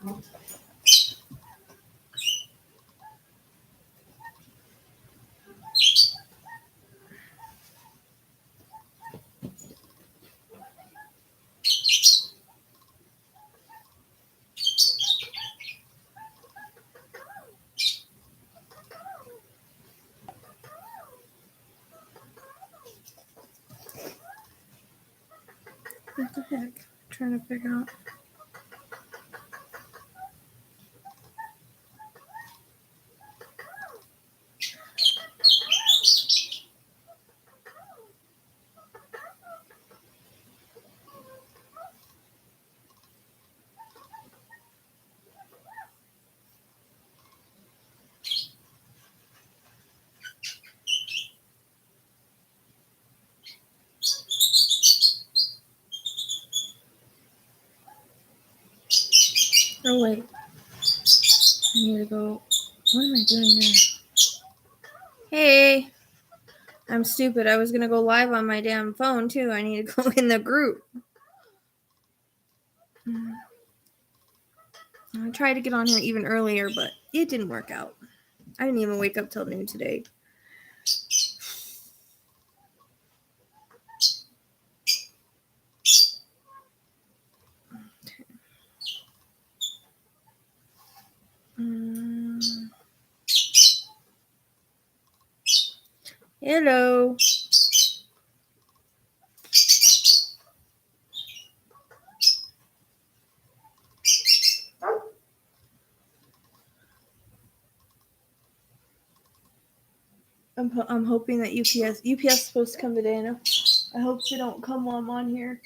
What the heck? I'm trying to figure out. Oh, wait. I need to go. What am I doing here? Hey. I'm stupid. I was going to go live on my damn phone, too. I need to go in the group. I tried to get on here even earlier, but it didn't work out. I didn't even wake up till noon today. Hello. I'm hoping that UPS is supposed to come today. No? I hope they don't come while I'm on here,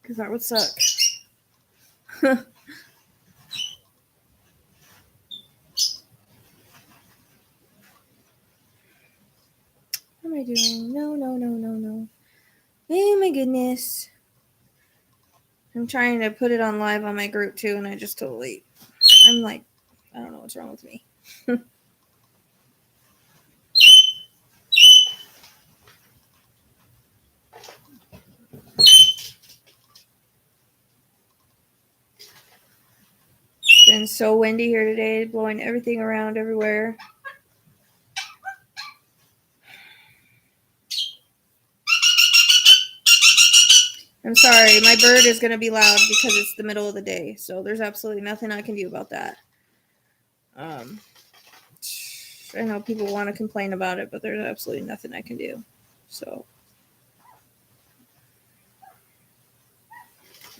because that would suck. What am I doing? No. Oh my goodness. I'm trying to put it on live on my group too, and I just totally, I'm like, I don't know what's wrong with me. It's been so windy here today, blowing everything around everywhere. I'm sorry, my bird is going to be loud because it's the middle of the day, so there's absolutely nothing I can do about that. I know people want to complain about it, but there's absolutely nothing I can do. So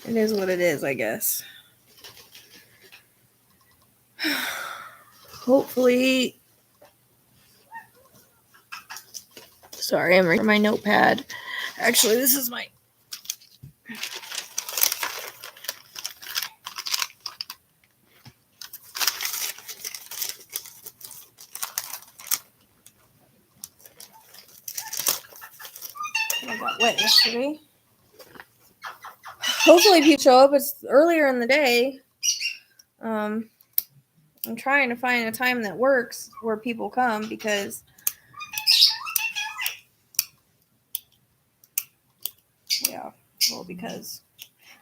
it is what it is, I guess. Hopefully. Sorry, I'm reading my notepad. Actually, this is my. I got wet yesterday. Hopefully people show up. It's earlier in the day. I'm trying to find a time that works where people come, because because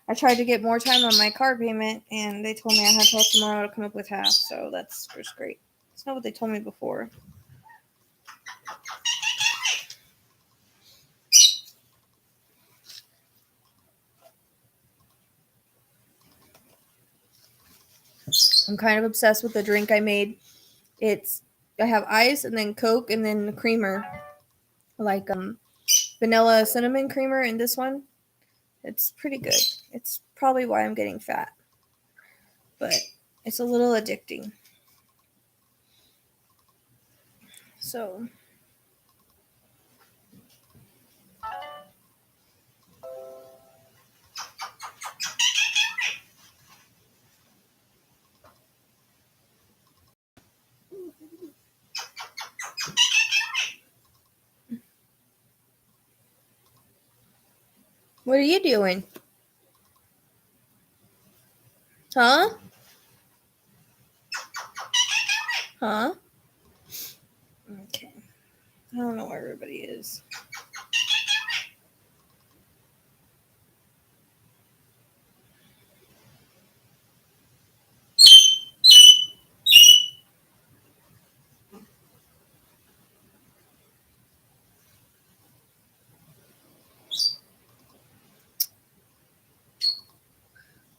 I tried to get more time on my car payment, and they told me I had till tomorrow to come up with half, so that's just great. It's not what they told me before. I'm kind of obsessed with the drink I made. I have ice and then Coke and then creamer, like vanilla cinnamon creamer in this one. It's pretty good. It's probably why I'm getting fat, but it's a little addicting. So what are you doing? Huh? Okay. I don't know where everybody is.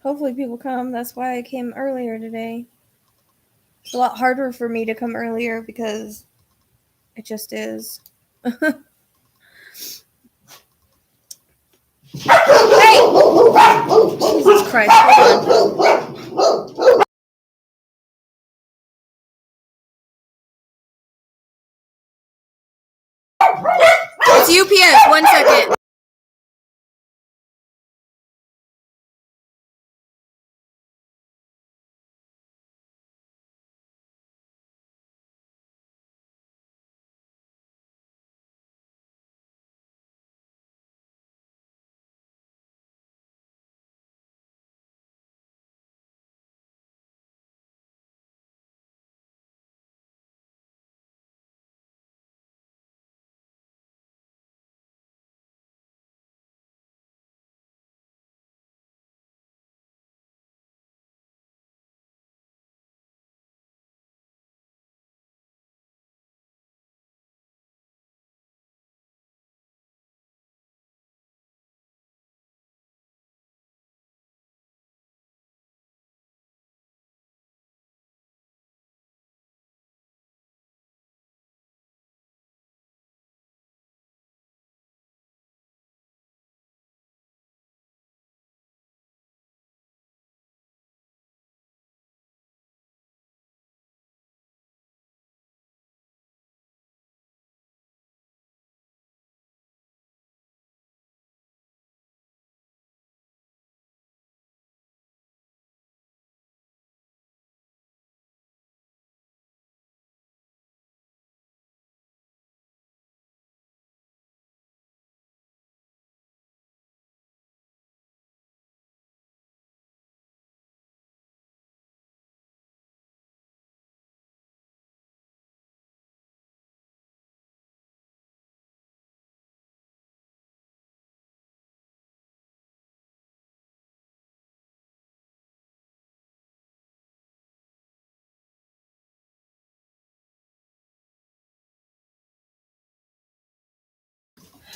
hopefully people come. That's why I came earlier today. It's a lot harder for me to come earlier because it just is. Hey! Jesus Christ, hold on. It's UPS, 1 second.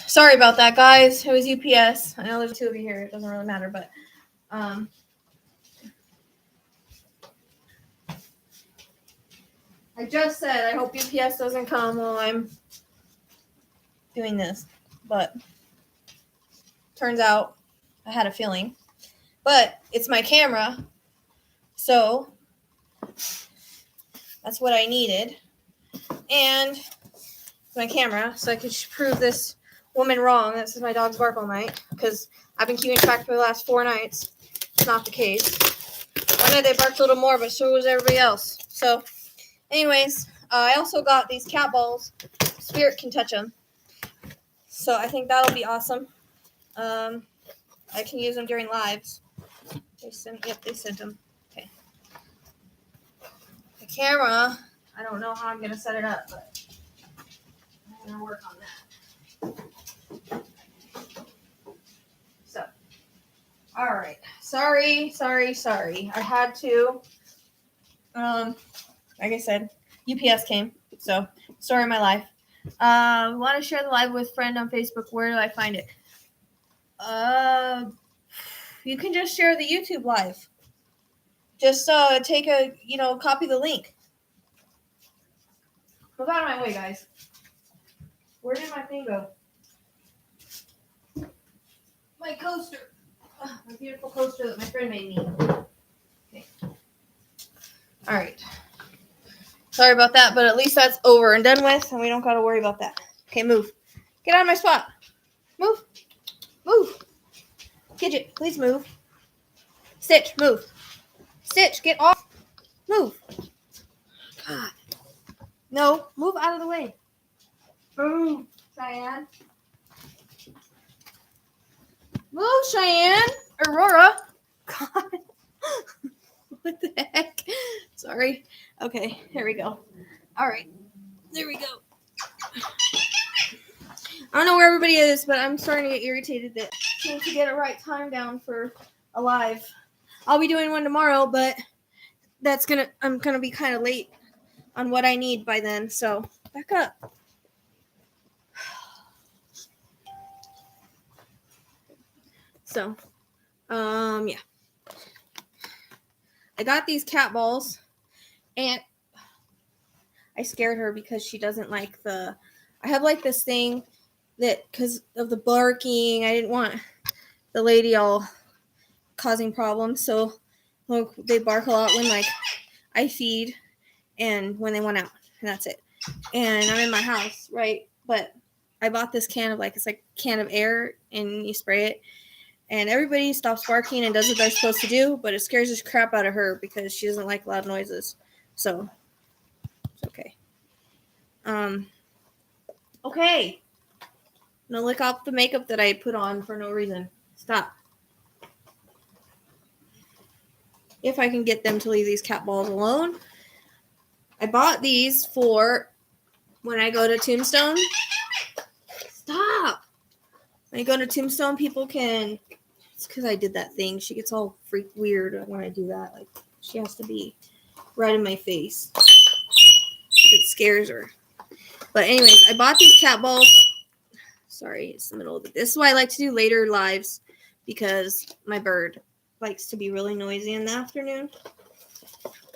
Sorry about that, guys. It was UPS. I know there's two of you here. It doesn't really matter, but I just said I hope UPS doesn't come while I'm doing this, but turns out I had a feeling. But it's my camera, so that's what I needed. And my camera, so I could prove this woman wrong. This is my dog's bark all night, because I've been keeping track for the last 4 nights. It's not the case. One night they barked a little more, but so was everybody else. So, anyways, I also got these cat balls. Spirit can touch them. So I think that'll be awesome. I can use them during lives. They sent them. Okay. The camera, I don't know how I'm going to set it up, but I'm going to work on that. So, all right. Sorry. I had to. Like I said, UPS came. So, story of my life. Want to share the live with friend on Facebook. Where do I find it? You can just share the YouTube live. Just take copy the link. Move out of my way, guys. Where did my thing go? My coaster. My beautiful coaster that my friend made me. Okay. All right. Sorry about that, but at least that's over and done with, and we don't got to worry about that. Okay, move. Get out of my spot. Move. Gidget, please move. Stitch, move. Stitch, get off. Move. God. No, move out of the way. Boom. Cheyenne. Move, Cheyenne. Aurora. God. What the heck? Sorry. Okay, here we go. All right. There we go. I don't know where everybody is, but I'm starting to get irritated that I need to get a right time down for a live. I'll be doing one tomorrow, but I'm gonna be kind of late on what I need by then. So back up. So, yeah. I got these cat balls, and I scared her because she doesn't like I have like this thing that, because of the barking, I didn't want the lady all causing problems. So look, they bark a lot when like I feed and when they want out, and that's it. And I'm in my house, right? But I bought this can of it's like a can of air, and you spray it, and everybody stops barking and does what they're supposed to do, but it scares the crap out of her because she doesn't like loud noises. So it's okay. Okay. Now lick off the makeup that I put on for no reason. Stop. If I can get them to leave these cat balls alone. I bought these for when I go to Tombstone. Stop. When I go to Tombstone, people can... It's because I did that thing. She gets all freaked weird when I do that. Like, she has to be right in my face. It scares her. But anyways, I bought these cat balls. Sorry, it's the middle of it. This is why I like to do later lives, because my bird likes to be really noisy in the afternoon.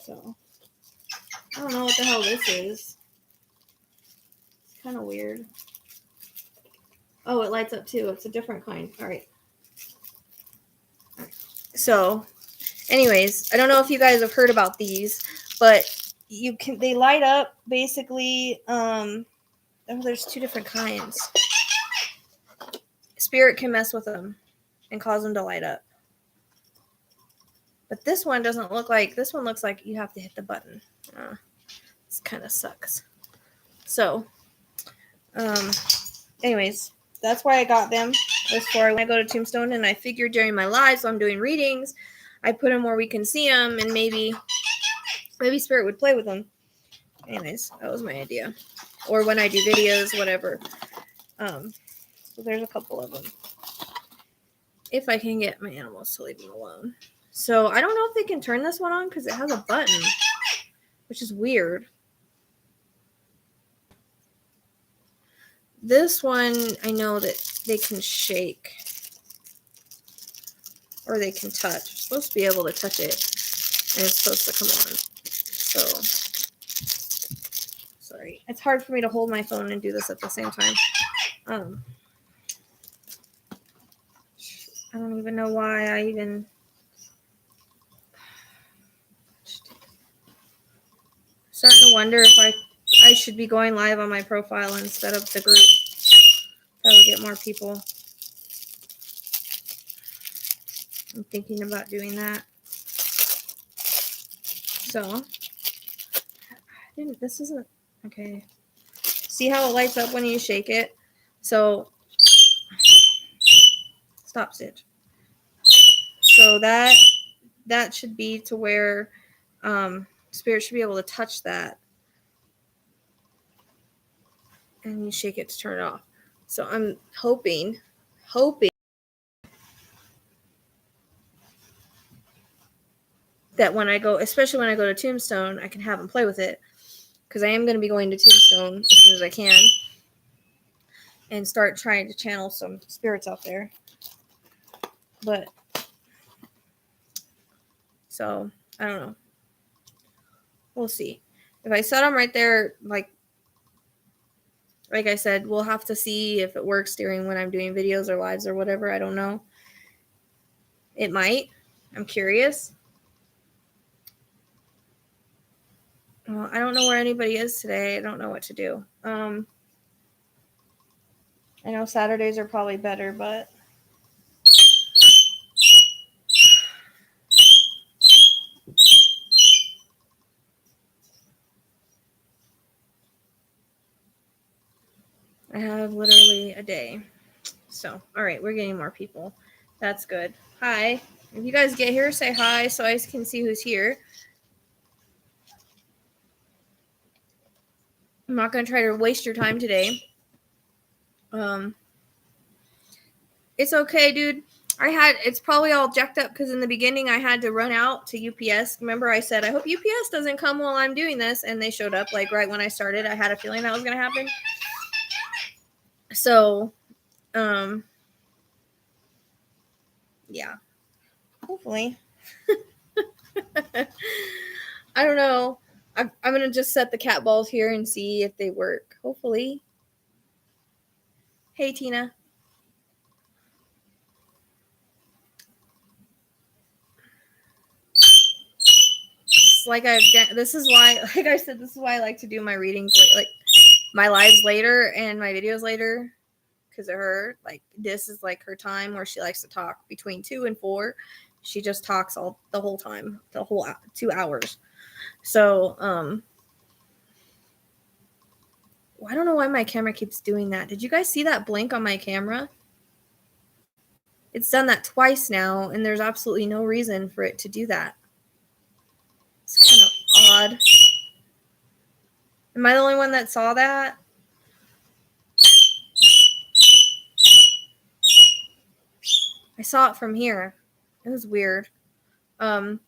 So, I don't know what the hell this is. It's kind of weird. Oh, it lights up too. It's a different kind. All right. So, anyways, I don't know if you guys have heard about these, but they light up basically. There's two different kinds. Spirit can mess with them and cause them to light up. But this one doesn't look like, this one looks like you have to hit the button. This kind of sucks. So, anyways, that's why I got them. That's for when I go to Tombstone, and I figured during my lives, so I'm doing readings, I put them where we can see them, and maybe Spirit would play with them. Anyways, that was my idea. Or when I do videos, whatever. So there's a couple of them. If I can get my animals to leave them alone. So I don't know if they can turn this one on because it has a button, which is weird. This one, I know that they can shake or they can touch. You're supposed to be able to touch it, and it's supposed to come on. So, sorry. It's hard for me to hold my phone and do this at the same time. I don't even know why I even... Starting to wonder if I should be going live on my profile instead of the group. That would get more people. I'm thinking about doing that. So, this isn't... Okay. See how it lights up when you shake it? So, stop, Stitch. So that should be to where Spirit should be able to touch that. And you shake it to turn it off. So I'm hoping that when I go, especially when I go to Tombstone, I can have them play with it. Because I am going to be going to Tombstone as soon as I can. And start trying to channel some spirits out there. But, so, I don't know. We'll see. If I set them right there, like I said, we'll have to see if it works during when I'm doing videos or lives or whatever. I don't know. It might. I'm curious. Well, I don't know where anybody is today. I don't know what to do. I know Saturdays are probably better, but I have literally a day. So, all right, we're getting more people. That's good. Hi. If you guys get here, say hi so I can see who's here. I'm not going to try to waste your time today. It's okay, dude. It's probably all jacked up because in the beginning I had to run out to UPS. Remember I said, I hope UPS doesn't come while I'm doing this. And they showed up like right when I started. I had a feeling that was going to happen. So, yeah. Hopefully. I don't know. I'm going to just set the cat balls here and see if they work. Hopefully. Hey, Tina. This is why, like I said, this is why I like to do my readings, like my lives later and my videos later, because of her. Like, this is like her time where she likes to talk between 2 and 4. She just talks the whole time, the whole 2 hours. So, I don't know why my camera keeps doing that. Did you guys see that blink on my camera? It's done that twice now, and there's absolutely no reason for it to do that. It's kind of odd. Am I the only one that saw that? I saw it from here. It was weird. You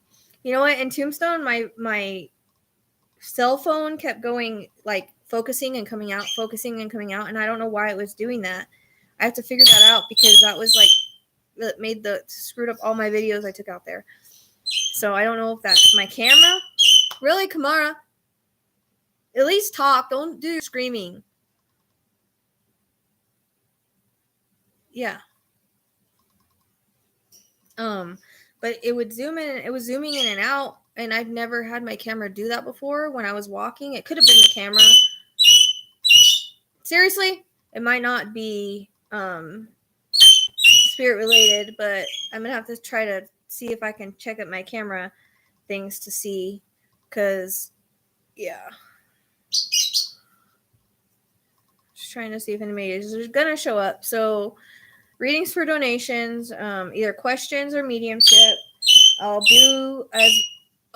know what? In Tombstone, my cell phone kept going, like, focusing and coming out, and I don't know why it was doing that. I have to figure that out, because that was like that screwed up all my videos I took out there. So I don't know if that's my camera. Really, Kamara? At least talk. Don't do screaming. Yeah. But it would zoom in. It was zooming in and out, and I've never had my camera do that before when I was walking. It could have been the camera. Seriously, it might not be spirit related, but I'm gonna have to try to see if I can check out my camera things to see, because yeah, just trying to see if anybody is gonna show up. So readings for donations, either questions or mediumship. I'll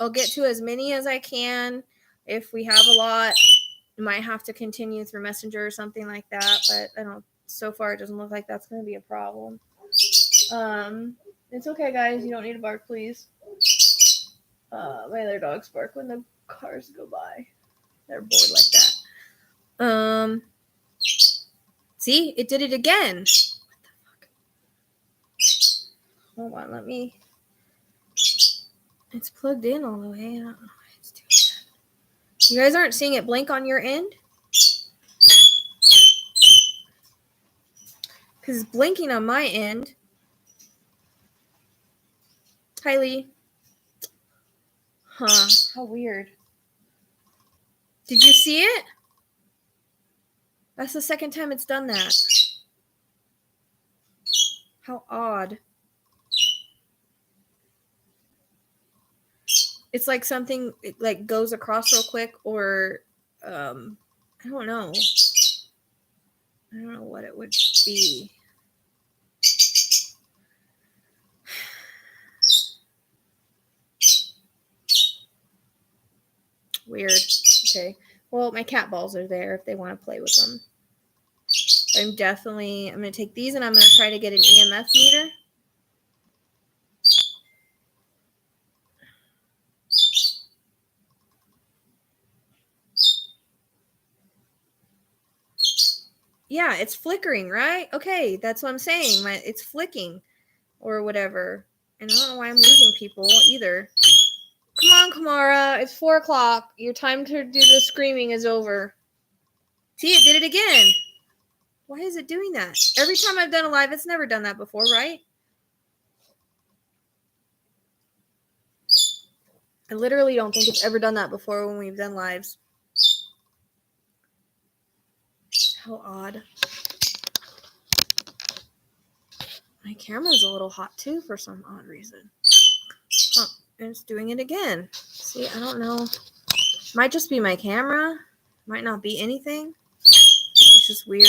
get to as many as I can. If we have a lot, might have to continue through Messenger or something like that, but I don't. So far, it doesn't look like that's going to be a problem. It's okay, guys. You don't need to bark, please. My other dogs bark when the cars go by. They're bored like that. See, it did it again. What the fuck? Hold on, let me. It's plugged in all the way. I don't know why it's doing that. You guys aren't seeing it blink on your end? Because it's blinking on my end. Hi, Lee. Huh. How weird. Did you see it? That's the second time it's done that. How odd. It's like something like goes across real quick, or I don't know. I don't know what it would be. Weird. Okay. Well, my cat balls are there if they want to play with them. I'm going to take these, and I'm going to try to get an EMF meter. Yeah, it's flickering, right? Okay, that's what I'm saying. It's flicking or whatever. And I don't know why I'm losing people either. Come on, Kamara. It's 4 o'clock. Your time to do the screaming is over. See, it did it again. Why is it doing that? Every time I've done a live, it's never done that before, right? I literally don't think it's ever done that before when we've done lives. How odd. My camera's a little hot too for some odd reason. Huh. And it's doing it again. See, I don't know. Might just be my camera. Might not be anything. It's just weird.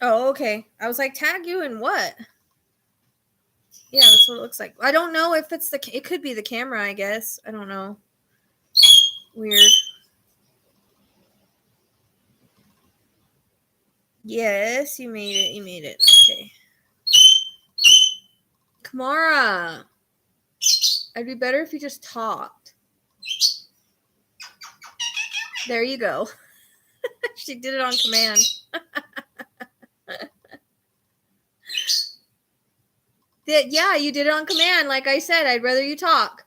Oh, okay. I was like, tag you in what? Yeah, that's what it looks like. I don't know if it could be the camera, I guess. I don't know. Weird. Yes, you made it. You made it. Okay. Kamara. It'd be better if you just talked. There you go. She did it on command. Yeah, you did it on command. Like I said, I'd rather you talk.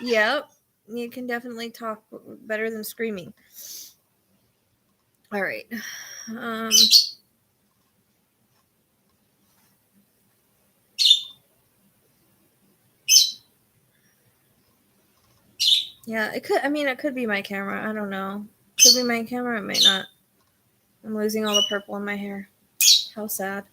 Yep. You can definitely talk better than screaming. All right. Yeah, it could be my camera. I don't know. Could be my camera. It might not. I'm losing all the purple in my hair. How sad.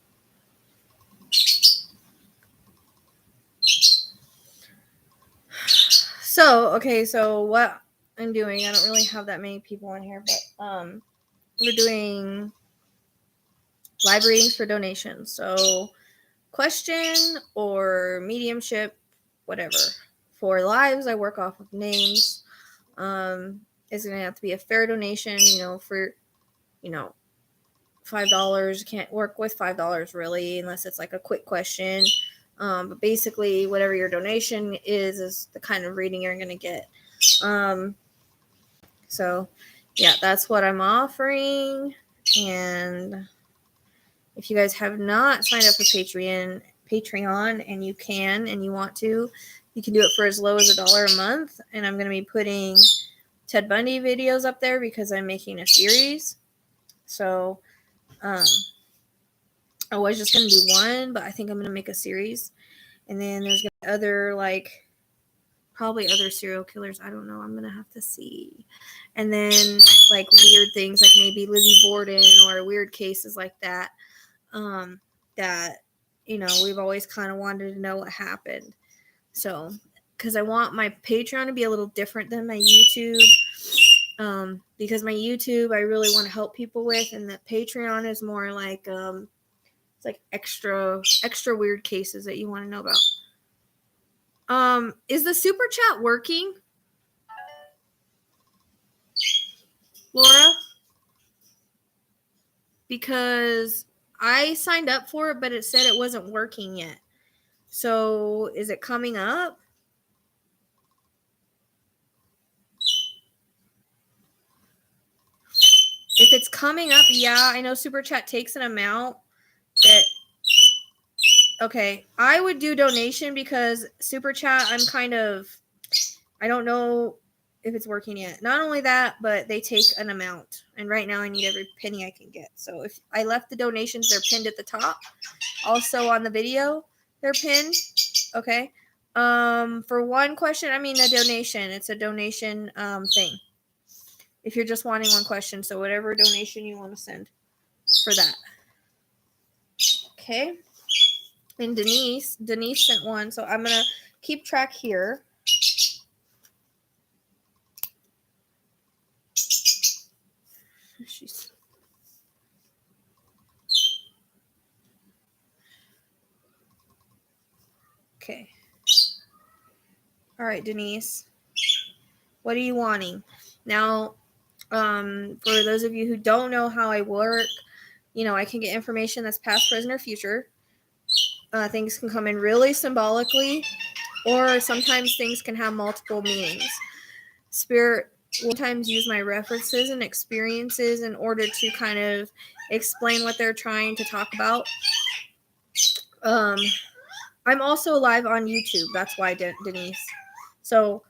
So what I'm doing, I don't really have that many people in here, but we're doing live readings for donations. So question or mediumship, whatever. For lives, I work off of names. It's gonna have to be a fair donation, for $5. Can't work with $5 really, unless it's like a quick question. But basically, whatever your donation is the kind of reading you're gonna get. So yeah, that's what I'm offering. And if you guys have not signed up for Patreon, and you can and you want to, you can do it for as low as $1 a month. And I'm going to be putting Ted Bundy videos up there because I'm making a series. So I was just going to do one, but I think I'm going to make a series. And then there's going to be other, probably other serial killers. I don't know. I'm going to have to see. And then weird things like maybe Lizzie Borden or weird cases like that. That, we've always kind of wanted to know what happened. So, because I want my Patreon to be a little different than my YouTube. Because my YouTube, I really want to help people with, and the Patreon is more like, it's like extra weird cases that you want to know about. Is the super chat working, Laura? Because I signed up for it, but it said it wasn't working yet. So is it coming up? If it's coming up, yeah, I know Super Chat takes an amount that. Okay, I would do donation because Super Chat, I don't know if it's working yet. Not only that, but they take an amount. And right now I need every penny I can get. So if I left the donations, they're pinned at the top. Also on the video, they're pinned. Okay. For one question, a donation. It's a donation thing. If you're just wanting one question, so whatever donation you want to send for that. Okay. And Denise sent one, so I'm gonna keep track here. Okay. All right, Denise. What are you wanting? Now, for those of you who don't know how I work, I can get information that's past, present, or future. Things can come in really symbolically, or sometimes things can have multiple meanings. Spirit will sometimes use my references and experiences in order to kind of explain what they're trying to talk about. I'm also live on YouTube. That's why, Denise. So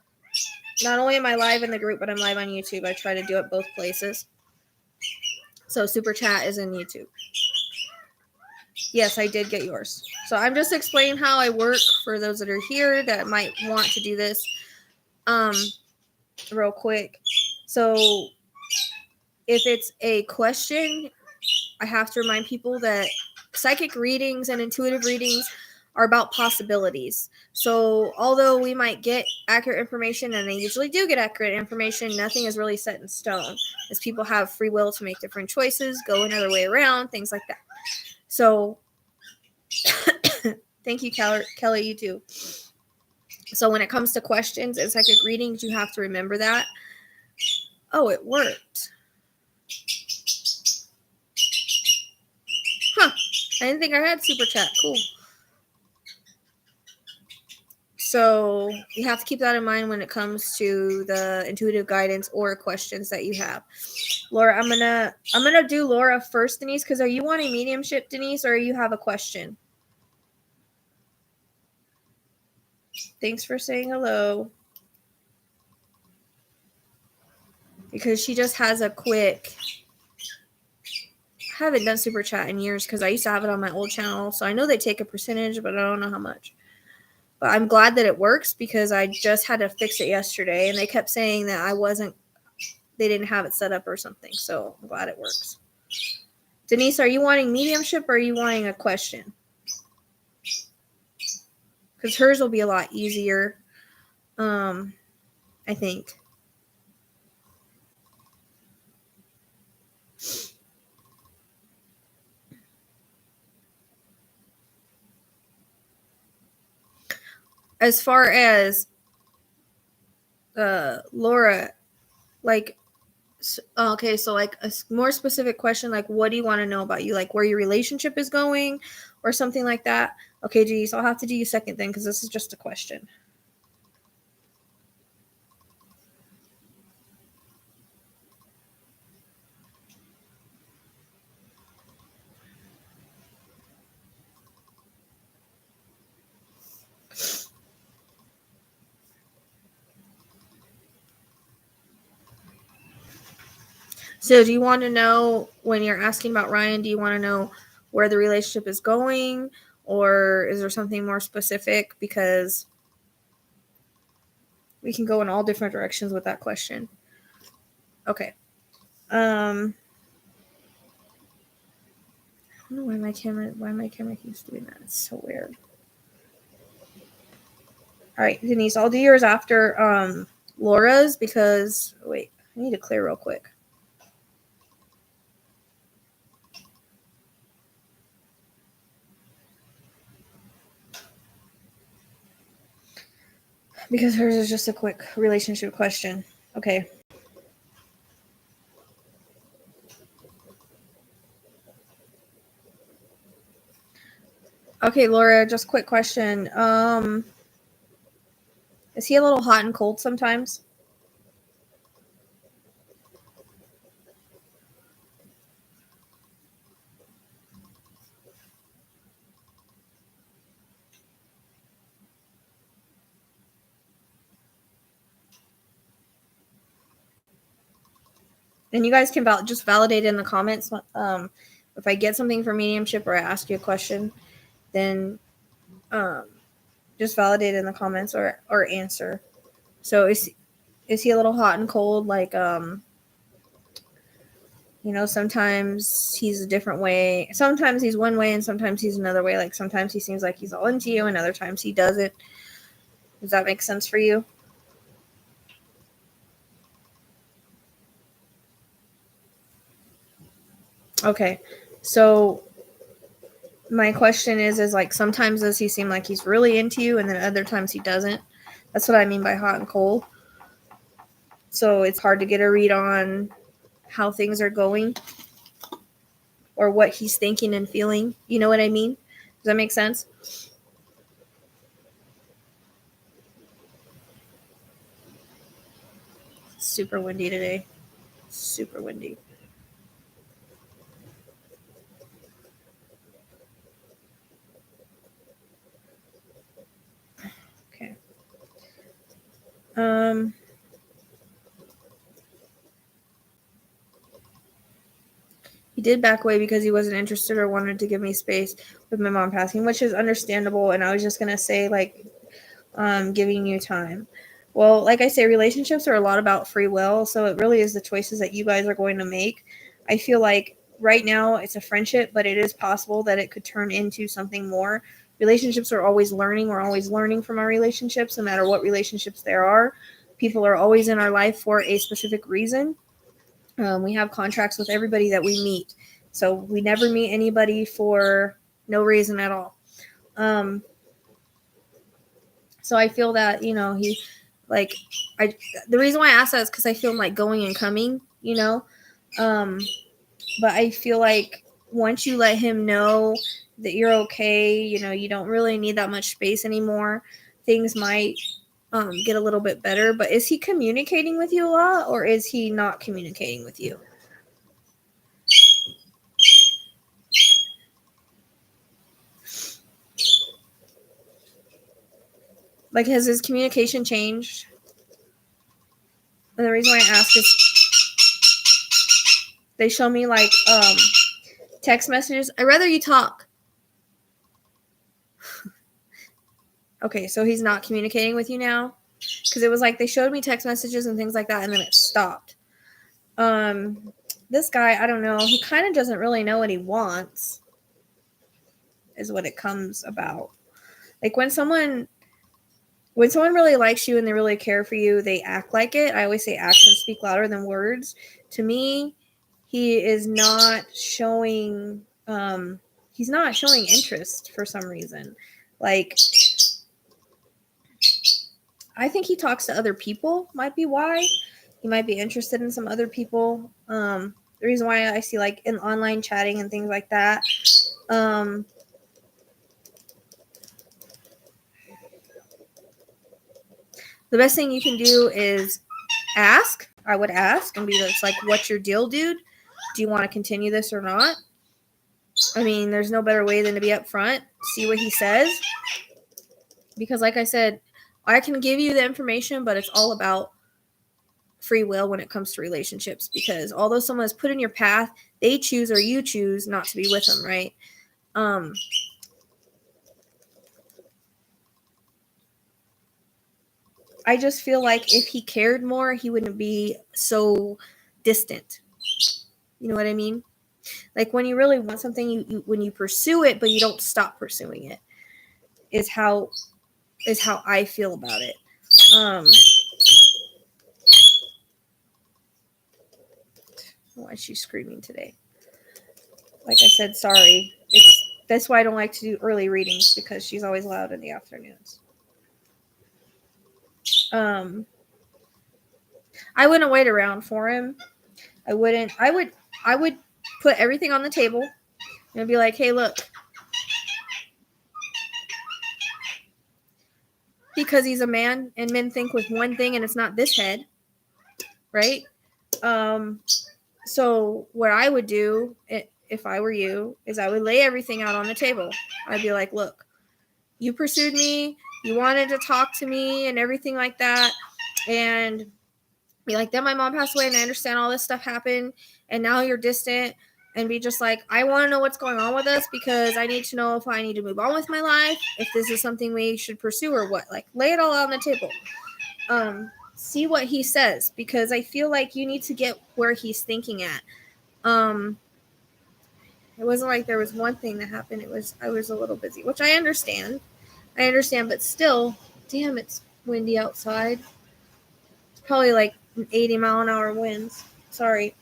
not only am I live in the group, but I'm live on YouTube. I try to do it both places. So Super Chat is in YouTube. Yes, I did get yours. So I'm just explaining how I work for those that are here that might want to do this real quick. So if it's a question, I have to remind people that psychic readings and intuitive readings are about possibilities. So although we might get accurate information, and they usually do get accurate information, nothing is really set in stone, as people have free will to make different choices, go another way around, things like that. So thank you, Kelly, you too. So when it comes to questions and psychic readings, you have to remember that. Oh, it worked. Huh. I didn't think I had Super Chat. Cool. So you have to keep that in mind when it comes to the intuitive guidance or questions that you have. Laura, I'm gonna do Laura first, Denise, because are you wanting mediumship, Denise, or you have a question? Thanks for saying hello. Because she just has a quick. I haven't done super chat in years because I used to have it on my old channel, so I know they take a percentage, but I don't know how much. But I'm glad that it works because I just had to fix it yesterday, and they kept saying that they didn't have it set up or something, so I'm glad it works. Denise, are you wanting mediumship or are you wanting a question? Because hers will be a lot easier, I think. As far as Laura, like, okay, so like a more specific question, like what do you want to know about you, like where your relationship is going or something like that? Okay, geez, I'll have to do you second then because this is just a question. So do you want to know, when you're asking about Ryan, do you want to know where the relationship is going, or is there something more specific? Because we can go in all different directions with that question. Okay. I don't know why my camera keeps doing that. It's so weird. All right, Denise, I'll do yours after Laura's because wait, I need to clear real quick. Because hers is just a quick relationship question. Okay. Okay, Laura, just quick question. Is he a little hot and cold sometimes? And you guys can just validate in the comments. If I get something for mediumship or I ask you a question, then just validate in the comments or answer. So is he a little hot and cold? Like sometimes he's a different way. Sometimes he's one way and sometimes he's another way. Like sometimes he seems like he's all into you and other times he doesn't. Does that make sense for you? Okay. So my question is like sometimes does he seem like he's really into you and then other times he doesn't? That's what I mean by hot and cold. So it's hard to get a read on how things are going or what he's thinking and feeling. You know what I mean? Does that make sense? It's super windy today. Super windy. Okay. He did back away because he wasn't interested or wanted to give me space with my mom passing, which is understandable. And I was just going to say, like, giving you time. Well, like I say, relationships are a lot about free will. So it really is the choices that you guys are going to make. I feel like right now it's a friendship, but it is possible that it could turn into something more. Relationships are always learning. We're always learning from our relationships, no matter what relationships there are. People are always in our life for a specific reason. We have contracts with everybody that we meet. So we never meet anybody for no reason at all. So I feel that, the reason why I asked that is because I feel like going and coming, but I feel like once you let him know that you're okay, you don't really need that much space anymore, things might get a little bit better. But is he communicating with you a lot or is he not communicating with you? Like, has his communication changed? And the reason why I ask is they show me like text messages. I'd rather you talk. Okay, so he's not communicating with you now? Because it was like they showed me text messages and things like that, and then it stopped. This guy, I don't know. He kind of doesn't really know what he wants, is what it comes about. Like when someone really likes you and they really care for you, they act like it. I always say actions speak louder than words. To me, he is not showing. He's not showing interest for some reason. Like, I think he talks to other people. Might be why. He might be interested in some other people. The reason why I see like in online chatting and things like that. The best thing you can do is ask. I would ask and be like, what's your deal, dude? Do you want to continue this or not? I mean, there's no better way than to be upfront, see what he says. Because like I said, I can give you the information, but it's all about free will when it comes to relationships. Because although someone is put in your path, they choose or you choose not to be with them, right? I just feel like if he cared more, he wouldn't be so distant. You know what I mean? Like when you really want something, you when you pursue it, but you don't stop pursuing it, is how I feel about it. Why is she screaming today? Like I said, sorry. That's why I don't like to do early readings, because she's always loud in the afternoons. I wouldn't wait around for him. I wouldn't. I would put everything on the table and be like, hey, look. Because he's a man and men think with one thing and it's not this head. Right? So what I would do if I were you is I would lay everything out on the table. I'd be like, look, you pursued me. You wanted to talk to me and everything like that. And be like, then my mom passed away and I understand all this stuff happened. And now you're distant. And be just like, I want to know what's going on with us, because I need to know if I need to move on with my life, if this is something we should pursue or what. Like, lay it all out on the table. See what he says, because I feel like you need to get where he's thinking at. It wasn't like there was one thing that happened. I was a little busy, which I understand, but still, damn, it's windy outside. It's probably like 80-mile-an-hour winds. Sorry.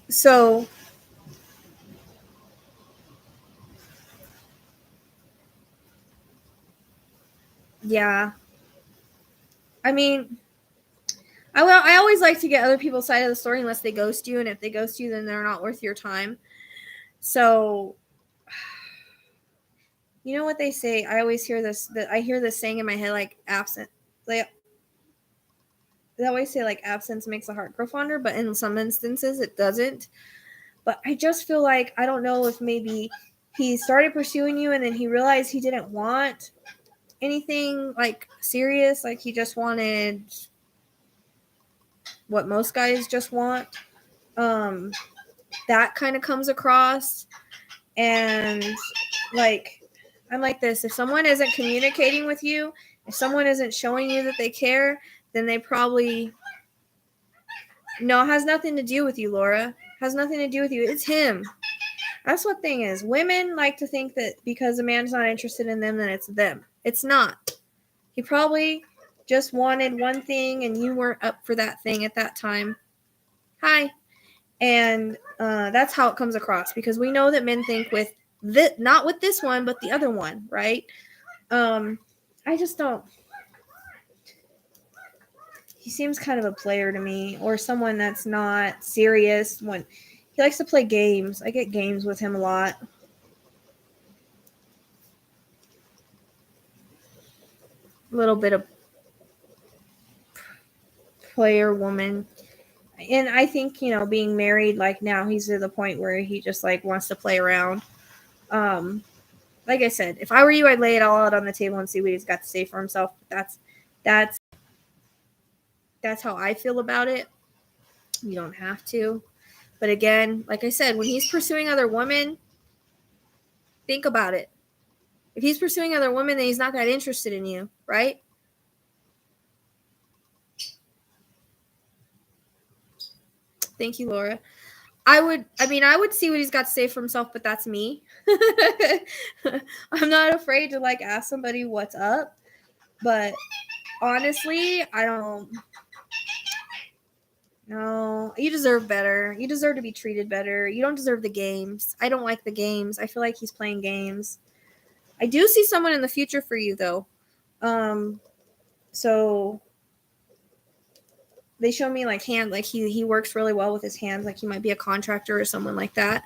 So yeah, I mean, I always like to get other people's side of the story unless they ghost you, and if they ghost you, then they're not worth your time. So, you know what they say? I always hear this. I hear this saying in my head, like absent. Like, they always say like absence makes the heart grow fonder, but in some instances it doesn't. But I just feel like, I don't know if maybe he started pursuing you and then he realized he didn't want anything like serious. Like he just wanted what most guys just want. That kind of comes across. And like, I'm like this. If someone isn't communicating with you, if someone isn't showing you that they care, then they probably... No, it has nothing to do with you, Laura. It has nothing to do with you. It's him. That's what thing is. Women like to think that because a man's not interested in them, then it's them. It's not. He probably just wanted one thing and you weren't up for that thing at that time. Hi. And that's how it comes across, because we know that men think with not with this one, but the other one, right? I just don't... He seems kind of a player to me, or someone that's not serious. When he likes to play games. I get games with him a lot. A little bit of player woman. And I think, being married, like now he's to the point where he just like wants to play around. like I said, if I were you, I'd lay it all out on the table and see what he's got to say for himself. That's how I feel about it. You don't have to. But again, like I said, when he's pursuing other women, think about it. If he's pursuing other women, then he's not that interested in you, right? Thank you, Laura. I would see what he's got to say for himself, but that's me. I'm not afraid to like ask somebody what's up, but honestly, I don't. No, you deserve better. You deserve to be treated better. You don't deserve the games. I don't like the games. I feel like he's playing games. I do see someone in the future for you, though. So they show me like hand, like he works really well with his hands, like he might be a contractor or someone like that.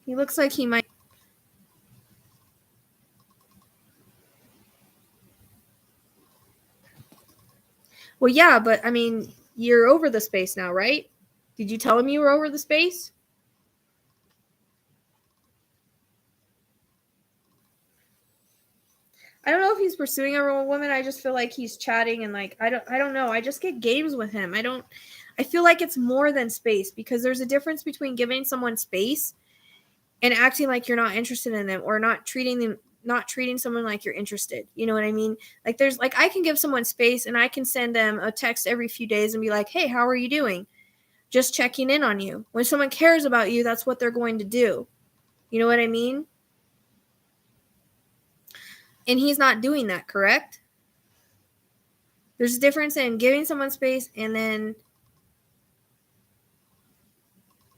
He looks like he might. Well, yeah, but I mean, you're over the space now, right? Did you tell him you were over the space? I don't know if he's pursuing a woman. I just feel like he's chatting and like I don't know. I just get games with him. I feel like it's more than space, because there's a difference between giving someone space and acting like you're not interested in them, or not treating someone like you're interested. You know what I mean? Like there's like, I can give someone space and I can send them a text every few days and be like, "Hey, how are you doing? Just checking in on you." When someone cares about you, that's what they're going to do. You know what I mean? And he's not doing that, correct? There's a difference in giving someone space and then,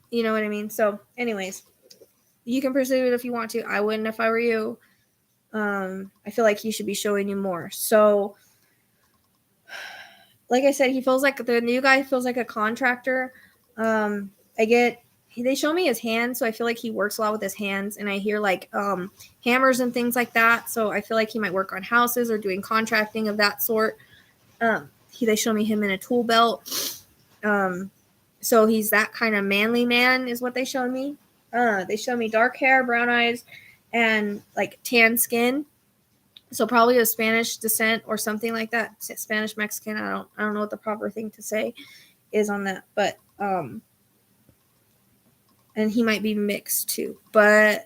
you know what I mean? So anyways, you can pursue it if you want to. I wouldn't if I were you. I feel like he should be showing you more. So like I said, he feels like the new guy feels like a contractor. They show me his hands, so I feel like he works a lot with his hands, and I hear like hammers and things like that. So I feel like he might work on houses or doing contracting of that sort. They show me him in a tool belt. So he's that kind of manly man is what they show me. They show me dark hair, brown eyes, and like tan skin. So probably of Spanish descent or something like that. Spanish Mexican. I don't know what the proper thing to say is on that, but and he might be mixed too. But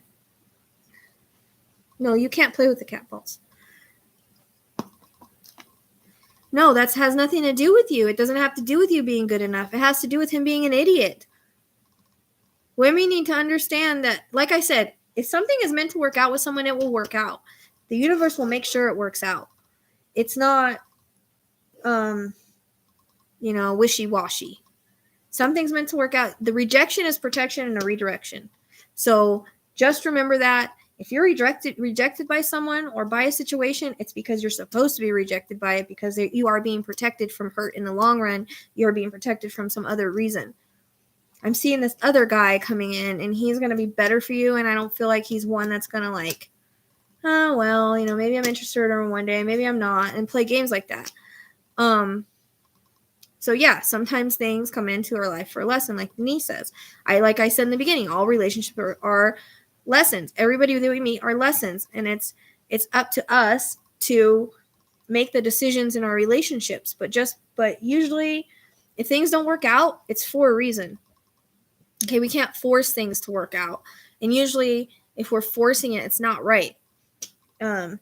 no, you can't play with the cat balls. No, that has nothing to do with you. It doesn't have to do with you being good enough. It has to do with him being an idiot. Women need to understand that, like I said, if something is meant to work out with someone, it will work out. The universe will make sure it works out. It's not, wishy-washy. Something's meant to work out. The rejection is protection and a redirection. So just remember that. If you're rejected by someone or by a situation, it's because you're supposed to be rejected by it, because you are being protected from hurt in the long run. You're being protected from some other reason. I'm seeing this other guy coming in, and he's going to be better for you, and I don't feel like he's one that's going to like, oh, well, maybe I'm interested in him one day, maybe I'm not, and play games like that. So yeah, sometimes things come into our life for a lesson, like Denise says. Like I said in the beginning, all relationships are lessons. Everybody that we meet are lessons, and it's up to us to make the decisions in our relationships. But usually, if things don't work out, it's for a reason. Okay, we can't force things to work out, and usually, if we're forcing it, it's not right. I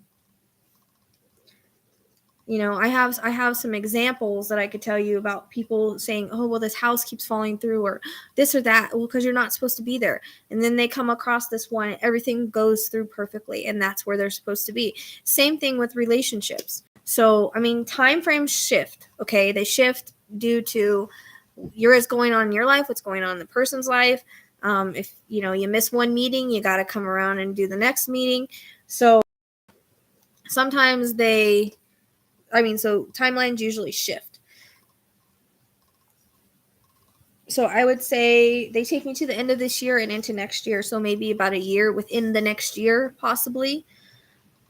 have some examples that I could tell you about people saying, "Oh, well, this house keeps falling through," or this or that. Well, because you're not supposed to be there. And then they come across this one, and everything goes through perfectly, and that's where they're supposed to be. Same thing with relationships. So, time frames shift. Okay, they shift due to what's going on in your life, what's going on in the person's life. If you miss one meeting, you got to come around and do the next meeting. So sometimes so timelines usually shift. So I would say they take me to the end of this year and into next year. So maybe about a year within the next year, possibly,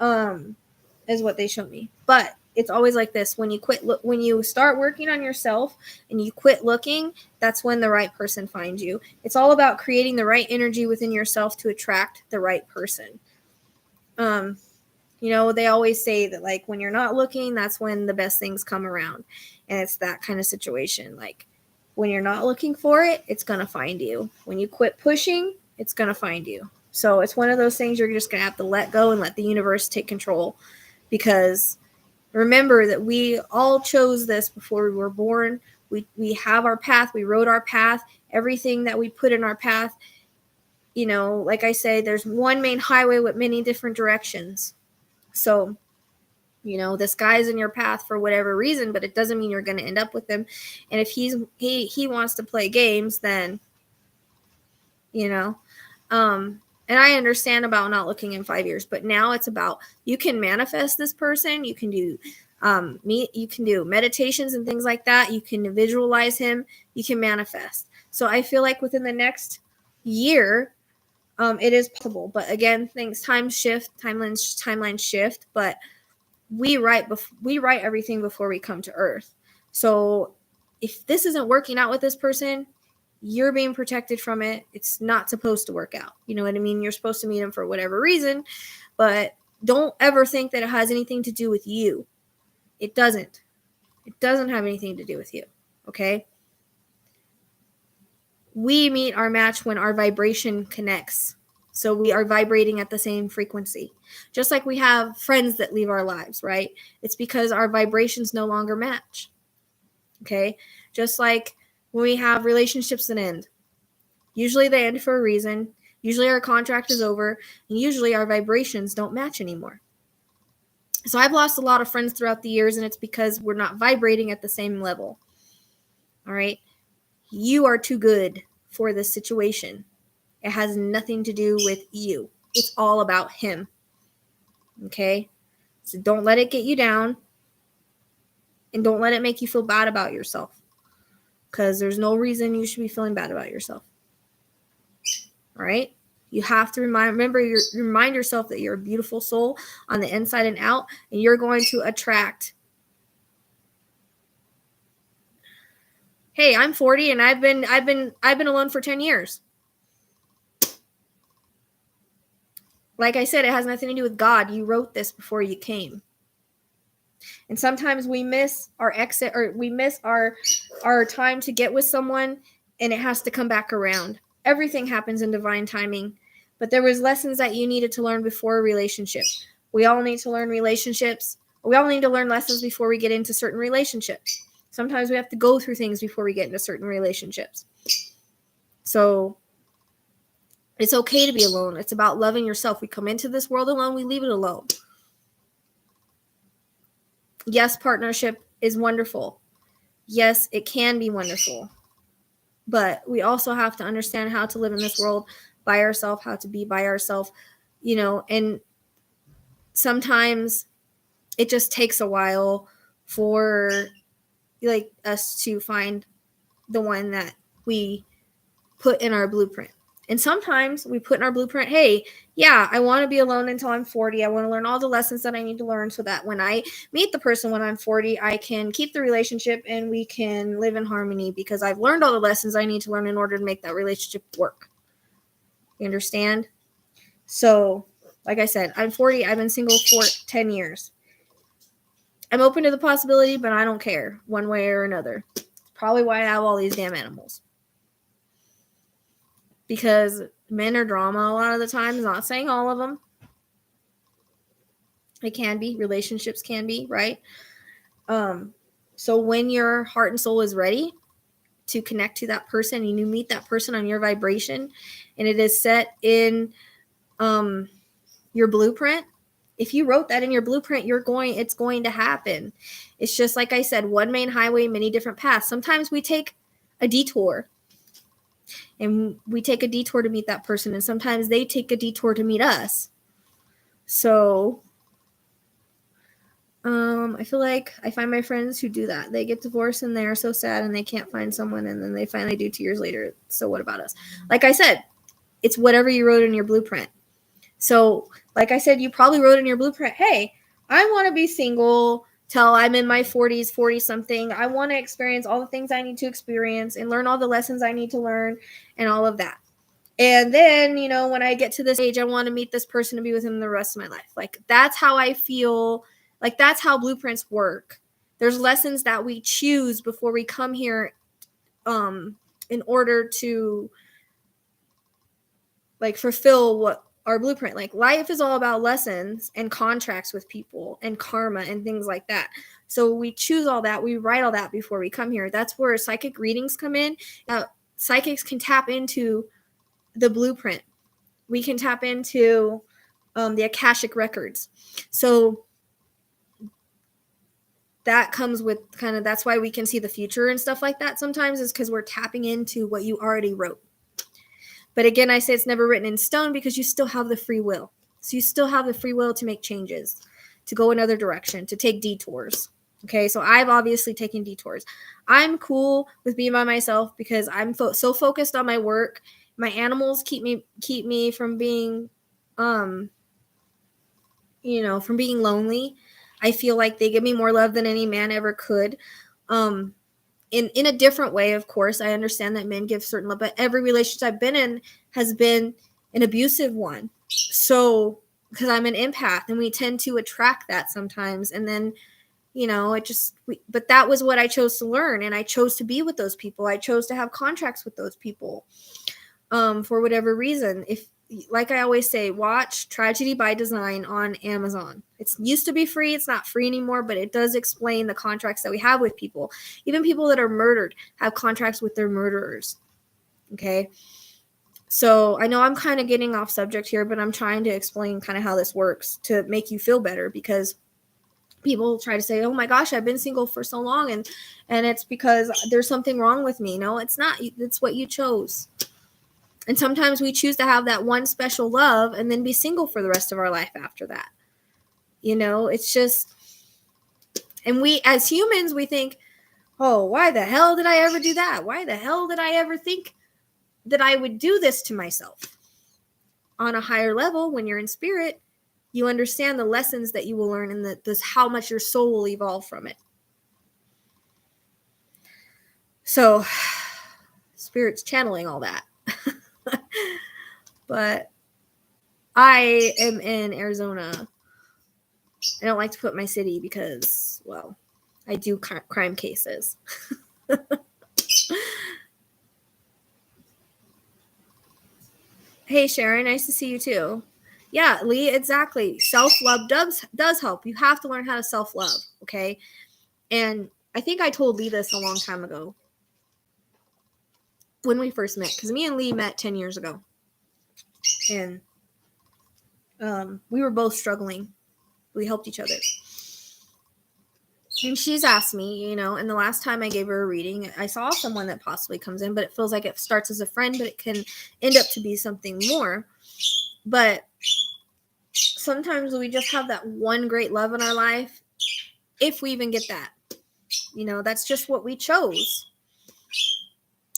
is what they show me. But it's always like this. When you start working on yourself and you quit looking, that's when the right person finds you. It's all about creating the right energy within yourself to attract the right person. They always say that, like, when you're not looking, that's when the best things come around. And it's that kind of situation. Like, when you're not looking for it, it's going to find you. When you quit pushing, it's going to find you. So it's one of those things you're just going to have to let go and let the universe take control. Because remember that we all chose this before we were born. We have our path. We wrote our path. Everything that we put in our path, like I say, there's one main highway with many different directions. So, this guy's in your path for whatever reason, but it doesn't mean you're going to end up with him. And if he wants to play games, then, and I understand about not looking in 5 years, but now it's about, you can manifest this person. You can do, you can do meditations and things like that. You can visualize him. You can manifest. So I feel like within the next year, it is possible. But again, timelines shift, but we write everything before we come to Earth. So if this isn't working out with this person, you're being protected from it. It's not supposed to work out. You know what I mean? You're supposed to meet him for whatever reason, but don't ever think that it has anything to do with you. It doesn't. It doesn't have anything to do with you. Okay? We meet our match when our vibration connects. So we are vibrating at the same frequency. Just like we have friends that leave our lives, right? It's because our vibrations no longer match. Okay? Just like when we have relationships that end. Usually they end for a reason. Usually our contract is over. And usually our vibrations don't match anymore. So I've lost a lot of friends throughout the years, and it's because we're not vibrating at the same level. All right? You are too good for this situation. It has nothing to do with you. It's all about him. Okay? So don't let it get you down. And don't let it make you feel bad about yourself. Because there's no reason you should be feeling bad about yourself. All right? You have to remind yourself that you're a beautiful soul on the inside and out, and you're going to attract. Hey, I'm 40 and I've been alone for 10 years. Like I said, it has nothing to do with God. You wrote this before you came. And sometimes we miss our exit, or we miss our time to get with someone, and it has to come back around. Everything happens in divine timing. But there was lessons that you needed to learn before a relationship. We all need to learn relationships. We all need to learn lessons before we get into certain relationships. Sometimes we have to go through things before we get into certain relationships. So it's okay to be alone. It's about loving yourself. We come into this world alone. We leave it alone. Yes, partnership is wonderful. Yes, it can be wonderful. But we also have to understand how to live in this world by ourselves, how to be by ourselves, and sometimes it just takes a while for us to find the one that we put in our blueprint. And sometimes we put in our blueprint, hey, yeah, I want to be alone until I'm 40. I want to learn all the lessons that I need to learn so that when I meet the person when I'm 40, I can keep the relationship and we can live in harmony because I've learned all the lessons I need to learn in order to make that relationship work. You understand? So, like I said, I'm 40. I've been single for 10 years. I'm open to the possibility, but I don't care one way or another. It's probably why I have all these damn animals. Because men are drama a lot of the time. Not saying all of them. It can be. Relationships can be, right? So when your heart and soul is ready to connect to that person and you meet that person on your vibration and it is set in your blueprint, if you wrote that in your blueprint, it's going to happen. It's just like I said, one main highway, many different paths. Sometimes we take a detour. And we take a detour to meet that person. And sometimes they take a detour to meet us. So, I feel like I find my friends who do that. They get divorced and they're so sad and they can't find someone. And then they finally do 2 years later. So what about us? Like I said, it's whatever you wrote in your blueprint. So, like I said, you probably wrote in your blueprint, hey, I want to be single till I'm in my 40s, 40 something. I want to experience all the things I need to experience and learn all the lessons I need to learn and all of that. And then, you know, when I get to this age, I want to meet this person to be with him the rest of my life. Like, that's how I feel. Like, that's how blueprints work. There's lessons that we choose before we come here in order to, like, fulfill what our blueprint. Like, life is all about lessons and contracts with people and karma and things like that. So we choose all that. We write all that before we come here. That's where psychic readings come in. Psychics can tap into the blueprint. We can tap into the Akashic records. So that comes with kind of, that's why we can see the future and stuff like that sometimes, is because we're tapping into what you already wrote. But again, I say it's never written in stone because you still have the free will. So you still have the free will to make changes, to go another direction, to take detours. Okay, so I've obviously taken detours. I'm cool with being by myself because I'm so focused on my work. My animals keep me from being, from being lonely. I feel like they give me more love than any man ever could. In a different way, of course. I understand that men give certain love, but every relationship I've been in has been an abusive one. So, because I'm an empath and we tend to attract that sometimes. And then, but that was what I chose to learn. And I chose to be with those people. I chose to have contracts with those people for whatever reason. If, like I always say, watch Tragedy by Design on Amazon. It used to be free. It's not free anymore, but it does explain the contracts that we have with people. Even people that are murdered have contracts with their murderers. Okay. So I know I'm kind of getting off subject here, but I'm trying to explain kind of how this works to make you feel better, because people try to say, oh my gosh, I've been single for so long. And it's because there's something wrong with me. No, it's not. It's what you chose. And sometimes we choose to have that one special love and then be single for the rest of our life after that. It's just, and we, as humans, we think, oh, why the hell did I ever do that? Why the hell did I ever think that I would do this to myself? On a higher level, when you're in spirit, you understand the lessons that you will learn and this how much your soul will evolve from it. So, spirit's channeling all that. But I am in Arizona. I don't like to put my city because, well, I do crime cases. Hey, Sharon, nice to see you too. Yeah, Lee, exactly. Self-love does help. You have to learn how to self-love, okay? And I think I told Lee this a long time ago when we first met, because me and Lee met 10 years ago. And we were both struggling. We helped each other. And she's asked me, and the last time I gave her a reading, I saw someone that possibly comes in, but it feels like it starts as a friend, but it can end up to be something more. But sometimes we just have that one great love in our life, if we even get that. That's just what we chose.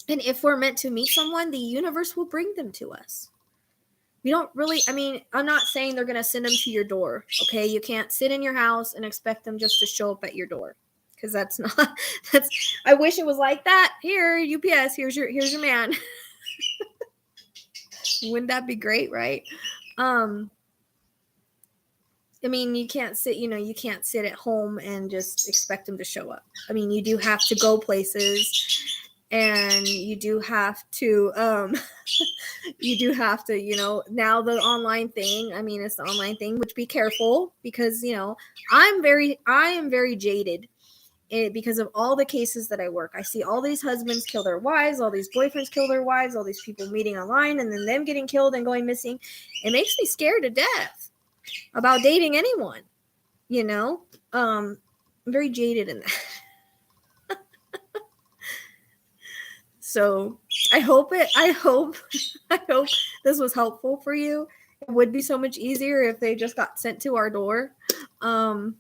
And if we're meant to meet someone, the universe will bring them to us. We don't really, I'm not saying they're going to send them to your door, okay? You can't sit in your house and expect them just to show up at your door, because I wish it was like that. Here, UPS, here's your man. Wouldn't that be great, right? You can't sit at home and just expect them to show up. You do have to go places, and you do have to, now the online thing, it's the online thing, which be careful, because, I am very jaded because of all the cases that I work. I see all these husbands kill their wives, all these boyfriends kill their wives, all these people meeting online and then them getting killed and going missing. It makes me scared to death about dating anyone, I'm very jaded in that. So I hope this was helpful for you. It would be so much easier if they just got sent to our door. Or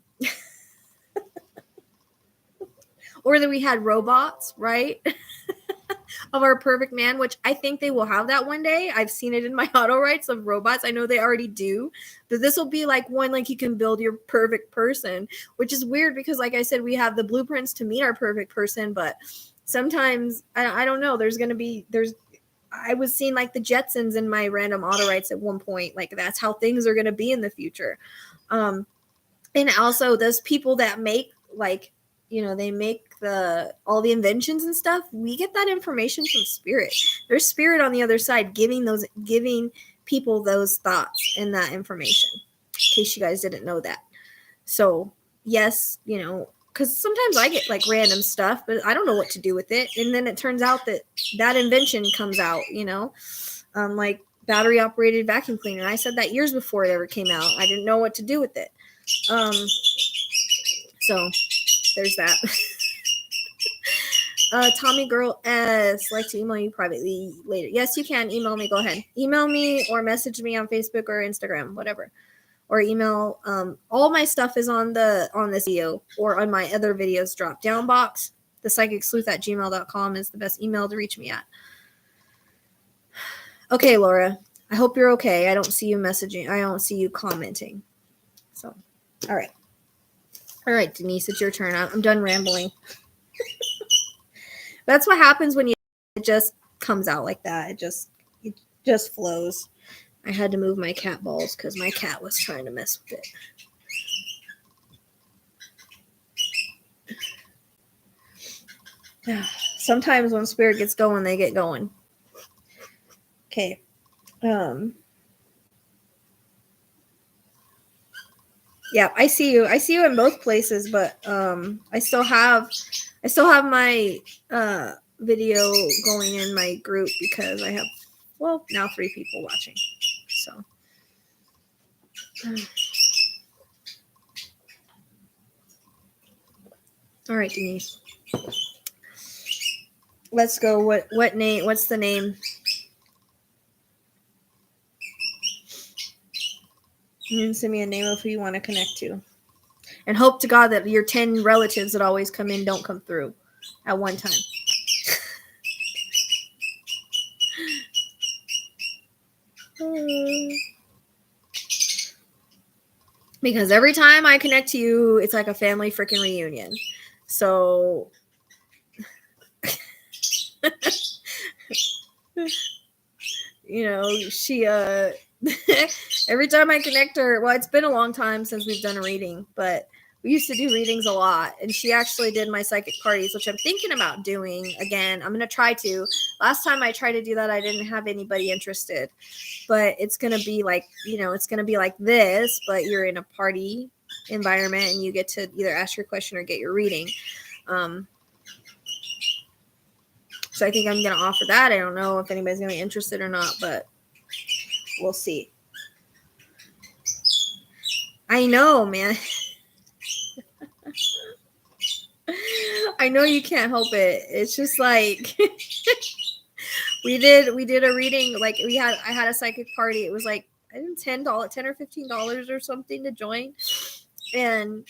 that we had robots, right? of our perfect man, which I think they will have that one day. I've seen it in my auto writes of robots. I know they already do, but this will be like one, like you can build your perfect person, which is weird because like I said, we have the blueprints to meet our perfect person, but sometimes I don't know. I was seeing like the Jetsons in my random auto writes at one point. Like that's how things are going to be in the future. And also those people that make like, they make all the inventions and stuff. We get that information from spirit. There's spirit on the other side giving people those thoughts and that information, in case you guys didn't know that. So yes, because sometimes I get like random stuff, but I don't know what to do with it. And then it turns out that invention comes out, like battery operated vacuum cleaner. I said that years before it ever came out. I didn't know what to do with it. So there's that. Tommy Girl S, like to email you privately later. Yes, you can email me. Go ahead. Email me or message me on Facebook or Instagram, whatever. Or email. All my stuff is on this video or on my other videos drop down box. thepsychicsleuth@gmail.com is the best email to reach me at. Okay, Laura. I hope you're okay. I don't see you messaging. I don't see you commenting. So, all right. All right, Denise, it's your turn. I'm done rambling. That's what happens when it just comes out like that. It just flows. I had to move my cat balls because my cat was trying to mess with it. Sometimes when spirit gets going, they get going. Okay. Yeah, I see you. I see you in both places, but I still have my video going in my group because I have now 3 people watching. So all right, Denise. Let's go. What name? What's the name? You can send me a name of who you want to connect to. And hope to God that your 10 relatives that always come in don't come through at one time. Because every time I connect to you, it's like a family freaking reunion. So she every time I connect her, well, it's been a long time since we've done a reading, but we used to do readings a lot, and she actually did my psychic parties, which I'm thinking about doing again. I'm going to try to. Last time I tried to do that, I didn't have anybody interested, but it's going to be like, it's going to be like this, but you're in a party environment and you get to either ask your question or get your reading. So I think I'm going to offer that. I don't know if anybody's going to be interested or not, but we'll see. I know, man. I know you can't help it. It's just like we did a reading. Like I had a psychic party. It was like $10 or $15 or something to join, and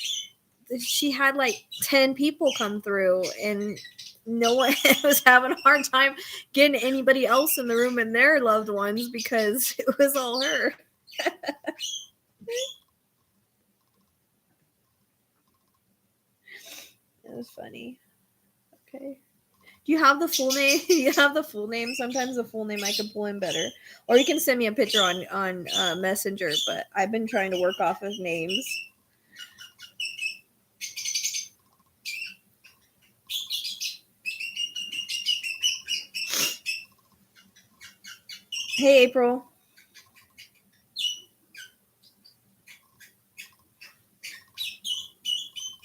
she had like 10 people come through, and no one was having a hard time getting anybody else in the room and their loved ones because it was all her. It was funny. Okay. Do you have the full name? You have the full name? Sometimes the full name I can pull in better. Or you can send me a picture on Messenger, but I've been trying to work off of names. Hey, April.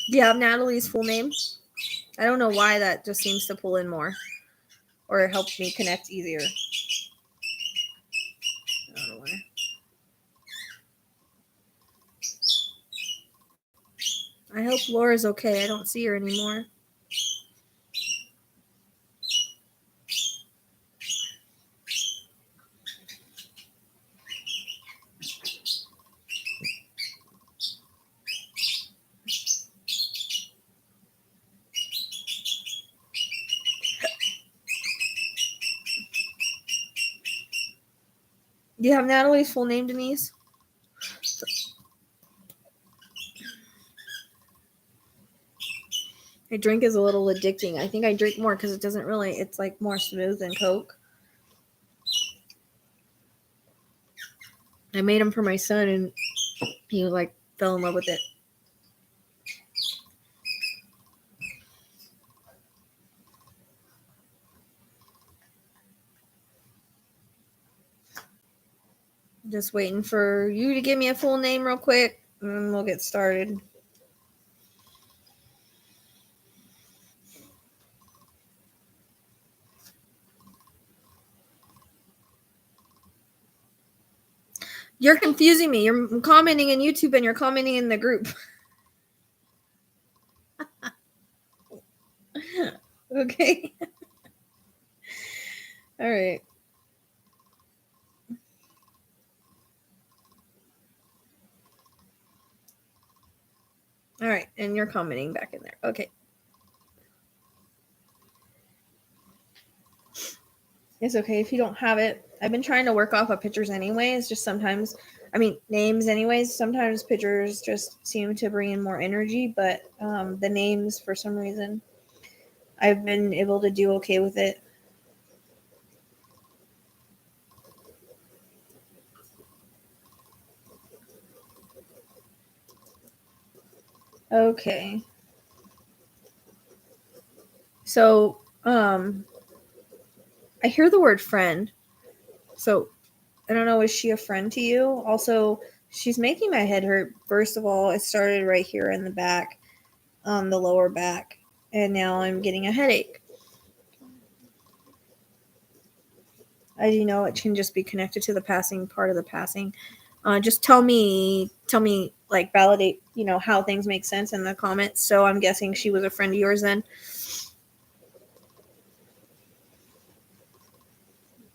Do you have Natalie's full name? I don't know why that just seems to pull in more. Or it helps me connect easier. I don't know why. I hope Laura's okay. I don't see her anymore. Do you have Natalie's full name, Denise? My drink is a little addicting. I think I drink more because it doesn't really, it's like more smooth than Coke. I made them for my son and he like fell in love with it. Just waiting for you to give me a full name real quick and we'll get started. You're confusing me. You're commenting in YouTube and you're commenting in the group. Okay. All right. All right. And you're commenting back in there. Okay. It's okay if you don't have it. I've been trying to work off of pictures anyways. Just sometimes, names anyways. Sometimes pictures just seem to bring in more energy, but the names, for some reason, I've been able to do okay with it. Okay. So, I hear the word friend. So, I don't know, is she a friend to you? Also, she's making my head hurt. First of all, it started right here in the back, on the lower back, and now I'm getting a headache. As you know, it can just be connected to the passing part of the passing. Just tell me, like, validate, how things make sense in the comments. So I'm guessing she was a friend of yours then.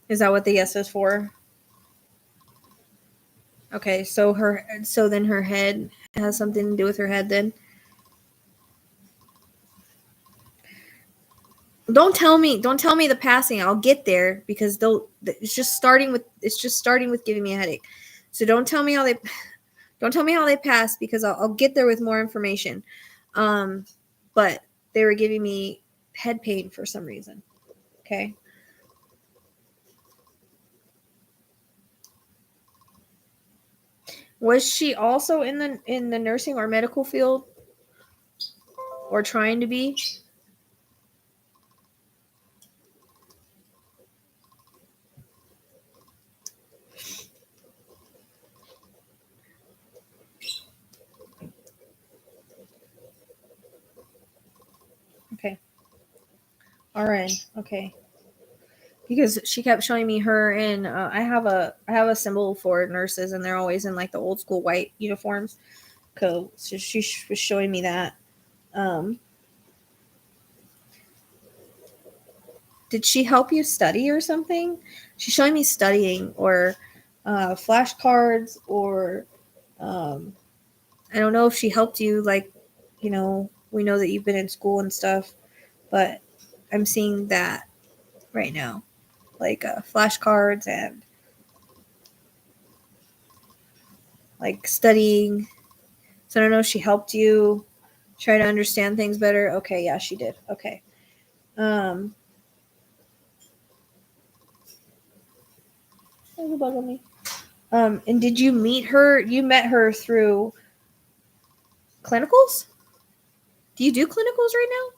Is that what the yes is for? Okay, so then her head has something to do with her head then. Don't tell me the passing. I'll get there because it's just starting with giving me a headache. So don't tell me how they passed because I'll get there with more information. But they were giving me head pain for some reason. Okay. Was she also in the nursing or medical field or trying to be? Okay. All right. Okay. Because she kept showing me her in I have a symbol for nurses and they're always in like the old school white uniforms. So she was showing me that. Did she help you study or something? She's showing me studying or flashcards or I don't know if she helped you, like, we know that you've been in school and stuff, but I'm seeing that right now, like flashcards and like studying. So I don't know if she helped you try to understand things better. Okay, yeah, she did. Okay. There's a bug on me. And did you meet her? You met her through clinicals? Do you do clinicals right now?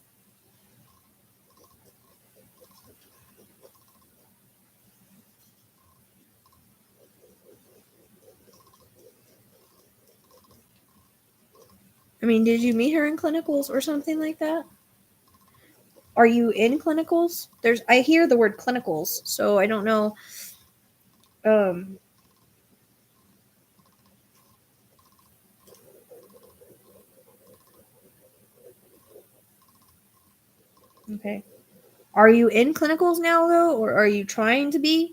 Did you meet her in clinicals or something like that? Are you in clinicals? I hear the word clinicals, so I don't know. Okay. Are you in clinicals now though, or are you trying to be?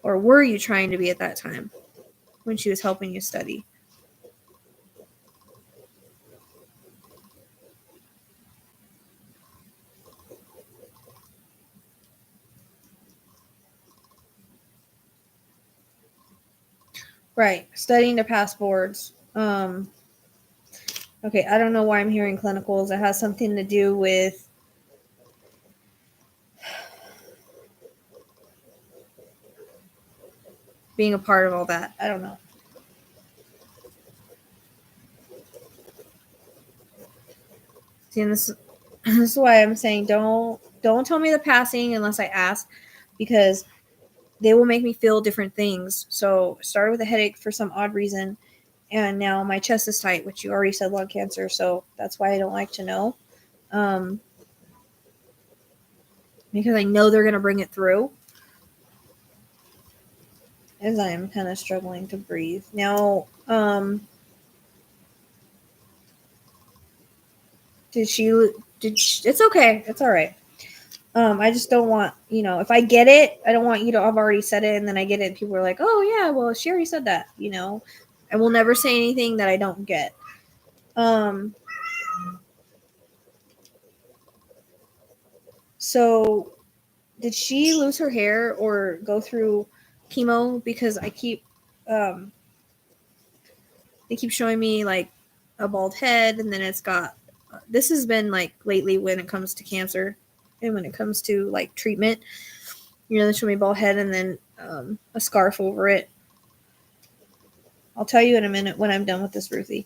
Or were you trying to be at that time when she was helping you study? Right. Studying to pass boards. Okay, I don't know why I'm hearing clinicals. It has something to do with being a part of all that. I don't know. See, and this is why I'm saying don't tell me the passing unless I ask, because they will make me feel different things. So started with a headache for some odd reason, and now my chest is tight, which you already said lung cancer. So that's why I don't like to know, because I know they're gonna bring it through. As I am kind of struggling to breathe now. It's okay. It's all right. I just don't want, if I get it, I don't want you to have already said it and then I get it and people are like, oh yeah, well she already said that, I will never say anything that I don't get. So did she lose her hair or go through chemo? Because they keep showing me like a bald head, and then it's got, this has been like lately when it comes to cancer and when it comes to like treatment, they show me bald head and then a scarf over it. I'll tell you in a minute when I'm done with this, Ruthie.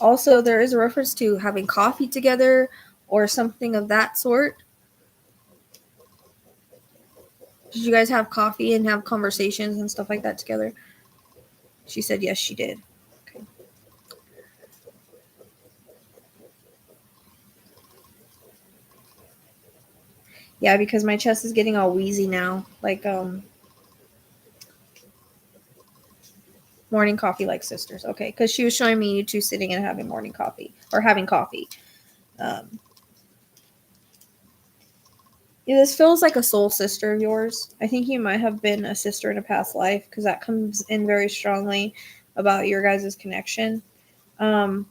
Also, there is a reference to having coffee together or something of that sort. Did you guys have coffee and have conversations and stuff like that together? She said yes, she did. Okay. Yeah, because my chest is getting all wheezy now. Like, morning coffee like sisters. Okay, because she was showing me you two sitting and having morning coffee or having coffee. Yeah, this feels like a soul sister of yours. I think you might have been a sister in a past life because that comes in very strongly about your guys' connection. So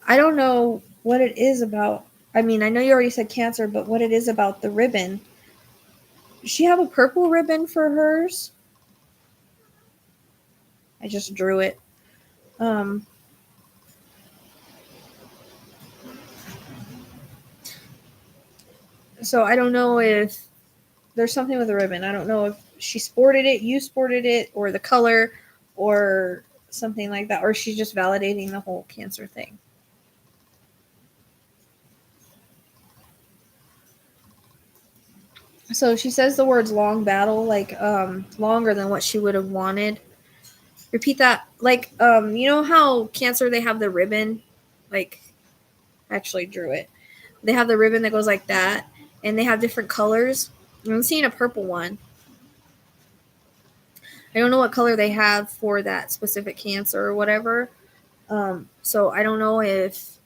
I don't know what it is about. I mean, I know you already said cancer, but what it is about the ribbon. Does she have a purple ribbon for hers? I just drew it. So I don't know if there's something with the ribbon. I don't know if she sported it, you sported it, or the color, or something like that, or she's just validating the whole cancer thing. So she says the words long battle, like longer than what she would have wanted. Repeat that. Like, you know how cancer they have the ribbon? Like, I actually drew it. They have the ribbon that goes like that, and they have different colors. I'm seeing a purple one. I don't know what color they have for that specific cancer or whatever. So I don't know if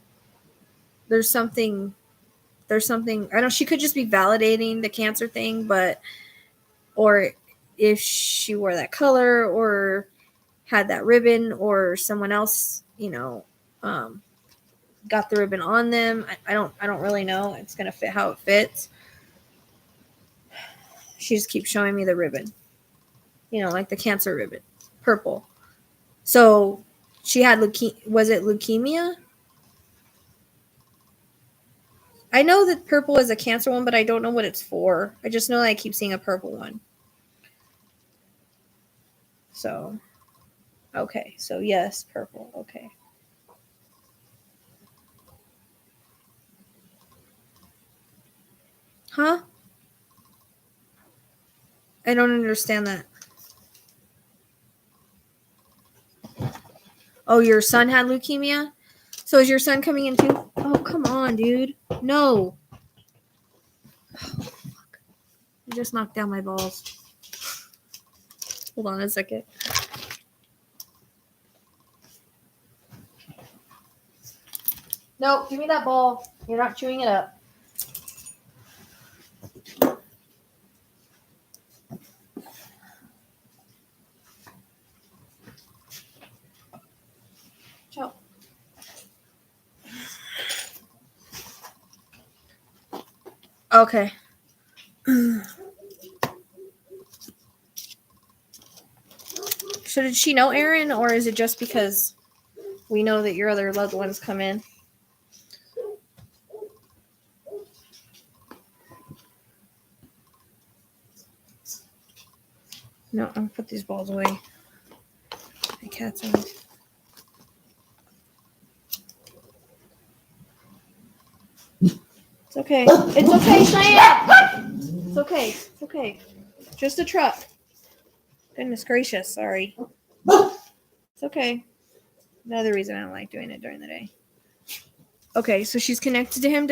there's something. I don't. She could just be validating the cancer thing, but or if she wore that color or had that ribbon or someone else, got the ribbon on them. I don't really know. It's gonna fit how it fits. She just keeps showing me the ribbon. Like the cancer ribbon. Purple. So she had was it leukemia? I know that purple is a cancer one, but I don't know what it's for. I just know that I keep seeing a purple one. So, okay. So, yes, purple. Okay. Huh? I don't understand that. Oh, your son had leukemia? So is your son coming in too? Oh, come on, dude. No. You just knocked down my balls. Hold on a second. No, give me that ball. You're not chewing it up. Ciao. Okay. So did she know Aaron, or is it just because we know that your other loved ones come in? No, I'm gonna put these balls away. The cat's on. It's okay. It's okay, Cheyenne. It's okay. It's okay. Just a truck. Goodness gracious, sorry. It's okay. Another reason I don't like doing it during the day. Okay, so she's connected to him.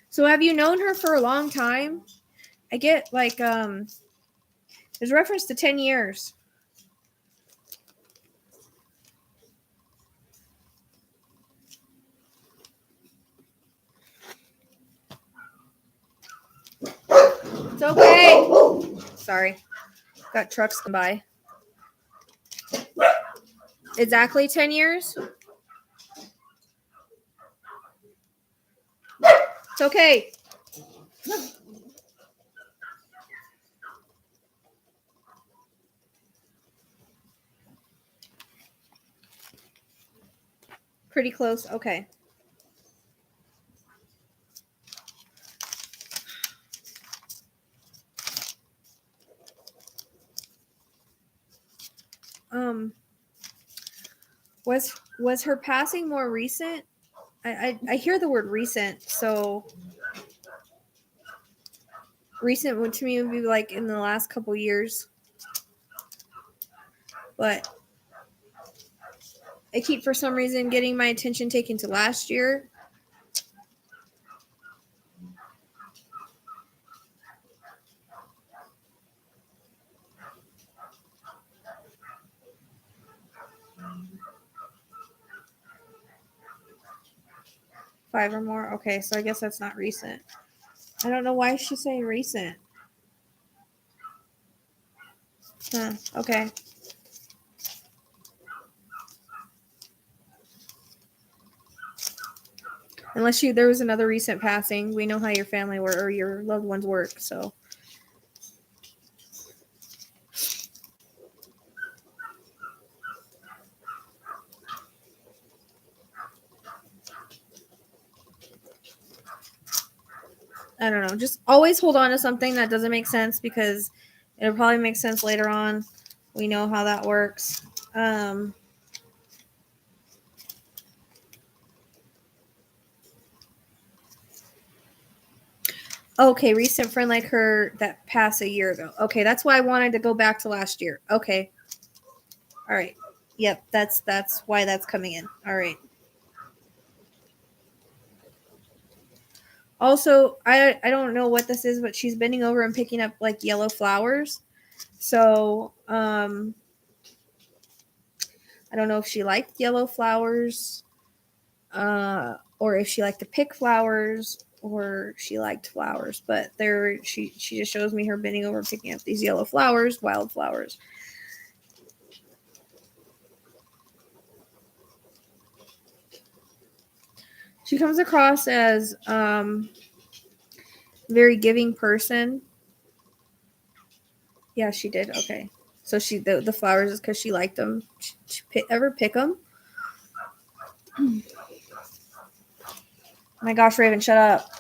So have you known her for a long time? I get like there's reference to 10 years. It's okay. Sorry. Got trucks come by. Exactly 10 years? It's okay. Pretty close. Okay. Was her passing more recent? I hear the word recent, so recent would to me would be like in the last couple years. But I keep for some reason getting my attention taken to last year. Five or more? Okay, so I guess that's not recent. I don't know why she's saying recent. Huh, okay. Unless there was another recent passing. We know how your family work or your loved ones work, so. I don't know. Just always hold on to something that doesn't make sense because it'll probably make sense later on. We know how that works. Okay, recent friend like her that passed a year ago. Okay, that's why I wanted to go back to last year. Okay. All right. Yep, that's why that's coming in. All right. Also, I don't know what this is, but she's bending over and picking up like yellow flowers. So, I don't know if she liked yellow flowers, or if she liked to pick flowers, or she liked flowers. But she just shows me her bending over, picking up these yellow flowers, wildflowers. She comes across as very giving person. Yeah, she did. Okay, so the flowers is because she liked them. She ever pick them? Oh my gosh, Raven, shut up.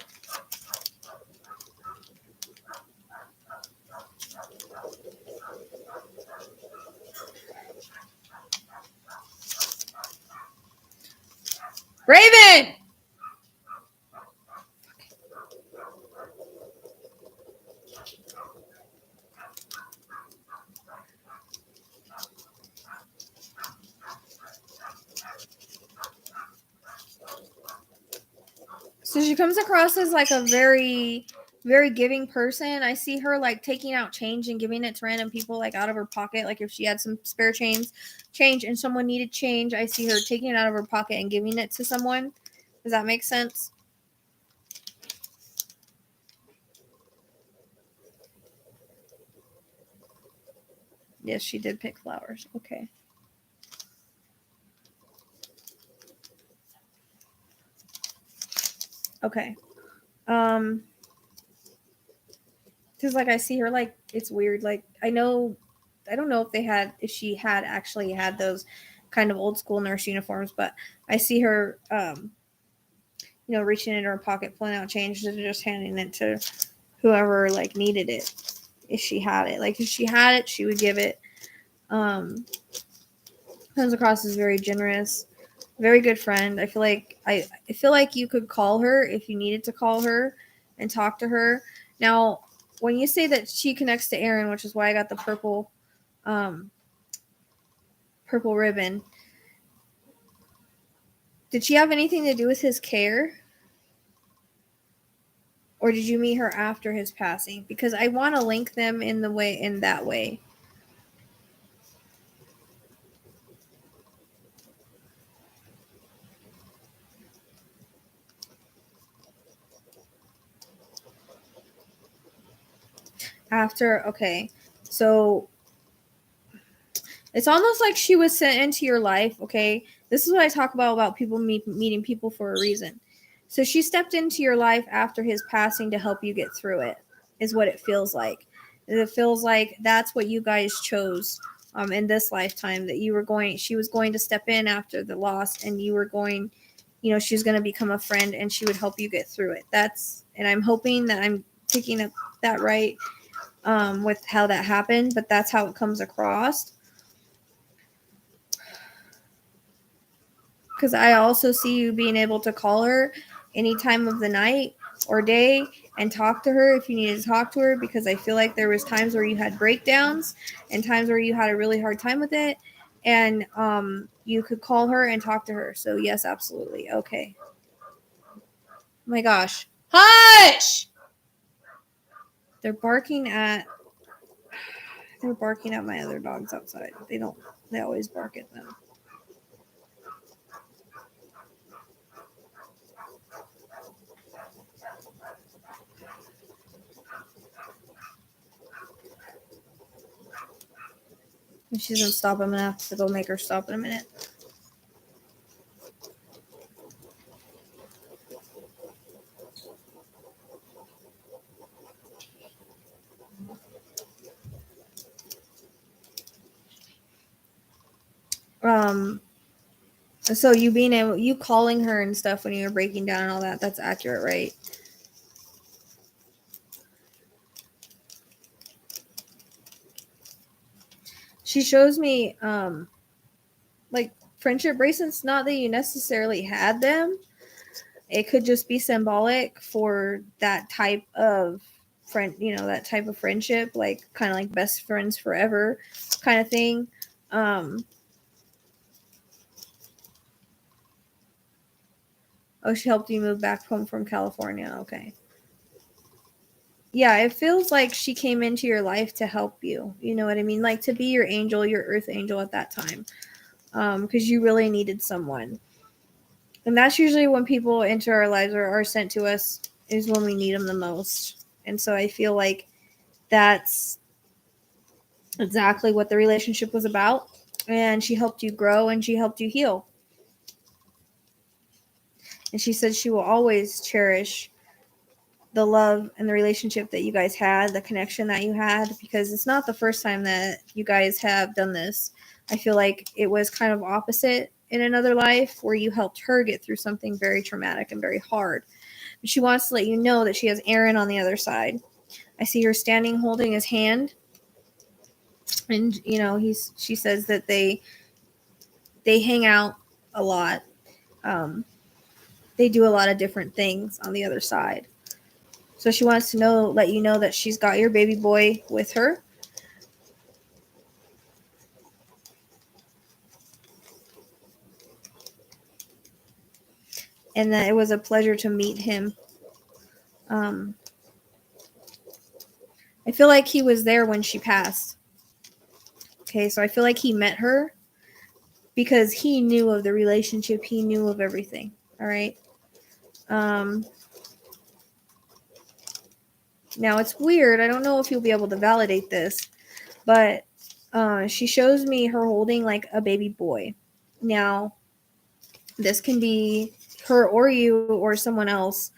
Raven! So she comes across as like a very, very giving person. I see her like taking out change and giving it to random people like out of her pocket. Like if she had some spare change and someone needed change, I see her taking it out of her pocket and giving it to someone. Does that make sense? Yes, she did pick flowers. Okay. Okay. Because like I see her, like it's weird. Like I don't know if she had actually had those kind of old school nurse uniforms, but I see her, reaching into her pocket, pulling out change, and just handing it to whoever like needed it. If she had it, like if she had it, she would give it. Comes across as very generous, very good friend. I feel like you could call her if you needed to call her and talk to her. Now, when you say that she connects to Aaron, which is why I got the purple ribbon, did she have anything to do with his care? Or did you meet her after his passing? Because I want to link them in that way. After, okay. So it's almost like she was sent into your life, okay? This is what I talk about people meeting people for a reason. So she stepped into your life after his passing to help you get through it, is what it feels like. It feels like that's what you guys chose in this lifetime, that she was going to step in after the loss, and you were going, she was going to become a friend, and she would help you get through it. And I'm hoping that I'm picking up that right with how that happened, but that's how it comes across. Because I also see you being able to call her any time of the night or day and talk to her if you needed to talk to her, because I feel like there was times where you had breakdowns and times where you had a really hard time with it, and you could call her and talk to her. So yes, absolutely. Okay. Oh my gosh. Hush! They're barking at my other dogs outside. They always bark at them. If she doesn't stop, I'm gonna have to go make her stop in a minute. So you calling her and stuff when you were breaking down and all that, that's accurate, right? She shows me like friendship bracelets, not that you necessarily had them. It could just be symbolic for that type of that type of friendship, like kind of like best friends forever kind of thing. Oh, she helped you move back home from California. Okay. Yeah, it feels like she came into your life to help you. You know what I mean? Like to be your angel, your earth angel at that time. Because you really needed someone. And that's usually when people enter our lives or are sent to us, is when we need them the most. And so I feel like that's exactly what the relationship was about. And she helped you grow and she helped you heal. And she said she will always cherish the love and the relationship that you guys had, the connection that you had, because it's not the first time that you guys have done this. I feel like it was kind of opposite in another life where you helped her get through something very traumatic and very hard. But she wants to let you know that she has Aaron on the other side. I see her standing holding his hand, and she says that they hang out a lot. They do a lot of different things on the other side. So she wants to let you know that she's got your baby boy with her. And that it was a pleasure to meet him. I feel like he was there when she passed. Okay, so I feel like he met her because he knew of the relationship. He knew of everything. All right. Now it's weird. I don't know if you'll be able to validate this, but she shows me her holding like a baby boy. Now, this can be her or you or someone else,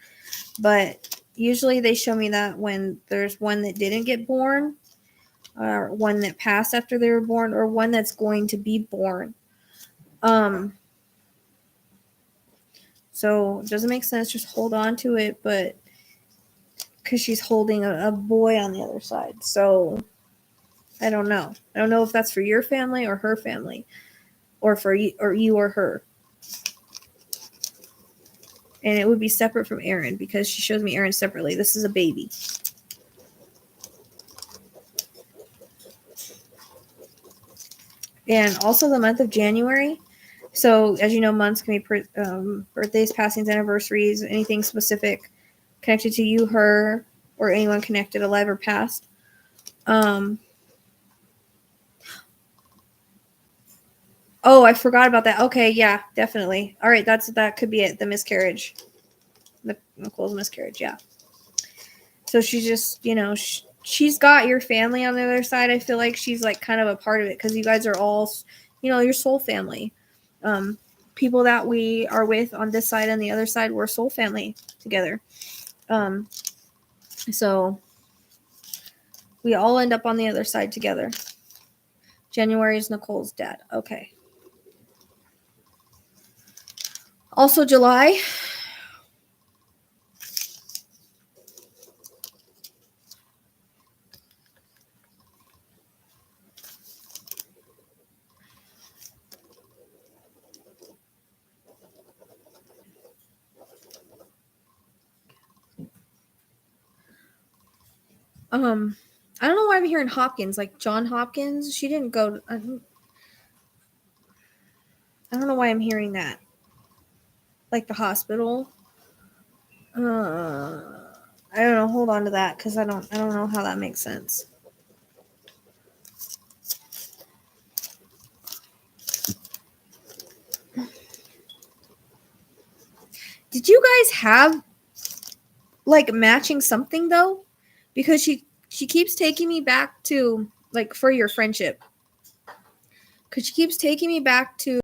but Usually they show me that when there's one that didn't get born, or one that passed after they were born, or one that's going to be born. So it doesn't make sense. Just hold on to it, but because she's holding a boy on the other side. So I don't know. I don't know if that's for your family or her family, or for you or her. And it would be separate from Aaron because she shows me Aaron separately. This is a baby. And also the month of January. So as you know, months can be birthdays, passings, anniversaries, anything specific connected to you, her, or anyone connected, alive or past. Oh, I forgot about that. Okay, yeah, definitely. All right, that could be it. The miscarriage, Nicole's miscarriage. Yeah. So she's just, she's got your family on the other side. I feel like she's like kind of a part of it because you guys are all, your soul family. People that we are with on this side and the other side, we're soul family together. So we all end up on the other side together. January is Nicole's dad. Okay. Also July. I don't know why I'm hearing Hopkins, like John Hopkins. She didn't go. I don't know why I'm hearing that. Like the hospital. I don't know. Hold on to that because I don't know how that makes sense. Did you guys have like matching something though? Because she keeps taking me back to like for your friendship. Because she keeps taking me back to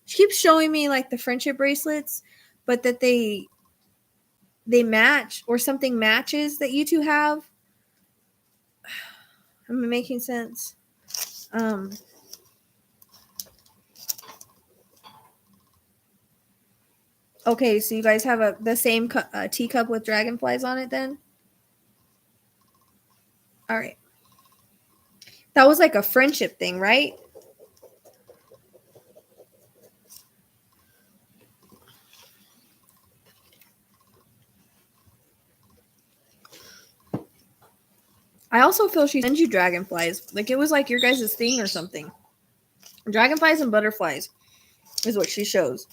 she keeps showing me like the friendship bracelets, but that they match or something matches that you two have. Am I making sense? Okay, so you guys have the same teacup with dragonflies on it then? All right. That was like a friendship thing, right? I also feel she sends you dragonflies. Like it was like your guys' thing or something. Dragonflies and butterflies is what she shows.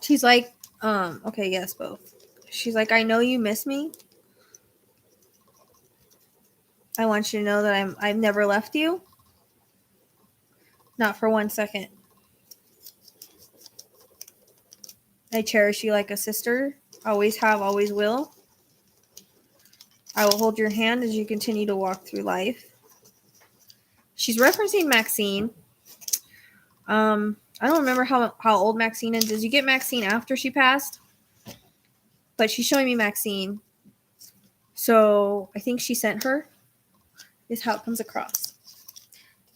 She's like, okay, yes, both. She's like, I know you miss me. I want you to know that I've never left you. Not for 1 second. I cherish you like a sister. Always have, always will. I will hold your hand as you continue to walk through life. She's referencing Maxine. I don't remember how old Maxine is. Did you get Maxine after she passed? But she's showing me Maxine. So I think she sent her. Is how it comes across.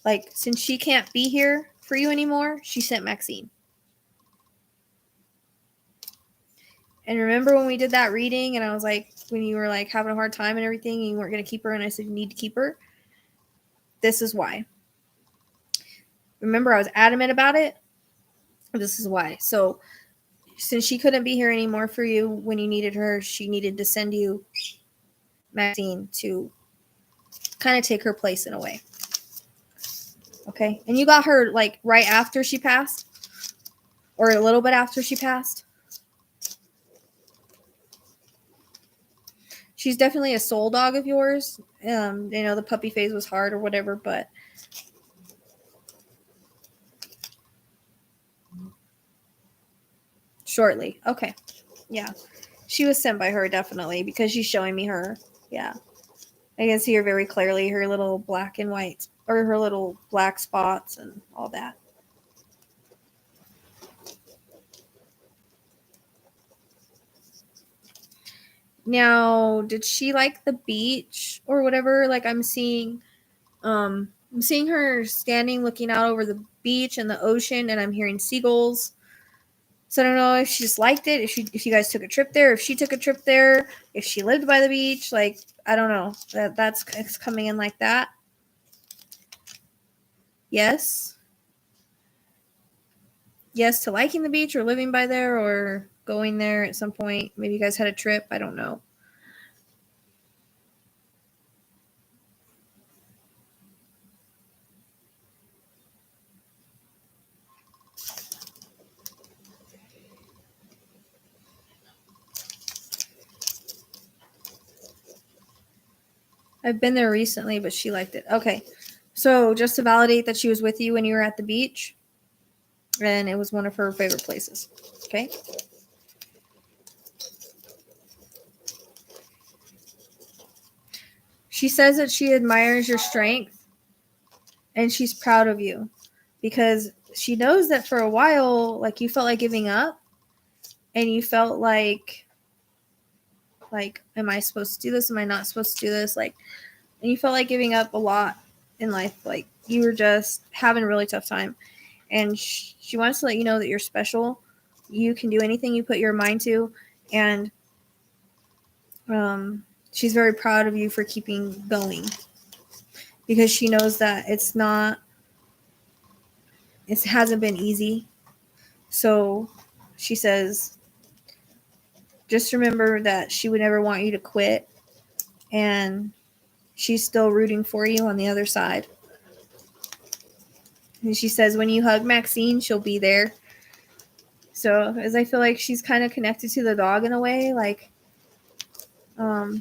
Like, since she can't be here for you anymore, she sent Maxine. And remember when we did that reading and I was like, when you were like having a hard time and everything and you weren't going to keep her and I said you need to keep her? This is why. Remember I was adamant about it? This is why. So since she couldn't be here anymore for you when you needed her, she needed to send you Maxine to kind of take her place in a way. Okay? And you got her like right after she passed? Or a little bit after she passed? She's definitely a soul dog of yours. The puppy phase was hard or whatever, but shortly. Okay. Yeah. She was sent by her, definitely, because she's showing me her. Yeah. I can see her very clearly, her little black and white, or her little black spots and all that. Now, did she like the beach or whatever? Like I'm seeing her standing looking out over the beach and the ocean, and I'm hearing seagulls. So I don't know if she just liked it, if you guys took a trip there, if she took a trip there, if she lived by the beach, like I don't know. That's it's coming in like that. Yes. Yes to liking the beach or living by there or going there at some point. Maybe you guys had a trip, I don't know. I've been there recently, but she liked it. Okay. So just to validate that she was with you when you were at the beach, and it was one of her favorite places. Okay. She says that she admires your strength and she's proud of you because she knows that for a while, like you felt like giving up and you felt like, am I supposed to do this? Am I not supposed to do this? Like, and you felt like giving up a lot in life. Like you were just having a really tough time. And she wants to let you know that you're special. You can do anything you put your mind to. And she's very proud of you for keeping going. Because she knows that it hasn't been easy. So she says, just remember that she would never want you to quit. And she's still rooting for you on the other side. And she says, when you hug Maxine, she'll be there. So as I feel like she's kind of connected to the dog in a way, like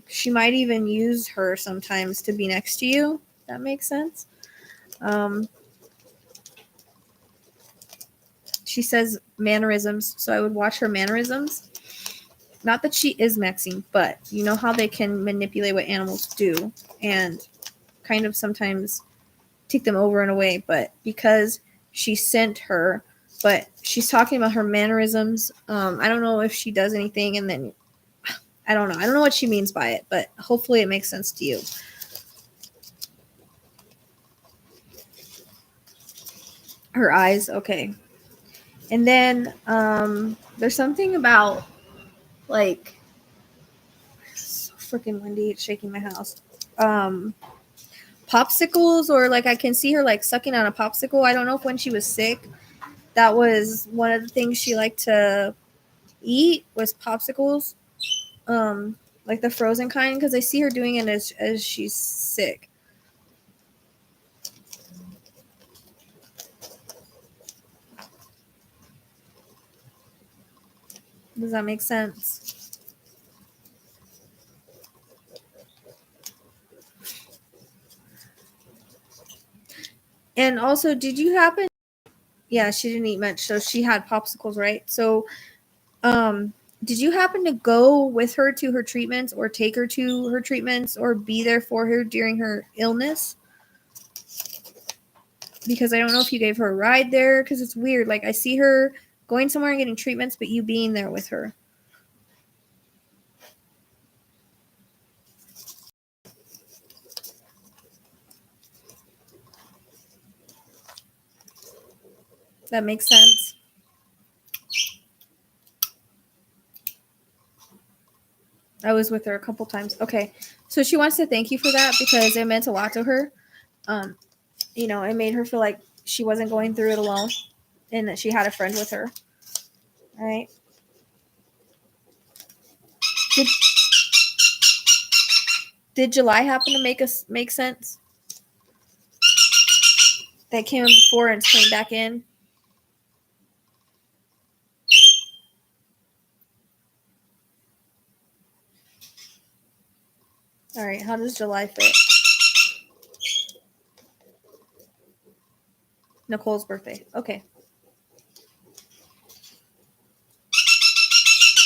she might even use her sometimes to be next to you. That makes sense. She says mannerisms, so I would watch her mannerisms. Not that she is Maxine, but you know how they can manipulate what animals do and kind of sometimes take them over in a way, but because she sent her, but she's talking about her mannerisms. I don't know if she does anything and then I don't know. I don't know what she means by it, but hopefully it makes sense to you. Her eyes, okay. And then there's something about like so freaking windy, it's shaking my house. Popsicles, or like I can see her like sucking on a popsicle. I don't know if when she was sick, that was one of the things she liked to eat was popsicles, like the frozen kind, because I see her doing it as she's sick. Does that make sense? And also, did you happen? Yeah, she didn't eat much, so she had popsicles, right? So, did you happen to go with her to her treatments, or take her to her treatments, or be there for her during her illness? Because I don't know if you gave her a ride there, because it's weird. Like I see her going somewhere and getting treatments, but you being there with her. That makes sense. I was with her a couple times. Okay. So she wants to thank you for that because it meant a lot to her. It made her feel like she wasn't going through it alone and that she had a friend with her. All right. Did July happen to make sense? That came in before and came back in. All right. How does July fit? Nicole's birthday. Okay.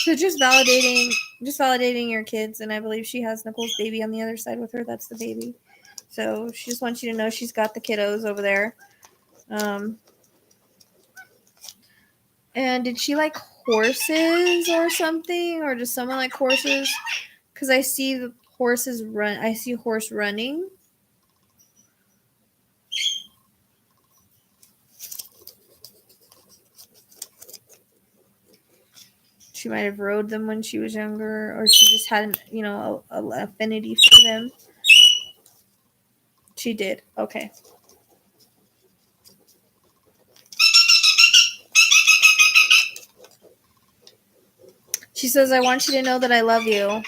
So just validating your kids, and I believe she has Nicole's baby on the other side with her. That's the baby. So she just wants you to know she's got the kiddos over there. And did she like horses or something, or does someone like horses? Because I see the horses run. I see horse running. She might have rode them when she was younger, or she just had, a affinity for them. She did. Okay. She says, I want you to know that I love you.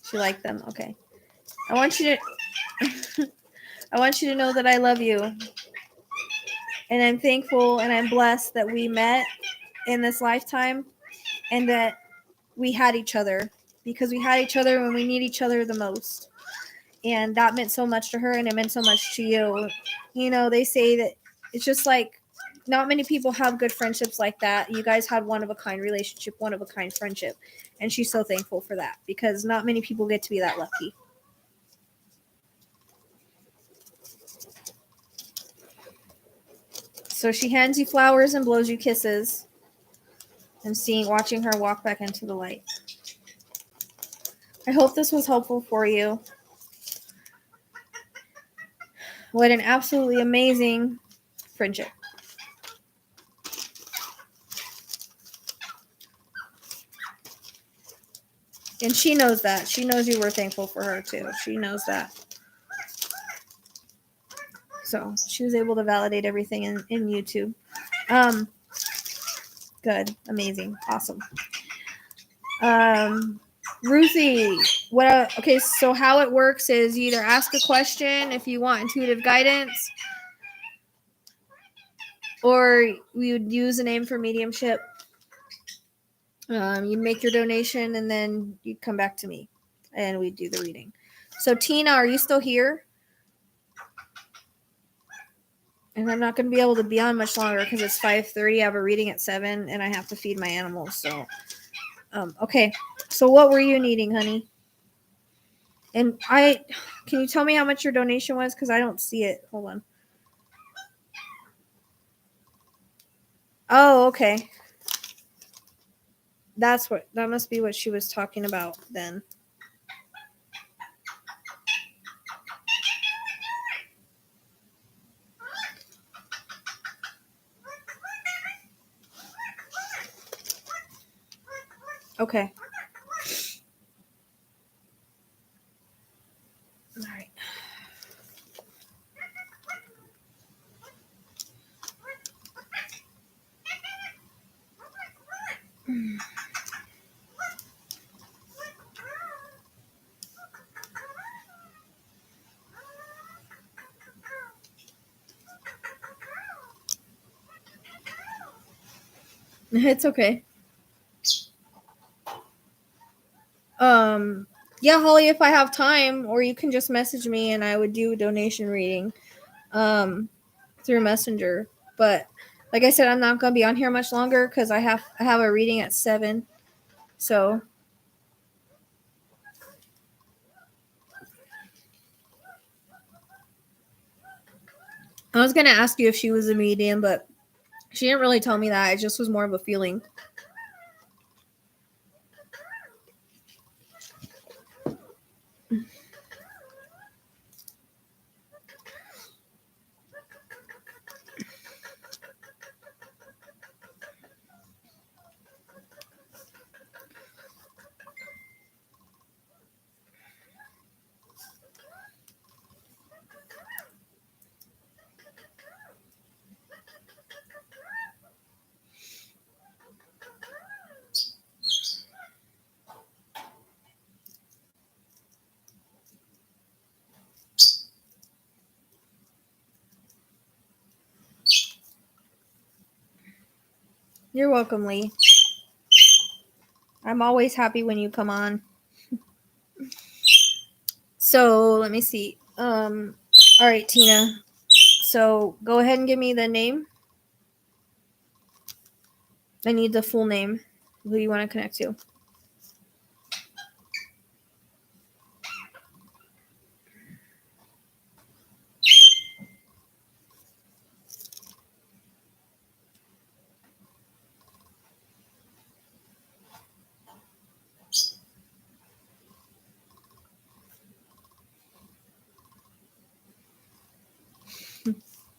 She liked them. Okay. I want you to know that I love you. And I'm thankful and I'm blessed that we met in this lifetime and that we had each other, because we had each other when we need each other the most. And that meant so much to her, and it meant so much to you. They say that it's just like not many people have good friendships like that. You guys had one of a kind relationship, one of a kind friendship. And she's so thankful for that, because not many people get to be that lucky. So she hands you flowers and blows you kisses, and watching her walk back into the light. I hope this was helpful for you. What an absolutely amazing friendship. And she knows that. She knows you were thankful for her too. She knows that. So she was able to validate everything in YouTube. Good. Amazing. Awesome. Ruthie, okay, so how it works is you either ask a question if you want intuitive guidance, or we would use a name for mediumship. You make your donation, and then you come back to me, and we do the reading. So Tina, are you still here? And I'm not going to be able to be on much longer because it's 5:30. I have a reading at 7, and I have to feed my animals. So, okay. So what were you needing, honey? And can you tell me how much your donation was? Because I don't see it. Hold on. Oh, okay. That must be what she was talking about then. Okay. All right. It's okay. Yeah, Holly, if I have time, or you can just message me and I would do a donation reading through Messenger. But like I said, I'm not going to be on here much longer because I have a reading at 7. So I was going to ask you if she was a medium, but she didn't really tell me that. It just was more of a feeling. You're welcome, Lee. I'm always happy when you come on. So let me see. All right, Tina. So go ahead and give me the name. I need the full name. Who you want to connect to?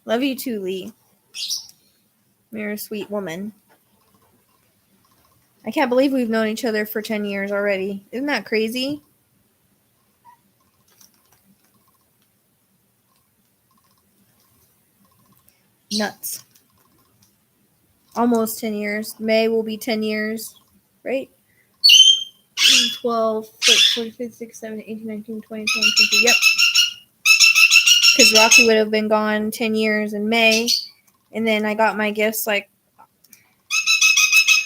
Love you too, Lee. You're a sweet woman. I can't believe we've known each other for 10 years already. Isn't that crazy? Nuts. Almost 10 years. May will be 10 years, right? 12, 14, 15, 16, 17, 18, 19, 20, 21, 22. Yep. Because Rocky would have been gone 10 years in May. And then I got my gifts,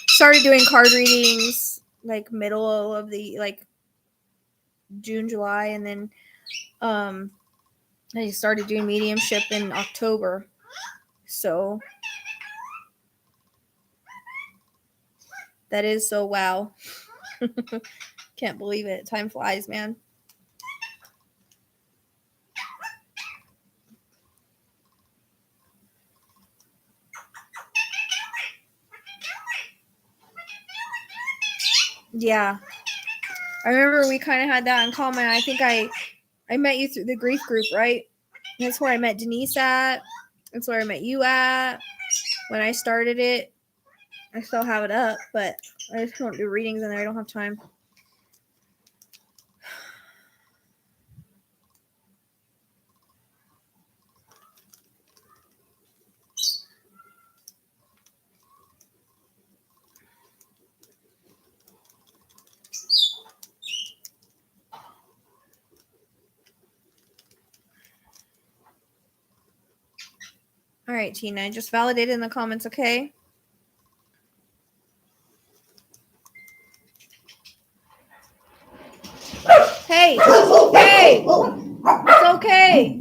started doing card readings, middle of the, June, July. And then I started doing mediumship in October. So that is so wow. Can't believe it. Time flies, man. Yeah. I remember we kind of had that in common. I think I met you through the grief group, right? That's where I met Denise at. That's where I met you at. When I started it, I still have it up, but I just don't do readings in there. I don't have time. All right, Tina, just validate in the comments, okay? Hey, hey, it's okay.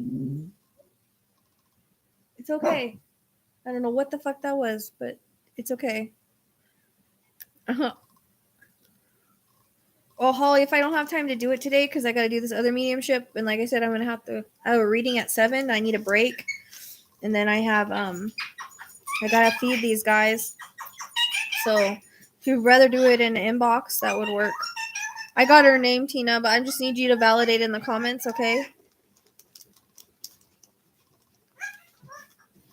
It's okay. I don't know what the fuck that was, but it's okay. Well, Holly, if I don't have time to do it today because I got to do this other mediumship, and like I said, I'm gonna have a reading at 7. I need a break, and then I have I gotta feed these guys. So if you'd rather do it in an inbox, that would work. I got her name, Tina, but I just need you to validate in the comments, okay?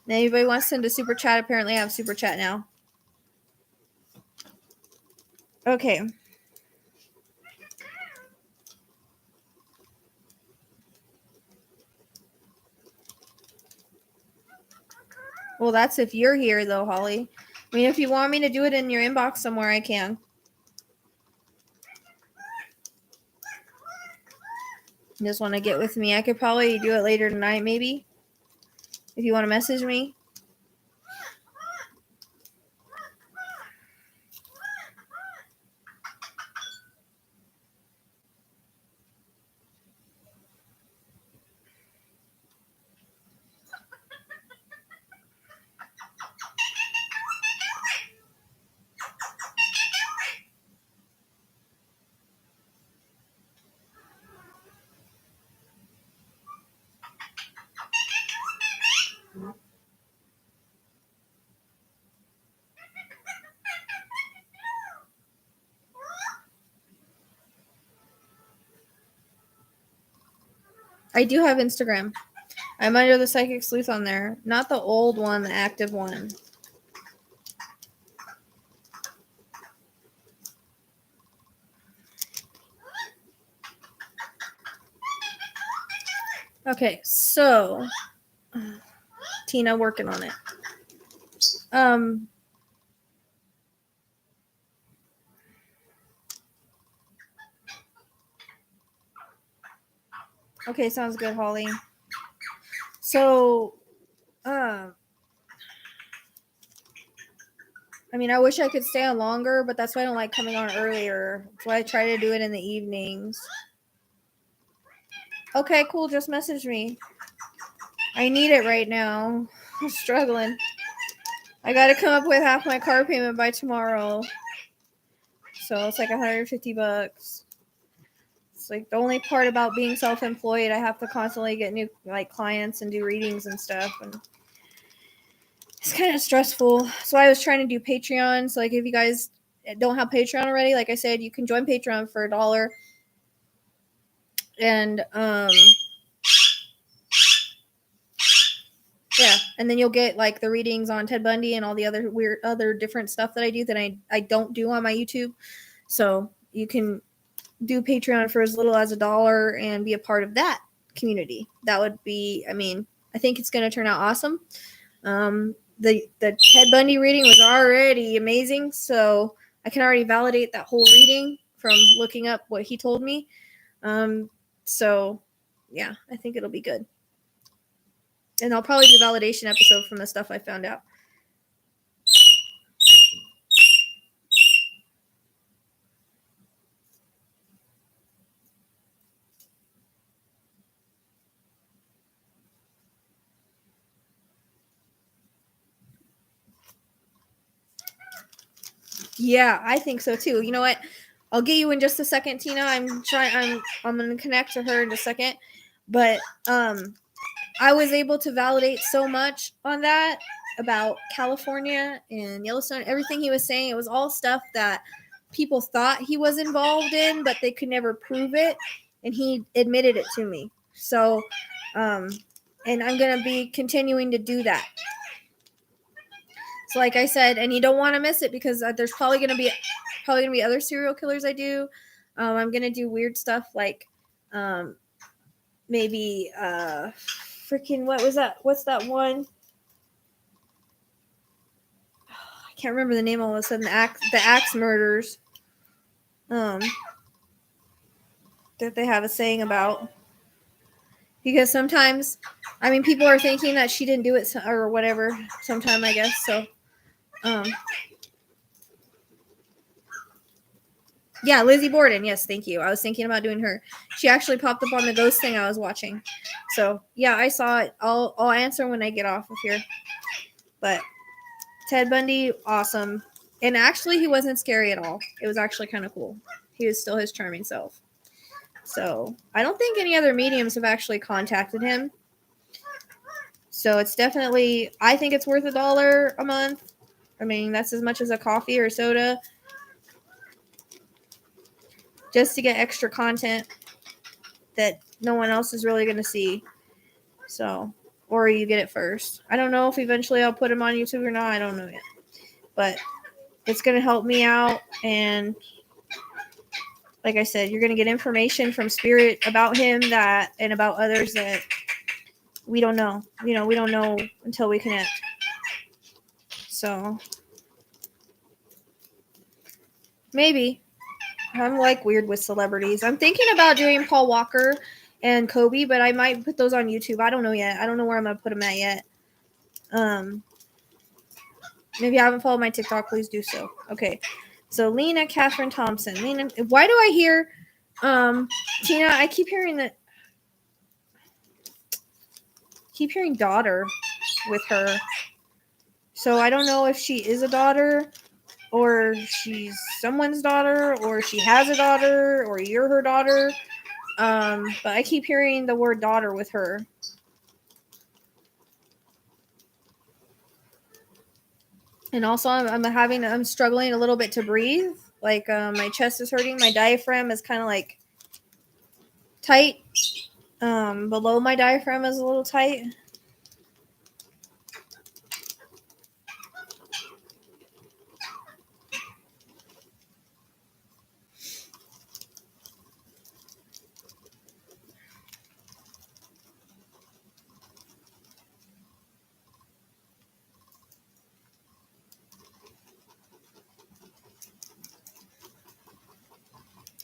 And anybody wants to send a super chat, apparently I have super chat now. Okay. Well, that's if you're here, though, Holly. I mean, if you want me to do it in your inbox somewhere, I can. You just want to get with me. I could probably do it later tonight, maybe. If you want to message me. I do have Instagram. I'm under the Psychic Sleuth on there. Not the old one, the active one. Okay, so Tina working on it. Okay, sounds good, Holly. So, I mean, I wish I could stay on longer, but that's why I don't like coming on earlier. That's why I try to do it in the evenings. Okay, cool. Just message me. I need it right now. I'm struggling. I got to come up with half my car payment by tomorrow. So it's like $150. It's like the only part about being self-employed, I have to constantly get new like clients and do readings and stuff, and it's kind of stressful. So I was trying to do Patreon. So like if you guys don't have Patreon already, like I said, you can join Patreon for $1. And yeah, and then you'll get like the readings on Ted Bundy and all the other different stuff that I do that I don't do on my YouTube. So you can do Patreon for as little as $1 and be a part of that community. That would be, I mean, I think it's going to turn out awesome. The Ted Bundy reading was already amazing, so I can already validate that whole reading from looking up what he told me. So yeah, I think it'll be good. And I'll probably do a validation episode from the stuff I found out. Yeah, I think so too. You know what? I'll get you in just a second, Tina. I'm gonna connect to her in a second. But I was able to validate so much on that about California and Yellowstone, everything he was saying. It was all stuff that people thought he was involved in, but they could never prove it. And he admitted it to me. So, and I'm going to be continuing to do that. So like I said, and you don't want to miss it because there's probably going to be other serial killers I do. I'm going to do weird stuff like maybe freaking what's that one? I can't remember the name all of a sudden. The axe murders that they have a saying about. Because sometimes, I mean, people are thinking that she didn't do it or whatever sometime, I guess. So, yeah, Lizzie Borden. Yes, thank you. I was thinking about doing her. She actually popped up on the ghost thing I was watching. So, yeah, I saw it. I'll answer when I get off of here. But Ted Bundy, awesome. And actually, he wasn't scary at all. It was actually kind of cool. He was still his charming self. So, I don't think any other mediums have actually contacted him. So, it's definitely, I think it's worth $1 a month. I mean, that's as much as a coffee or soda. Just to get extra content that no one else is really going to see. So, or you get it first. I don't know if eventually I'll put him on YouTube or not. I don't know yet. But it's going to help me out. And like I said, you're going to get information from Spirit about him and about others that we don't know. You know, we don't know until we connect. So, maybe. I'm like weird with celebrities. I'm thinking about doing Paul Walker and Kobe, but I might put those on YouTube. I don't know yet. I don't know where I'm going to put them at yet. If you haven't followed my TikTok, please do so. Okay. So Lena Catherine Thompson. Lena, why do I hear Tina, I keep hearing daughter with her. So I don't know if she is a daughter or she's someone's daughter or she has a daughter or you're her daughter. But I keep hearing the word daughter with her. And also I'm struggling a little bit to breathe. Like my chest is hurting. My diaphragm is kind of like tight. Below my diaphragm is a little tight.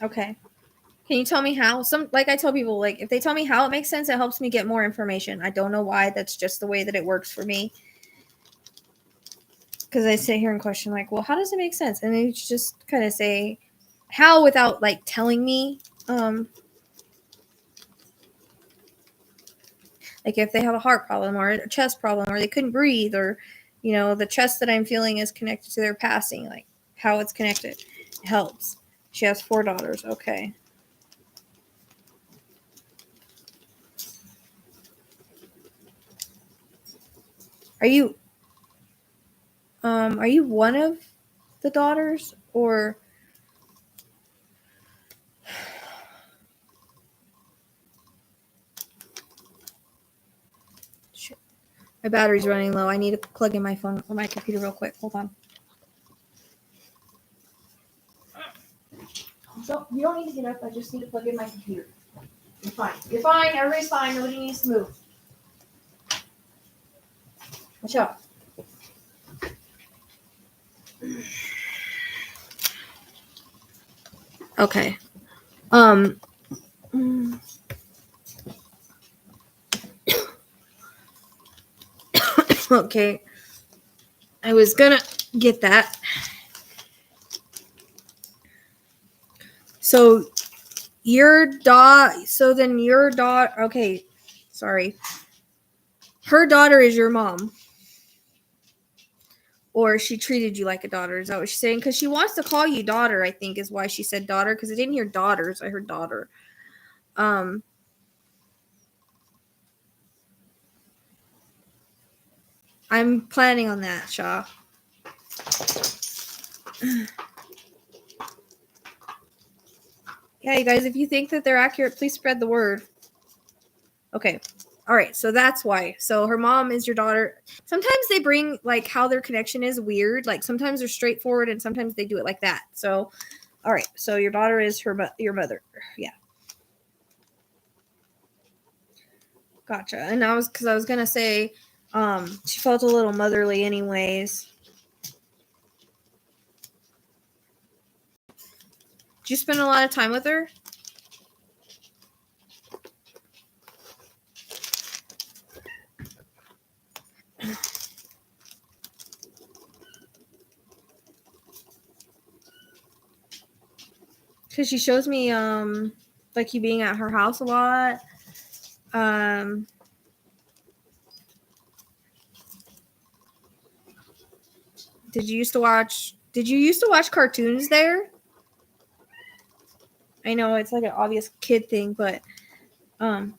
Okay. Can you tell me how? Like I tell people, like if they tell me how it makes sense, it helps me get more information. I don't know why. That's just the way that it works for me. Because I sit here and question, like, well, how does it make sense? And they just kind of say how without like telling me. Like if they have a heart problem or a chest problem or they couldn't breathe or, You know, the trust that I'm feeling is connected to their passing, like how it's connected. It helps. She has 4 daughters. Okay. Are you one of the daughters or shit. My battery's running low. I need to plug in my phone or my computer real quick. Hold on. So you don't need to get up. I just need to plug in my computer. You're fine. You're fine. Everybody's fine. Nobody needs to move. Watch out. Okay. Okay. I was gonna get that. So your daughter, okay, sorry. Her daughter is your mom. Or she treated you like a daughter. Is that what she's saying? Because she wants to call you daughter, I think, is why she said daughter. Because I didn't hear daughters. I heard daughter. I'm planning on that, Shaw. Yeah, you guys, if you think that they're accurate, please spread the word. Okay. All right. So that's why. So her mom is your daughter. Sometimes they bring like how their connection is weird. Like sometimes they're straightforward and sometimes they do it like that. So, all right. So your daughter is your mother. Yeah. Gotcha. And I was going to say, she felt a little motherly anyways. Did you spend a lot of time with her? Because she shows me, like you being at her house a lot. Did you used to watch cartoons there? I know it's like an obvious kid thing, but oh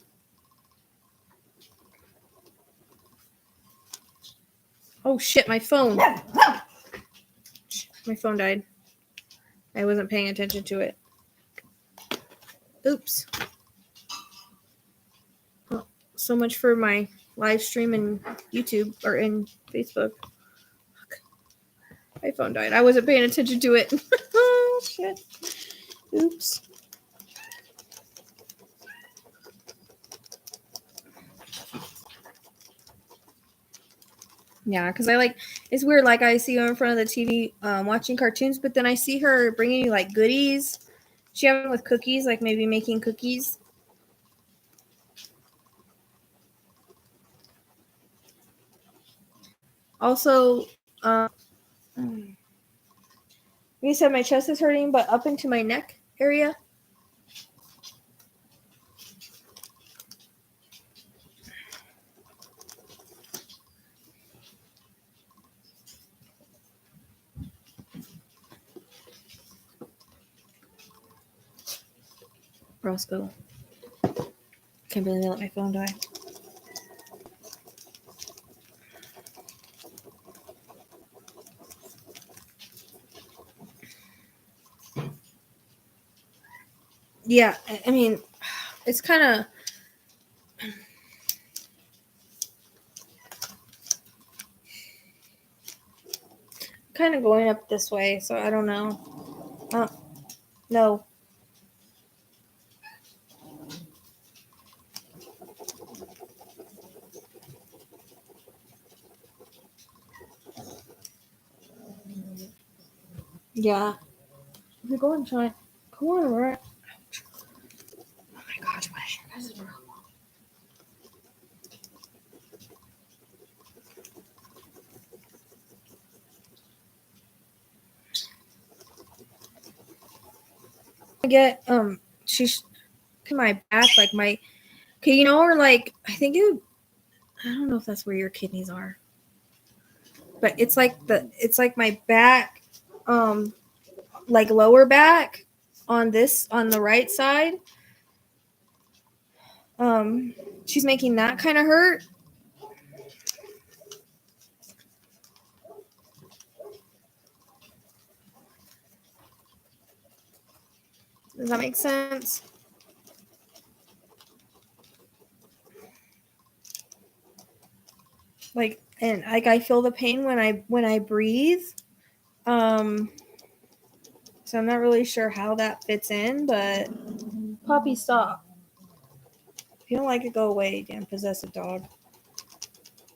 shit, my phone. My phone died. I wasn't paying attention to it. Oops. Well, so much for my live stream in YouTube or in Facebook. Fuck. My phone died. I wasn't paying attention to it. Oh shit. Oops. Yeah, because it's weird. Like, I see her in front of the TV watching cartoons, but then I see her bringing you, like, goodies. She having with cookies, like maybe making cookies. Also, you said my chest is hurting, but up into my neck area. Roscoe. Can't believe I let my phone die. Yeah, I mean, it's kind of going up this way, so I don't know. No. Yeah. We're going to try. Come on, right? Oh my gosh, my hair guys is real long. I get she's my back, like my okay, you know, or like I think I don't know if that's where your kidneys are. but it's like my back, like lower back on the right side. She's making that kind of hurt. Does that make sense? Like, and like I feel the pain when I breathe. So I'm not really sure how that fits in, but Poppy, stop. If you don't like it, go away, damn possessive dog.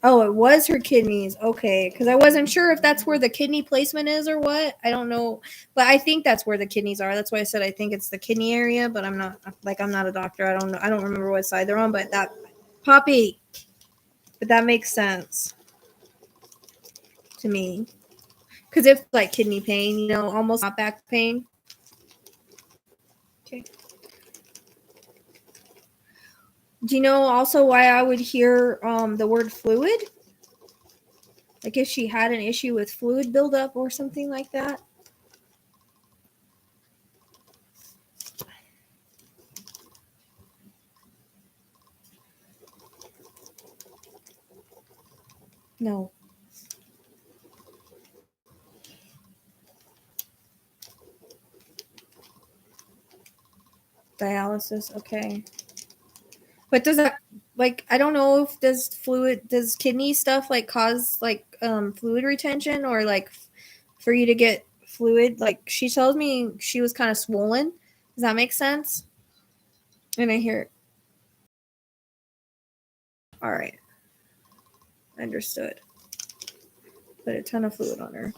Oh, it was her kidneys. Okay, because I wasn't sure if that's where the kidney placement is or what. I don't know, but I think that's where the kidneys are. That's why I said I think it's the kidney area, but I'm not a doctor. I don't know. I don't remember what side they're on, but that Poppy, but that makes sense to me. Because if like kidney pain, almost not back pain. Okay. Do you know also why I would hear the word fluid? Like if she had an issue with fluid buildup or something like that? No. Dialysis, okay. But does that, like, I don't know if does kidney stuff like cause like fluid retention or like for you to get fluid? Like she tells me she was kind of swollen. Does that make sense? And I hear it. All right. Understood. Put a ton of fluid on her.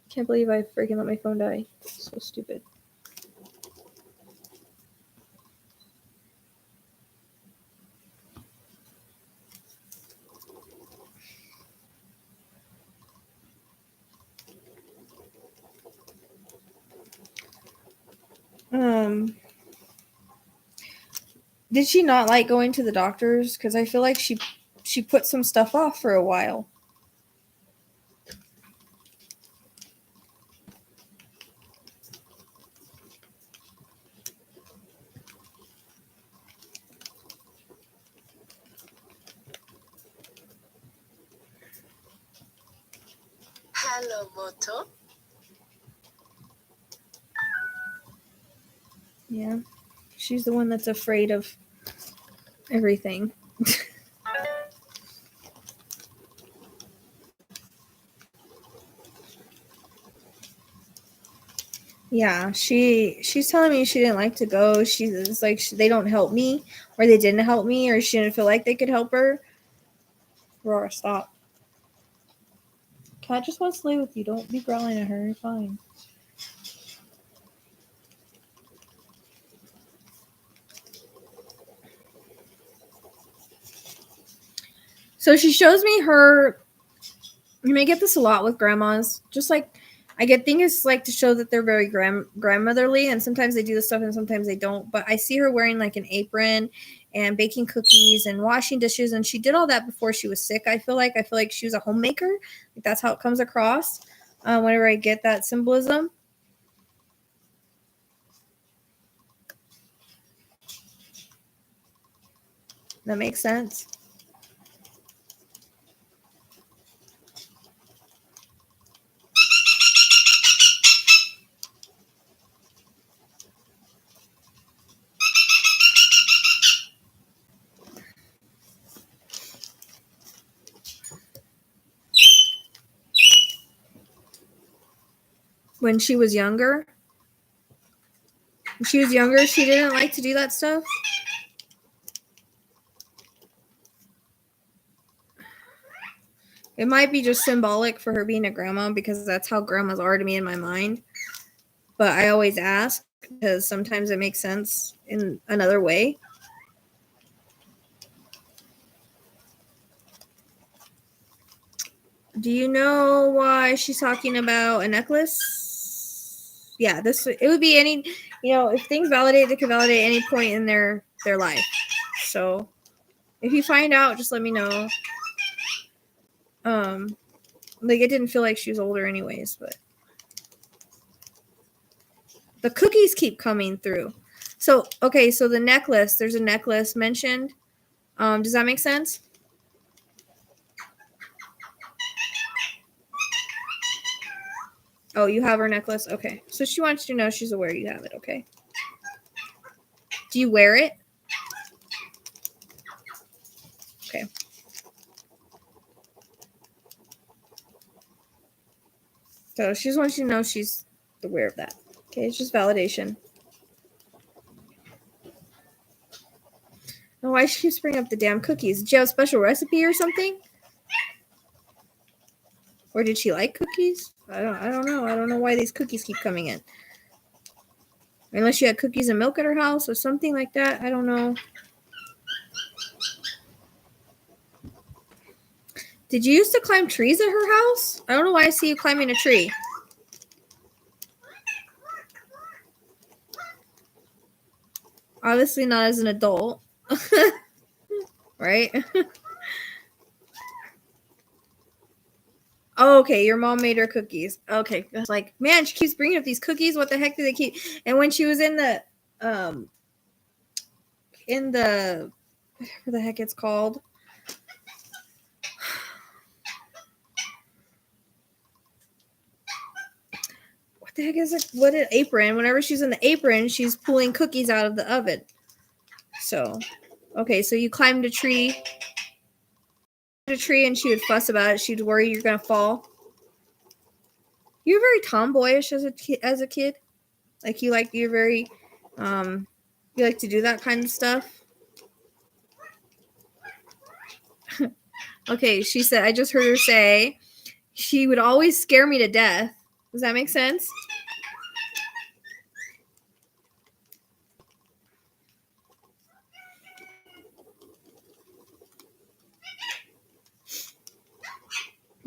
Can't believe I freaking let my phone die. So stupid. Did she not like going to the doctors? Because I feel like she put some stuff off for a while. Hello, Moto. Yeah. She's the one that's afraid of everything. Yeah, she's telling me she didn't like to go. She's like they don't help me, or they didn't help me, or she didn't feel like they could help her. Roar, stop. Cat just wants to play with you. Don't be growling at her. You're fine. So she shows me her. You may get this a lot with grandmas. Just like I think it's like to show that they're very grandmotherly, and sometimes they do this stuff and sometimes they don't. But I see her wearing like an apron and baking cookies and washing dishes, and she did all that before she was sick. I feel like she was a homemaker. Like that's how it comes across whenever I get that symbolism. That makes sense. When she was younger, she didn't like to do that stuff. It might be just symbolic for her being a grandma because that's how grandmas are to me in my mind. But I always ask because sometimes it makes sense in another way. Do you know why she's talking about a necklace? Yeah, it would be any, if things validate, they can validate any point in their life. So if you find out, just let me know. Like, it didn't feel like she was older anyways, but the cookies keep coming through. So, okay, so the necklace, there's a necklace mentioned. Does that make sense? Oh, you have her necklace? Okay. So she wants you to know she's aware you have it, okay? Do you wear it? Okay. So she just wants you to know she's aware of that. Okay, it's just validation. Oh, why she keeps bringing up the damn cookies? Did you have a special recipe or something? Or did she like cookies? I don't know. I don't know why these cookies keep coming in. Unless she had cookies and milk at her house or something like that. I don't know. Did you used to climb trees at her house? I don't know why I see you climbing a tree. Obviously not as an adult. Right? Oh, okay, your mom made her cookies. Okay. I was like, man, she keeps bringing up these cookies. What the heck do they keep? And when she was in the whatever the heck it's called. What the heck is it? What an apron. Whenever she's in the apron, she's pulling cookies out of the oven. So, okay, so you climbed a tree. And she would fuss about it. She'd worry you're gonna fall. You're very tomboyish as a kid. Like you're very you like to do that kind of stuff. Okay, she said, I just heard her say she would always scare me to death. Does that make sense?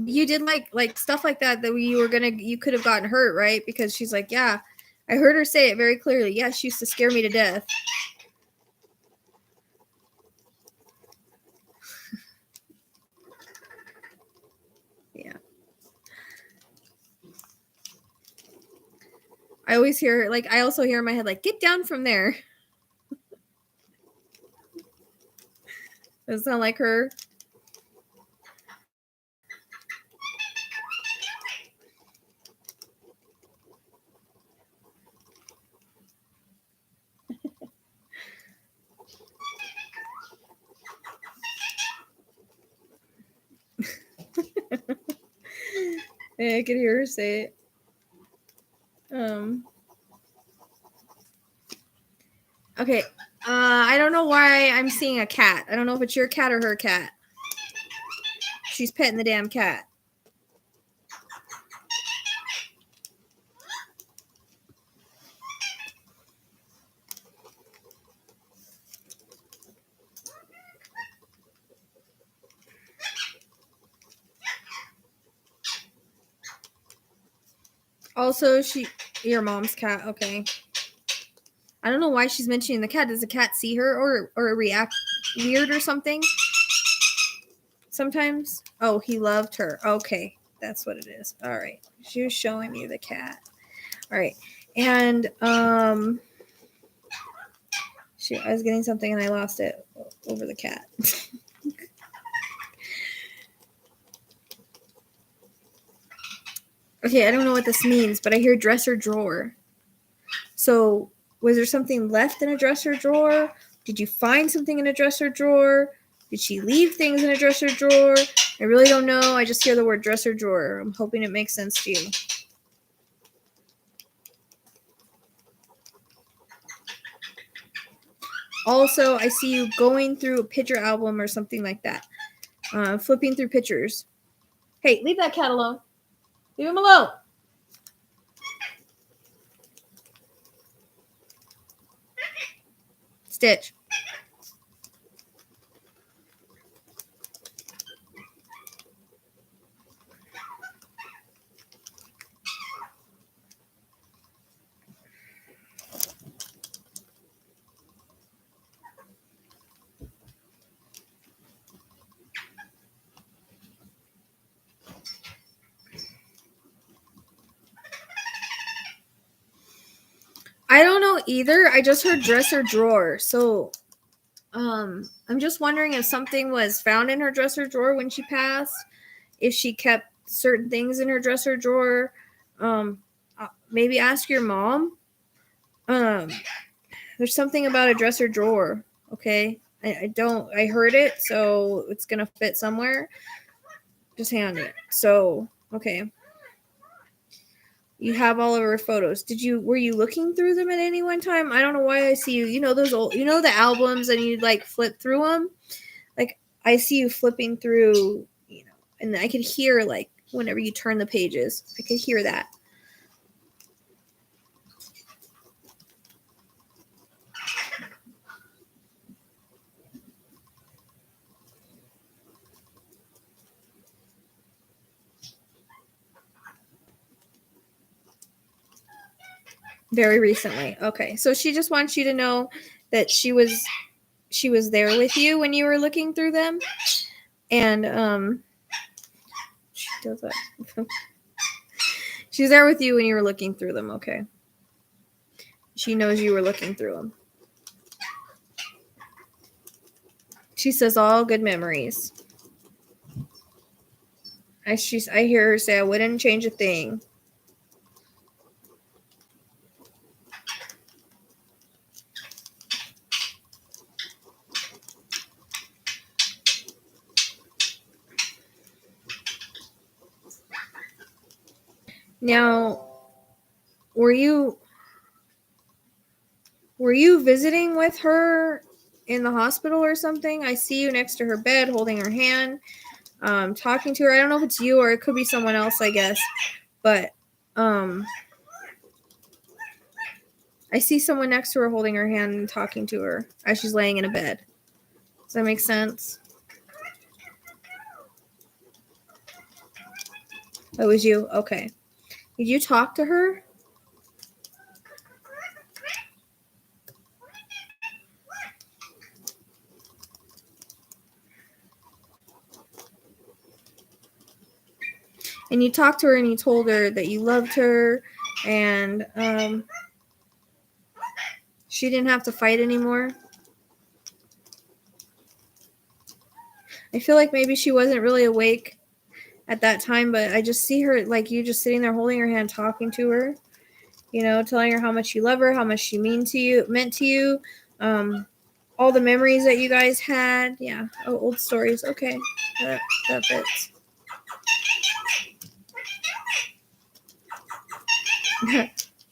You did like stuff like that you could have gotten hurt, right? Because she's like, yeah, I heard her say it very clearly. Yeah, she used to scare me to death. Yeah. I always hear, like, I also hear in my head, like, get down from there. Does it sound like her? Yeah, I could hear her say it. Okay. I don't know why I'm seeing a cat. I don't know if it's your cat or her cat. She's petting the damn cat. Also, your mom's cat. Okay. I don't know why she's mentioning the cat. Does the cat see her or react weird or something? Sometimes. Oh, he loved her. Okay, that's what it is. All right. She was showing me the cat. All right, and I was getting something and I lost it over the cat. Okay, I don't know what this means, but I hear dresser drawer. So, was there something left in a dresser drawer? Did you find something in a dresser drawer? Did she leave things in a dresser drawer? I really don't know. I just hear the word dresser drawer. I'm hoping it makes sense to you. Also, I see you going through a picture album or something like that. Flipping through pictures. Hey, leave that cat alone. Leave him alone. Stitch. either. I just heard dresser drawer. So I'm just wondering if something was found in her dresser drawer when she passed, if she kept certain things in her dresser drawer. Maybe ask your mom. There's something about a dresser drawer, okay? I heard it, so it's gonna fit somewhere. Just hand it. So, okay. You have all of her photos. Were you looking through them at any one time? I don't know why I see you. You know those old, the albums and you like flip through them? Like I see you flipping through, and I could hear like whenever you turn the pages. I could hear that. Very recently. Okay. So she just wants you to know that she was there with you when you were looking through them. And she does that. She's there with you when you were looking through them, okay? She knows you were looking through them. She says all good memories. I hear her say, I wouldn't change a thing. Now, were you visiting with her in the hospital or something? I see you next to her bed holding her hand, talking to her. I don't know if it's you or it could be someone else, I guess. But I see someone next to her holding her hand and talking to her as she's laying in a bed. Does that make sense? That was you? Okay. Did you talk to her? And you talked to her and you told her that you loved her and she didn't have to fight anymore. I feel like maybe she wasn't really awake at that time, but I just see her like you just sitting there holding her hand, talking to her, telling her how much you love her, how much she meant to you, all the memories that you guys had. Yeah. Oh, old stories. Okay. That fits.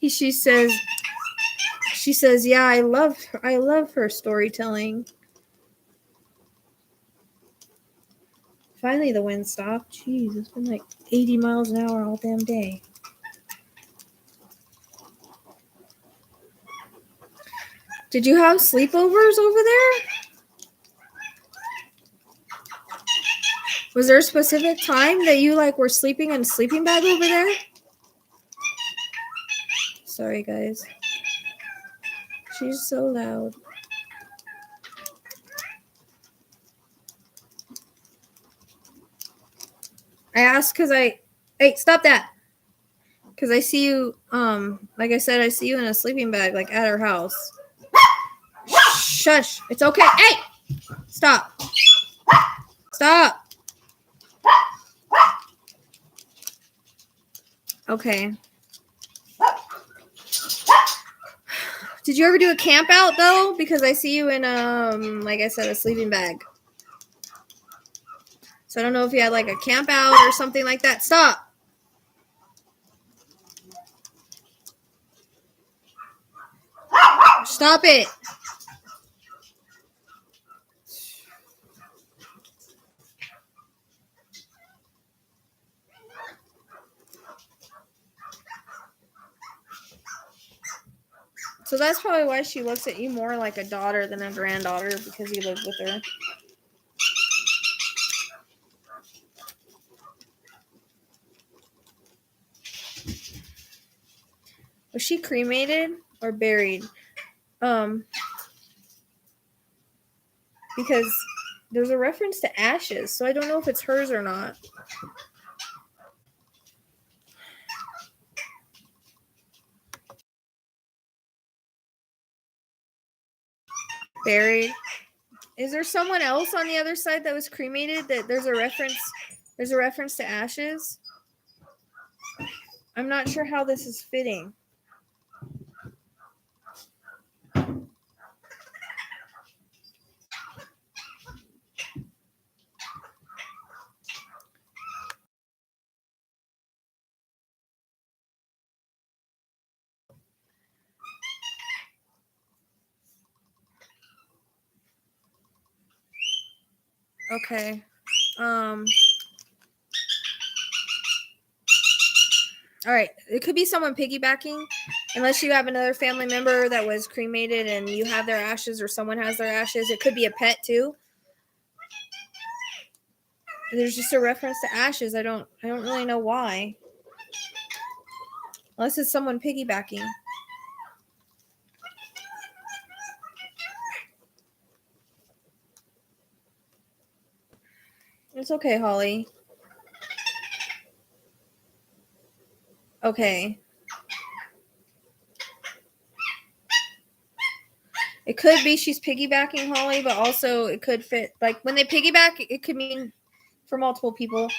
she says, yeah, I love her storytelling. Finally, the wind stopped. Jeez, it's been like 80 miles an hour all damn day. Did you have sleepovers over there? Was there a specific time that you were sleeping in a sleeping bag over there? Sorry, guys. She's so loud. I asked because hey, stop that. Because I see you, like I said, I see you in a sleeping bag, at her house. Shush. It's okay. Hey! Stop. Stop. Okay. Did you ever do a camp out, though? Because I see you in, like I said, a sleeping bag. So I don't know if you had, a camp out or something like that. Stop. Stop it. So that's probably why she looks at you more like a daughter than a granddaughter, because you live with her. Was she cremated or buried? Because there's a reference to ashes, so I don't know if it's hers or not. Buried. Is there someone else on the other side that was cremated that there's a reference to ashes? I'm not sure how this is fitting. Okay. All right. It could be someone piggybacking, unless you have another family member that was cremated and you have their ashes, or someone has their ashes. It could be a pet too. There's just a reference to ashes. I don't really know why. Unless it's someone piggybacking. It's okay, Holly. Okay. It could be she's piggybacking, Holly, but also it could fit. Like, when they piggyback, it could mean for multiple people.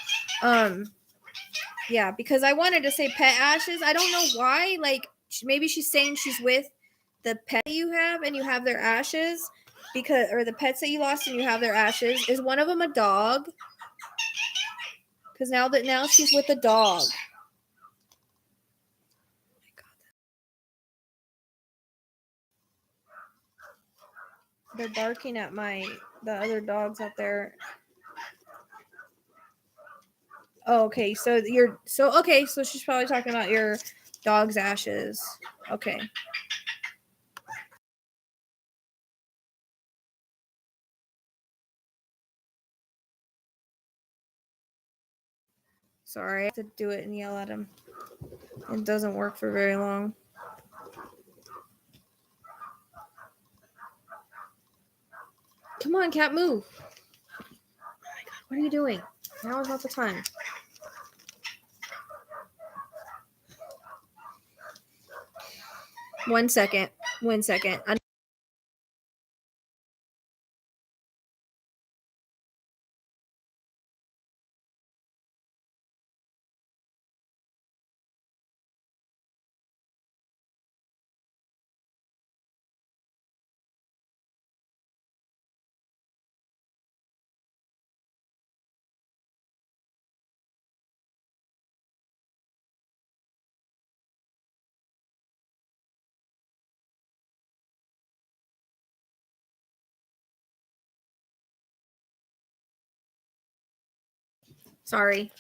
Yeah, because I wanted to say pet ashes. I don't know why. Like, maybe she's saying she's with the pet you have and you have their ashes, or the pets that you lost and you have their ashes. Is one of them a dog? Because now she's with a dog. They're barking at the other dogs out there. Oh, okay. So she's probably talking about your dog's ashes. Okay. Sorry, I have to do it and yell at him. It doesn't work for very long. Come on, cat, move. Oh my God, what are you doing? Now is not the time. One second. Sorry.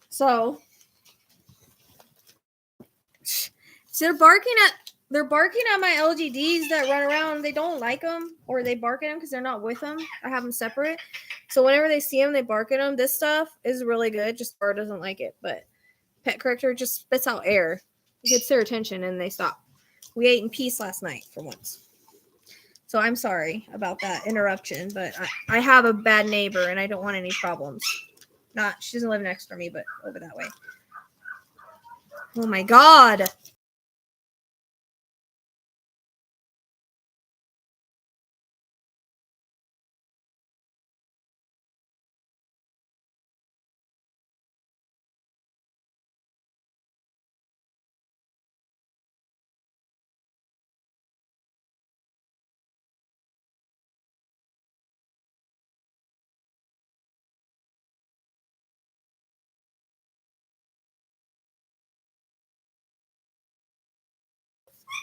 So they're barking at my LGDs that run around. They don't like them, or they bark at them because they're not with them. I have them separate. So whenever they see them, they bark at them. This stuff is really good. Just Bar doesn't like it, but Pet Corrector just spits out air. It gets their attention and they stop. We ate in peace last night for once. So I'm sorry about that interruption, but I have a bad neighbor and I don't want any problems. She doesn't live next to me, but over that way. Oh my God.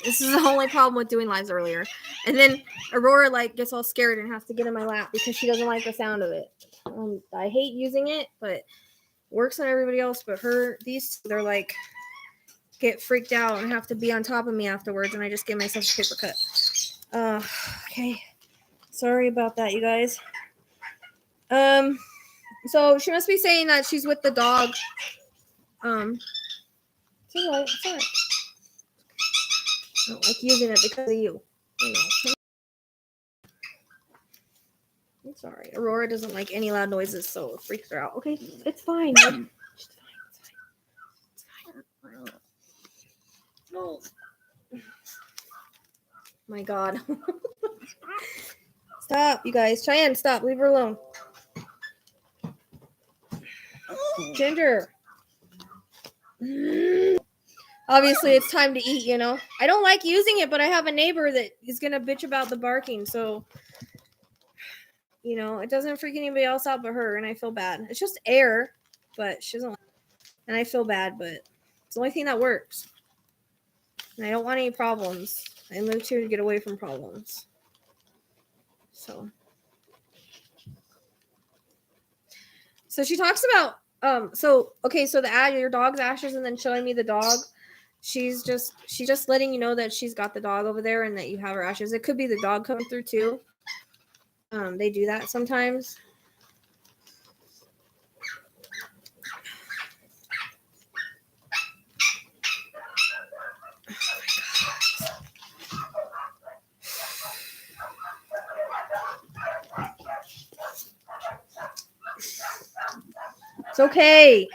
This is the only problem with doing lives earlier. And then Aurora gets all scared and has to get in my lap because she doesn't like the sound of it. I hate using it, but it works on everybody else. But they're get freaked out and have to be on top of me afterwards, and I just give myself a paper cut. Okay. Sorry about that, you guys. So she must be saying that she's with the dog. It's alright. I don't like using it because of you. I'm sorry. Aurora doesn't like any loud noises, so it freaks her out. Okay, it's fine. It's fine. No. My God. Stop, you guys. Cheyenne, stop. Leave her alone. Ginger. Obviously, it's time to eat, you know. I don't like using it, but I have a neighbor that is going to bitch about the barking. So, you know, it doesn't freak anybody else out but her, and I feel bad. It's just air, but she doesn't like it. And I feel bad, but it's the only thing that works. And I don't want any problems. I moved here to get away from problems. So she talks about so the your dog's ashes and then showing me the dog. She's just letting you know that she's got the dog over there and that you have her ashes. It could be the dog coming through too. They do that sometimes. It's okay.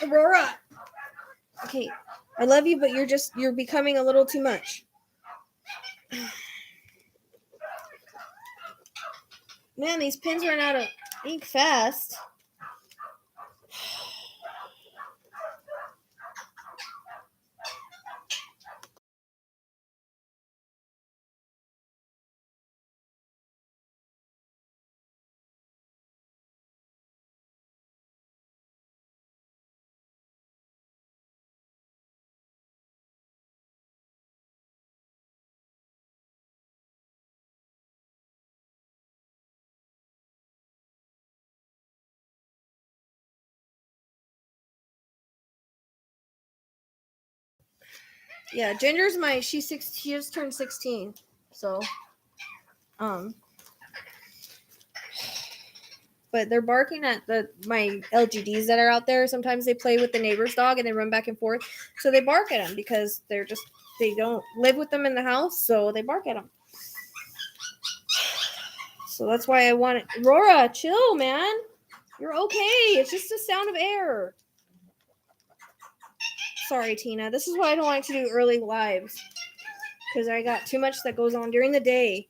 Aurora. Okay. I love you, but you're becoming a little too much. Man, these pins run out of ink fast. Yeah, Ginger's she just turned 16. So but they're barking at my LGDs that are out there. Sometimes they play with the neighbor's dog and they run back and forth. So they bark at them because they don't live with them in the house, so they bark at them. So that's why I want it. Aurora, chill, man. You're okay. It's just the sound of air. Sorry, Tina. This is why I don't like to do early lives. Because I got too much that goes on during the day.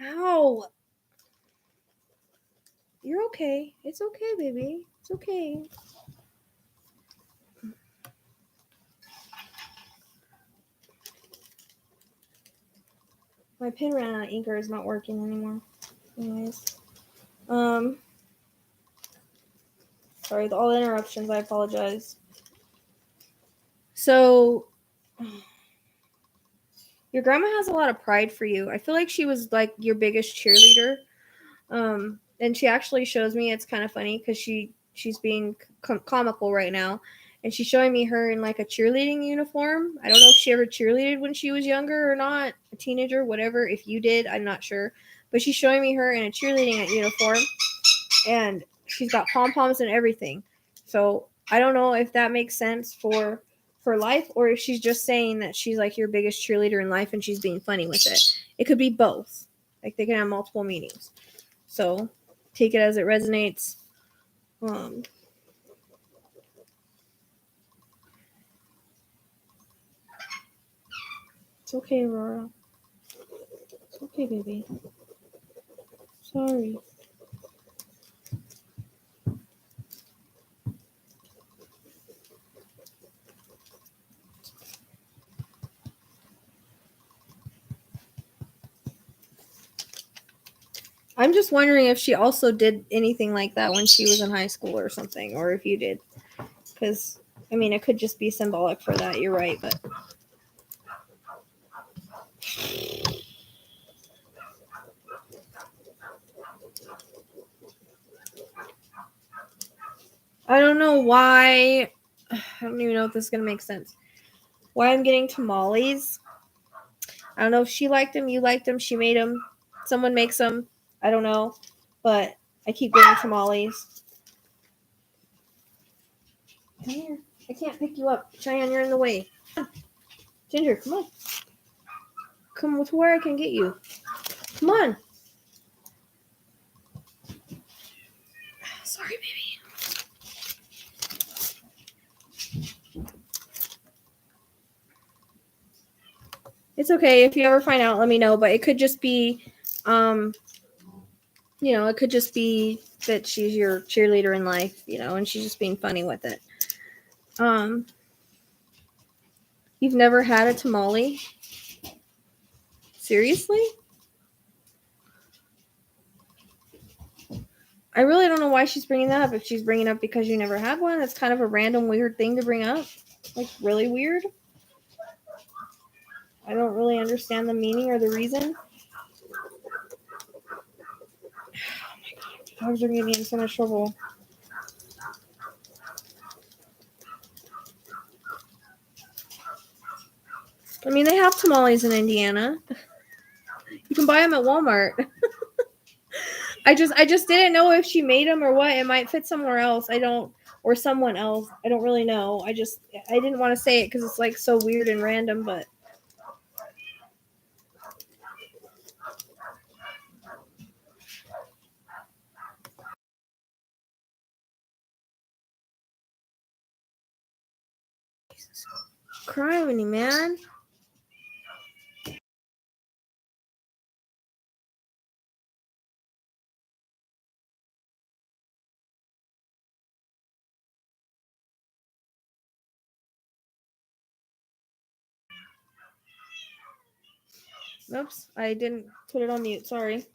Ow. You're okay. It's okay, baby. It's okay. My pen ran out of inker is not working anymore. Anyways. Sorry, all the interruptions. I apologize. So, your grandma has a lot of pride for you. I feel like she was like your biggest cheerleader. And she actually shows me. It's kind of funny because she's being comical right now, and she's showing me her in like a cheerleading uniform. I don't know if she ever cheerleaded when she was younger or not, a teenager, whatever. If you did, I'm not sure. But she's showing me her in a cheerleading uniform, and she's got pom-poms and everything. So I don't know if that makes sense for life or if she's just saying that she's like your biggest cheerleader in life and she's being funny with it. It could be both. Like they can have multiple meanings. So take it as it resonates. It's okay, Aurora. It's okay, baby. Sorry. I'm just wondering if she also did anything like that when she was in high school or something, or if you did. Because, I mean, it could just be symbolic for that. You're right, but... I don't know why... I don't even know if this is going to make sense. Why I'm getting tamales. I don't know if she liked them, you liked them, she made them. Someone makes them. I don't know. But I keep getting tamales. Come here. I can't pick you up. Cheyenne, you're in the way. Ginger, come on. Come to where I can get you. Come on. Sorry, baby. It's okay. If you ever find out, let me know. But it could just be, it could just be that she's your cheerleader in life, and she's just being funny with it. You've never had a tamale? Seriously? I really don't know why she's bringing that up. If she's bringing it up because you never had one, that's kind of a random weird thing to bring up. Like, really weird. I don't really understand the meaning or the reason. Oh my god, dogs are getting me in so much trouble. I mean, they have tamales in Indiana. You can buy them at Walmart. I just didn't know if she made them or what. It might fit somewhere else. Or someone else. I don't really know. I didn't want to say it because it's like so weird and random, but. Criminy, man. Oops, I didn't put it on mute. Sorry.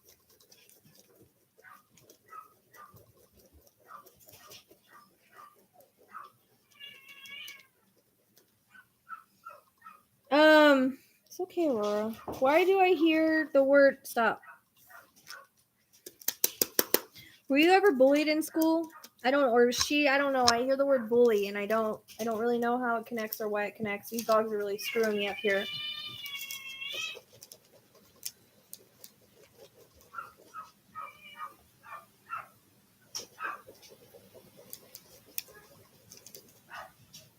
It's okay, Aurora. Why do I hear the word stop? Were you ever bullied in school? I don't know. I hear the word bully and I don't really know how it connects or why it connects. These dogs are really screwing me up here.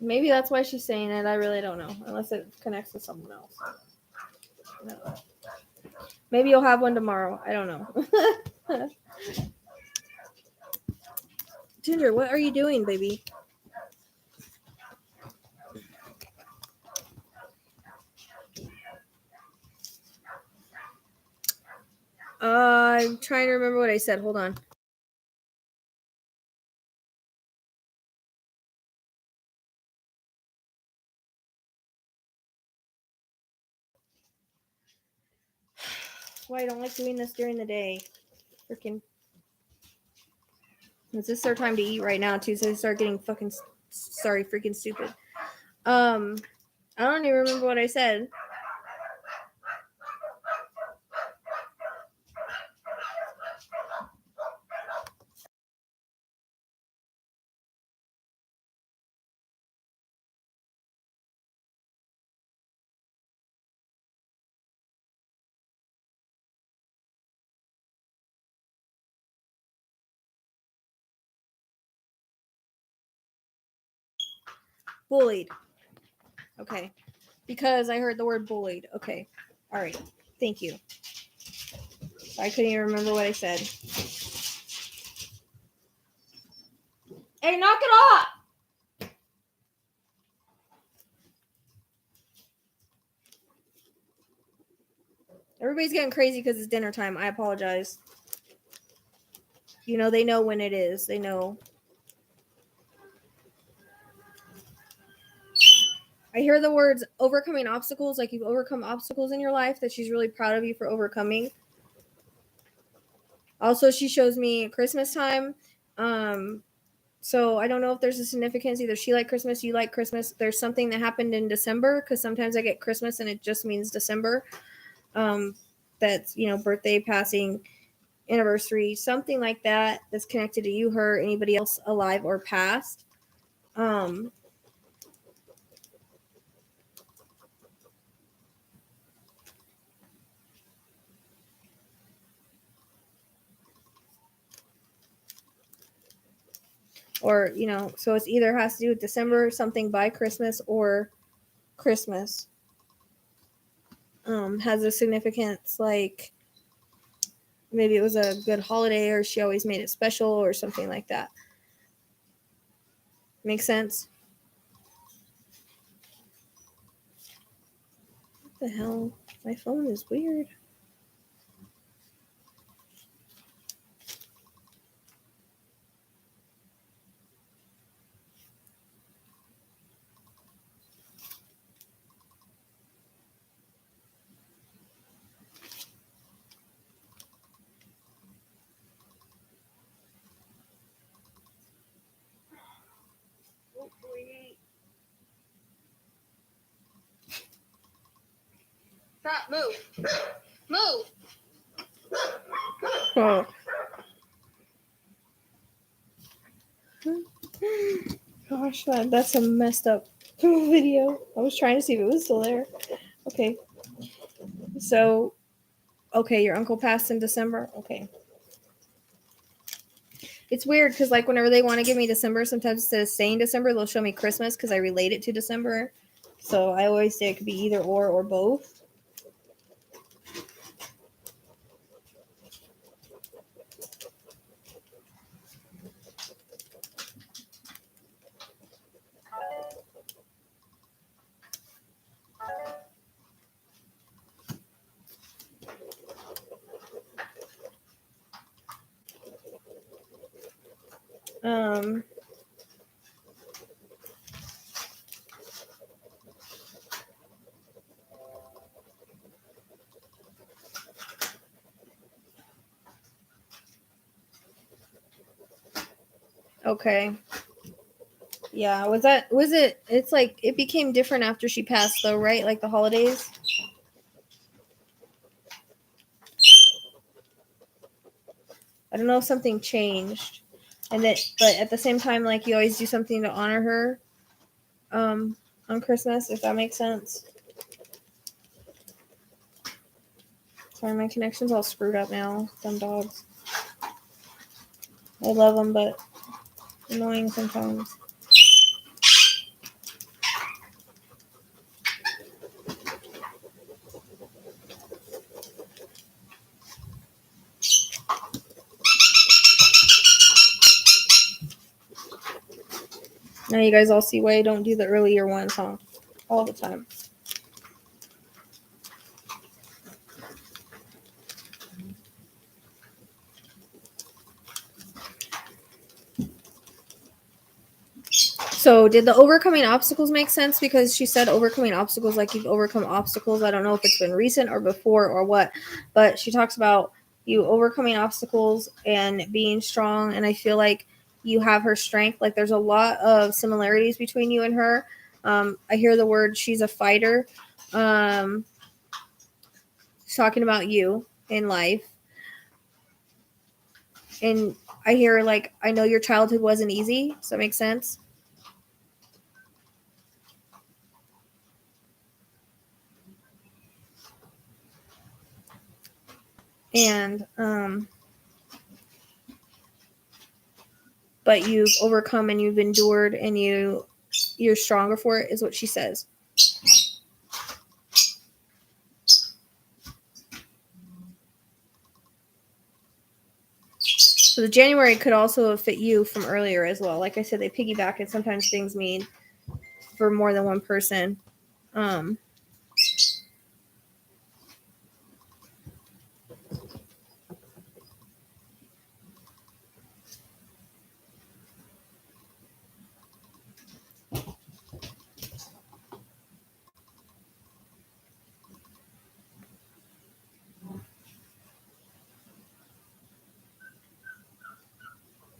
Maybe that's why she's saying it. I really don't know. Unless it connects to someone else. No. Maybe you'll have one tomorrow. I don't know. Ginger, what are you doing, baby? I'm trying to remember what I said. Hold on. That's why I don't like doing this during the day. Freaking. It's just their time to eat right now, too, so they start getting freaking stupid. I don't even remember what I said. Bullied. Okay. Because I heard the word bullied. Okay. All right. Thank you. I couldn't even remember what I said. Hey, knock it off! Everybody's getting crazy because it's dinner time. I apologize. They know when it is. They know. I hear the words overcoming obstacles, like you've overcome obstacles in your life that she's really proud of you for overcoming. Also, she shows me Christmas time. So I don't know if there's a significance. Either she liked Christmas, you like Christmas. There's something that happened in December because sometimes I get Christmas and it just means December. That's, birthday, passing, anniversary, something like that that's connected to you, her, anybody else alive or past. Or, so it's either has to do with December, something by Christmas, or Christmas. Has a significance, like maybe it was a good holiday or she always made it special or something like that. Make sense? What the hell? My phone is weird. Stop, move. Move. Oh. Gosh, that's a messed up video. I was trying to see if it was still there. Okay. So, okay, your uncle passed in December? Okay. It's weird because, like, whenever they want to give me December, sometimes instead of saying December, they'll show me Christmas because I relate it to December. So I always say it could be either or both. Okay. Yeah, was it, it's like, it became different after she passed though, right? Like the holidays? I don't know if something changed. But at the same time, like, you always do something to honor her, on Christmas, if that makes sense. Sorry, my connection's all screwed up now. Dumb dogs. I love them, but annoying sometimes. Now you guys all see why I don't do the earlier ones, huh? All the time. So did the overcoming obstacles make sense? Because she said overcoming obstacles, like you've overcome obstacles. I don't know if it's been recent or before or what, but she talks about you overcoming obstacles and being strong. And I feel like you have her strength. Like there's a lot of similarities between you and her. I hear the word, she's a fighter. Talking about you in life. And I hear, like, I know your childhood wasn't easy. Does that make sense? And but you've overcome and you've endured and you're stronger for it, is what she says. So the January could also have fit you from earlier as well. Like I said, they piggyback, and sometimes things mean for more than one person.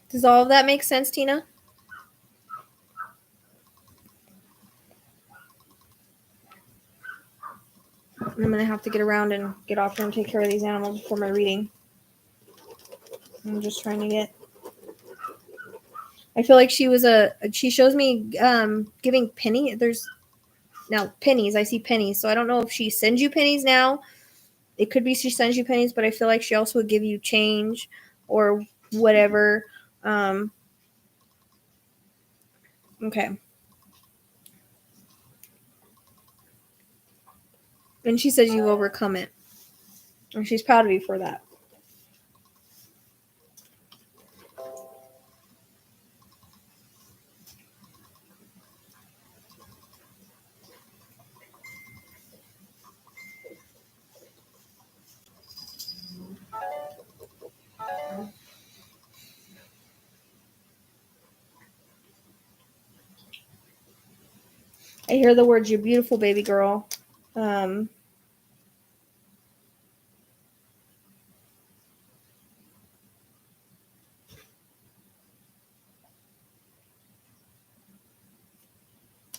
Does all of that make sense, Tina? I'm going to have to get around and get off here and take care of these animals before my reading. I'm just trying to get... I feel like she shows me giving penny. There's now pennies. I see pennies. So I don't know if she sends you pennies now. It could be she sends you pennies, but I feel like she also would give you change or whatever. Okay. And she says you've overcome it. And she's proud of you for that. I hear the words, "You're beautiful, baby girl."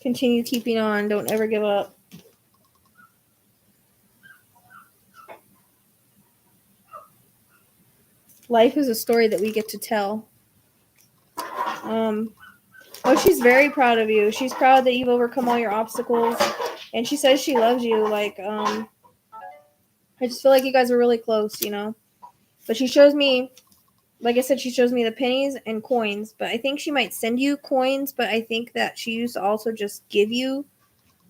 Continue keeping on. Don't ever give up. Life is a story that we get to tell. She's very proud of you. She's proud that you've overcome all your obstacles, and she says she loves you. I just feel like you guys are really close, you know. But she shows me, like I said, she shows me the pennies and coins. But I think she might send you coins. But I think that she used to also just give you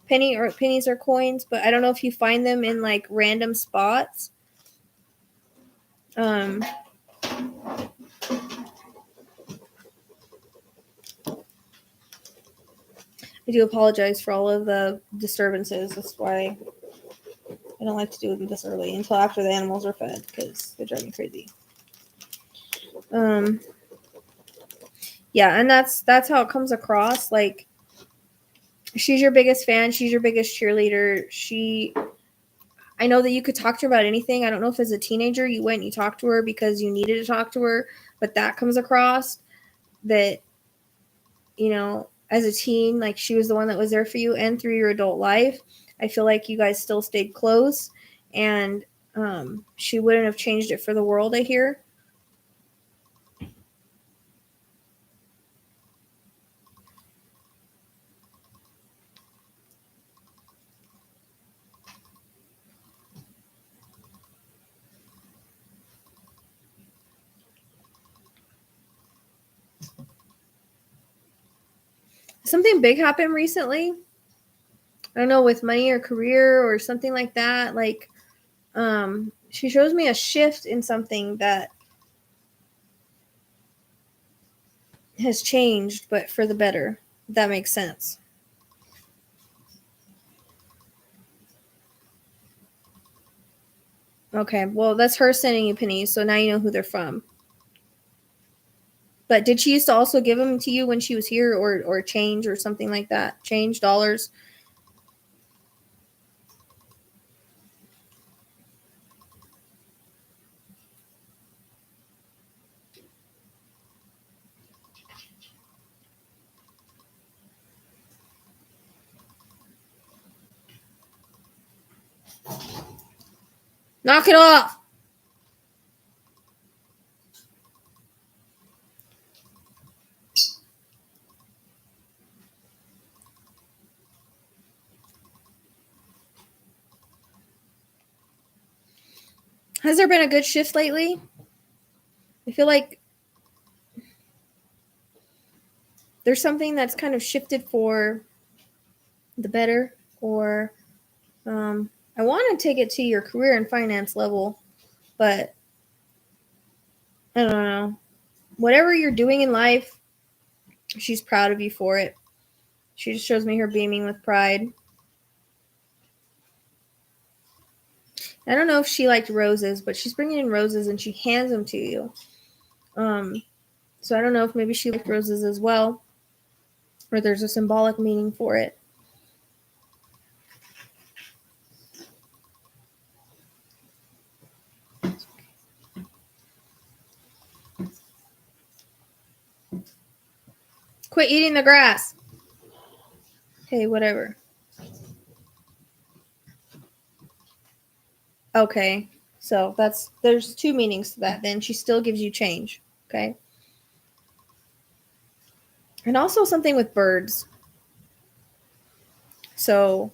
pennies or coins. But I don't know if you find them in like random spots. I do apologize for all of the disturbances. That's why I don't like to do them this early until after the animals are fed because they drive me crazy. Yeah, and that's how it comes across. Like, she's your biggest fan. She's your biggest cheerleader. I know that you could talk to her about anything. I don't know if as a teenager you went and you talked to her because you needed to talk to her, but that comes across that, you know, as a teen, like she was the one that was there for you and through your adult life. I feel like you guys still stayed close, and she wouldn't have changed it for the world, I hear. Something big happened recently. I don't know, with money or career or something like that. Like, she shows me a shift in something that has changed, but for the better. If that makes sense. Okay, well, that's her sending you pennies, so now you know who they're from. But did she used to also give them to you when she was here, or change or something like that? Change, dollars? Knock it off! Has there been a good shift lately? I feel like there's something that's kind of shifted for the better, or I want to take it to your career and finance level, but I don't know. Whatever you're doing in life, she's proud of you for it. She just shows me her beaming with pride. I don't know if she liked roses, but she's bringing in roses and she hands them to you. So I don't know if maybe she liked roses as well, or there's a symbolic meaning for it. Quit eating the grass. Okay, whatever. Okay, so there's two meanings to that. Then she still gives you change. Okay, and also something with birds. So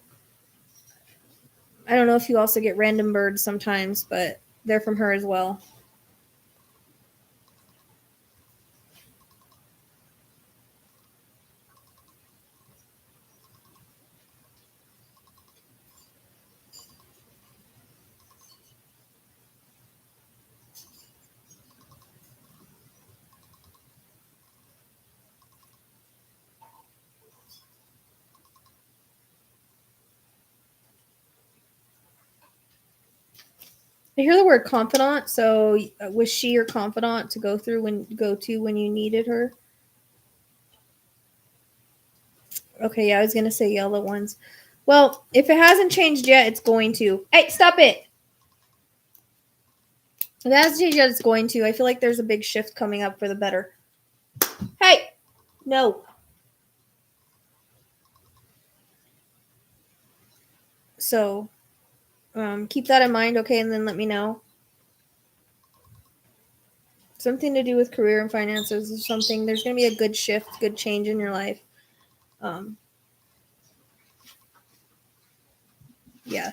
I don't know if you also get random birds sometimes, but they're from her as well. I hear the word confidant. So was she your confidant to go to when you needed her? Okay, yeah, I was going to say yellow ones. Well, if it hasn't changed yet, it's going to. Hey, stop it! If it hasn't changed yet, it's going to. I feel like there's a big shift coming up for the better. Hey! No. So, keep that in mind, okay, and then let me know. Something to do with career and finances or something. There's going to be a good shift, good change in your life. Yeah.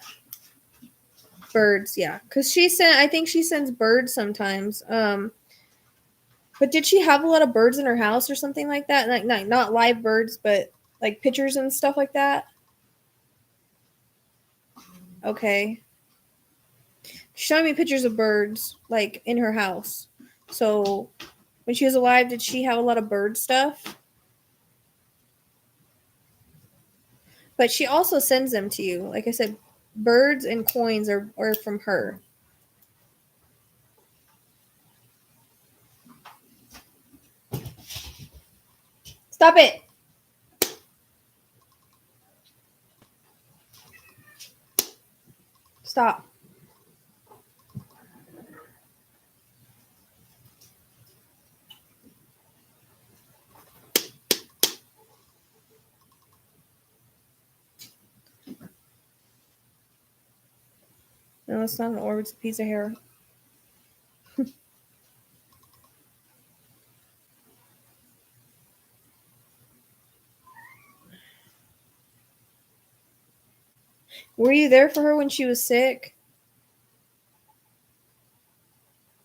Birds, yeah. Because I think she sends birds sometimes. But did she have a lot of birds in her house or something like that? Like not live birds, but like pictures and stuff like that? Okay. She's showing me pictures of birds, like, in her house. So, when she was alive, did she have a lot of bird stuff? But she also sends them to you. Like I said, birds and coins are from her. Stop it! Stop. No, it's not an orb, it's a piece of hair. Were you there for her when she was sick?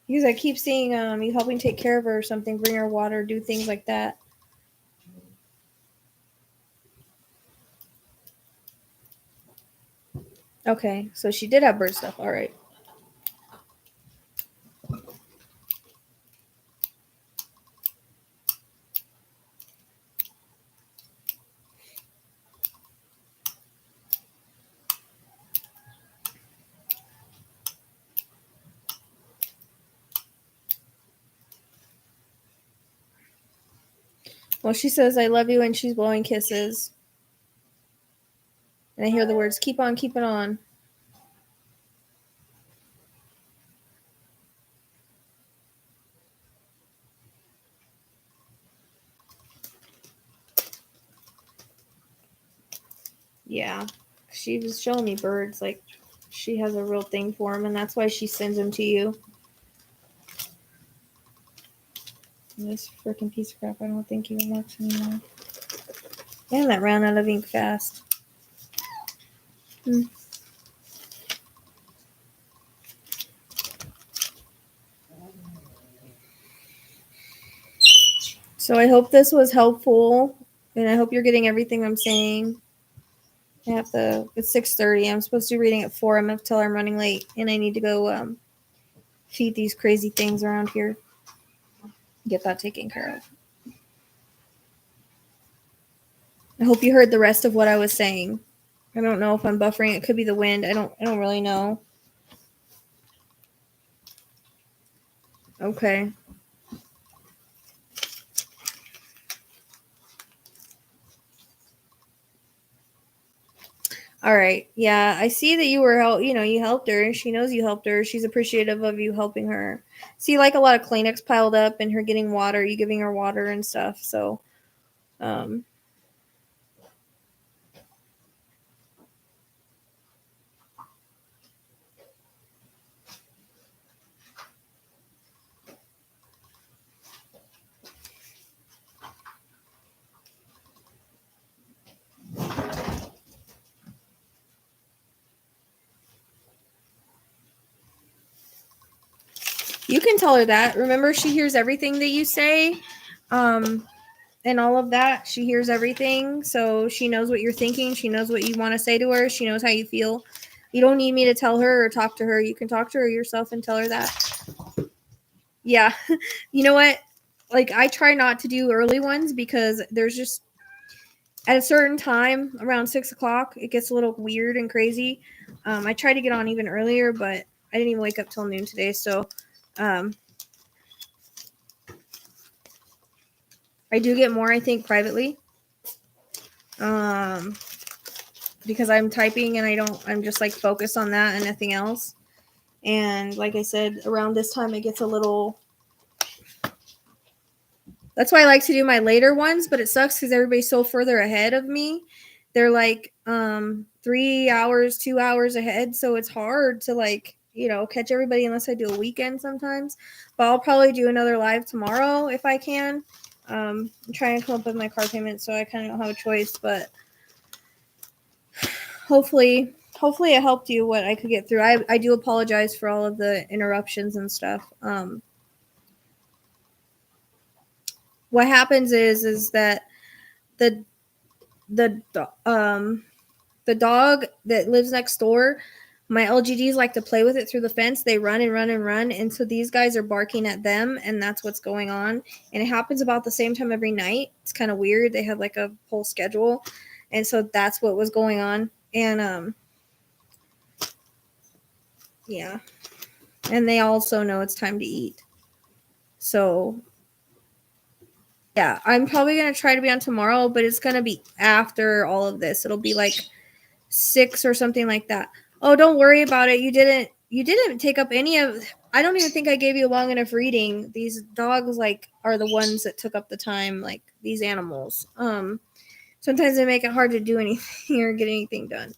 Because I keep seeing you helping take care of her or something, bring her water, do things like that. Okay, so she did have bird stuff. All right. Well, she says, I love you, and she's blowing kisses. And I hear the words, keep on keeping on. Yeah. She was showing me birds. Like, she has a real thing for them, and that's why she sends them to you. And this freaking piece of crap, I don't think even works anymore. Man, that ran out of ink fast. So I hope this was helpful, and I hope you're getting everything I'm saying. It's 6:30. I'm supposed to be reading at 4. I'm going to tell her I'm running late, and I need to go feed these crazy things around here. Get that taken care of. I hope you heard the rest of what I was saying. I don't know if I'm buffering. It could be the wind. I don't really know. Okay. All right. Yeah, I see that you you helped her. She knows you helped her. She's appreciative of you helping her. See, like a lot of Kleenex piled up and her getting water, you giving her water and stuff. So, you can tell her that. Remember, she hears everything that you say. And all of that. She hears everything. So she knows what you're thinking. She knows what you want to say to her. She knows how you feel. You don't need me to tell her or talk to her. You can talk to her yourself and tell her that. Yeah. You know what? Like, I try not to do early ones because there's just, at a certain time, around 6 o'clock, it gets a little weird and crazy. I tried to get on even earlier, but I didn't even wake up till noon today. So, I do get more, I think, privately. because I'm typing and I'm just like focused on that and nothing else. And like I said, around this time it gets a little. That's why I like to do my later ones, but it sucks because everybody's so further ahead of me. They're like 3 hours, 2 hours ahead, so it's hard to like, catch everybody unless I do a weekend sometimes. But I'll probably do another live tomorrow if I can. I'm trying to come up with my car payment, so I kind of don't have a choice, but hopefully it helped you what I could get through. I do apologize for all of the interruptions and stuff. What happens is that the dog that lives next door, my LGDs like to play with it through the fence. They run and run and run, and so these guys are barking at them, and that's what's going on. And it happens about the same time every night. It's kind of weird. They have like a whole schedule, and so that's what was going on. And yeah, and they also know it's time to eat. So yeah, I'm probably gonna try to be on tomorrow, but it's gonna be after all of this. It'll be like 6 or something like that. Oh, don't worry about it. You didn't take up any of. I don't even think I gave you a long enough reading. These dogs like are the ones that took up the time. Like these animals. Sometimes they make it hard to do anything or get anything done.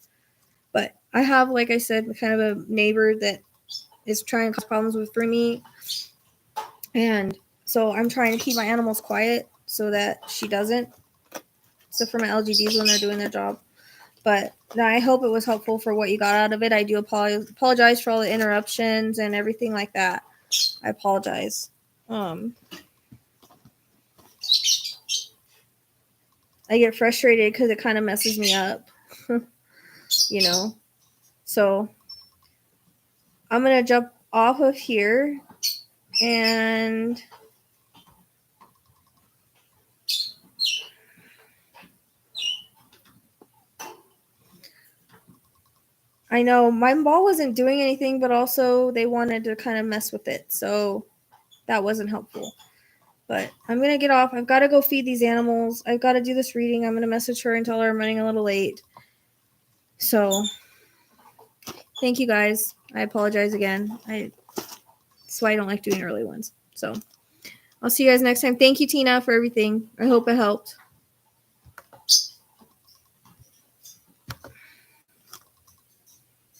But I have, like I said, kind of a neighbor that is trying to cause problems with me, and so I'm trying to keep my animals quiet so that she doesn't. So for my LGDs when they're doing their job. But I hope it was helpful for what you got out of it. I do apologize for all the interruptions and everything like that. I apologize. I get frustrated because it kind of messes me up, So I'm going to jump off of here and I know my ball wasn't doing anything, but also they wanted to kind of mess with it. So that wasn't helpful. But I'm going to get off. I've got to go feed these animals. I've got to do this reading. I'm going to message her and tell her I'm running a little late. So thank you guys. I apologize again. That's why I don't like doing early ones. So I'll see you guys next time. Thank you, Tina, for everything. I hope it helped.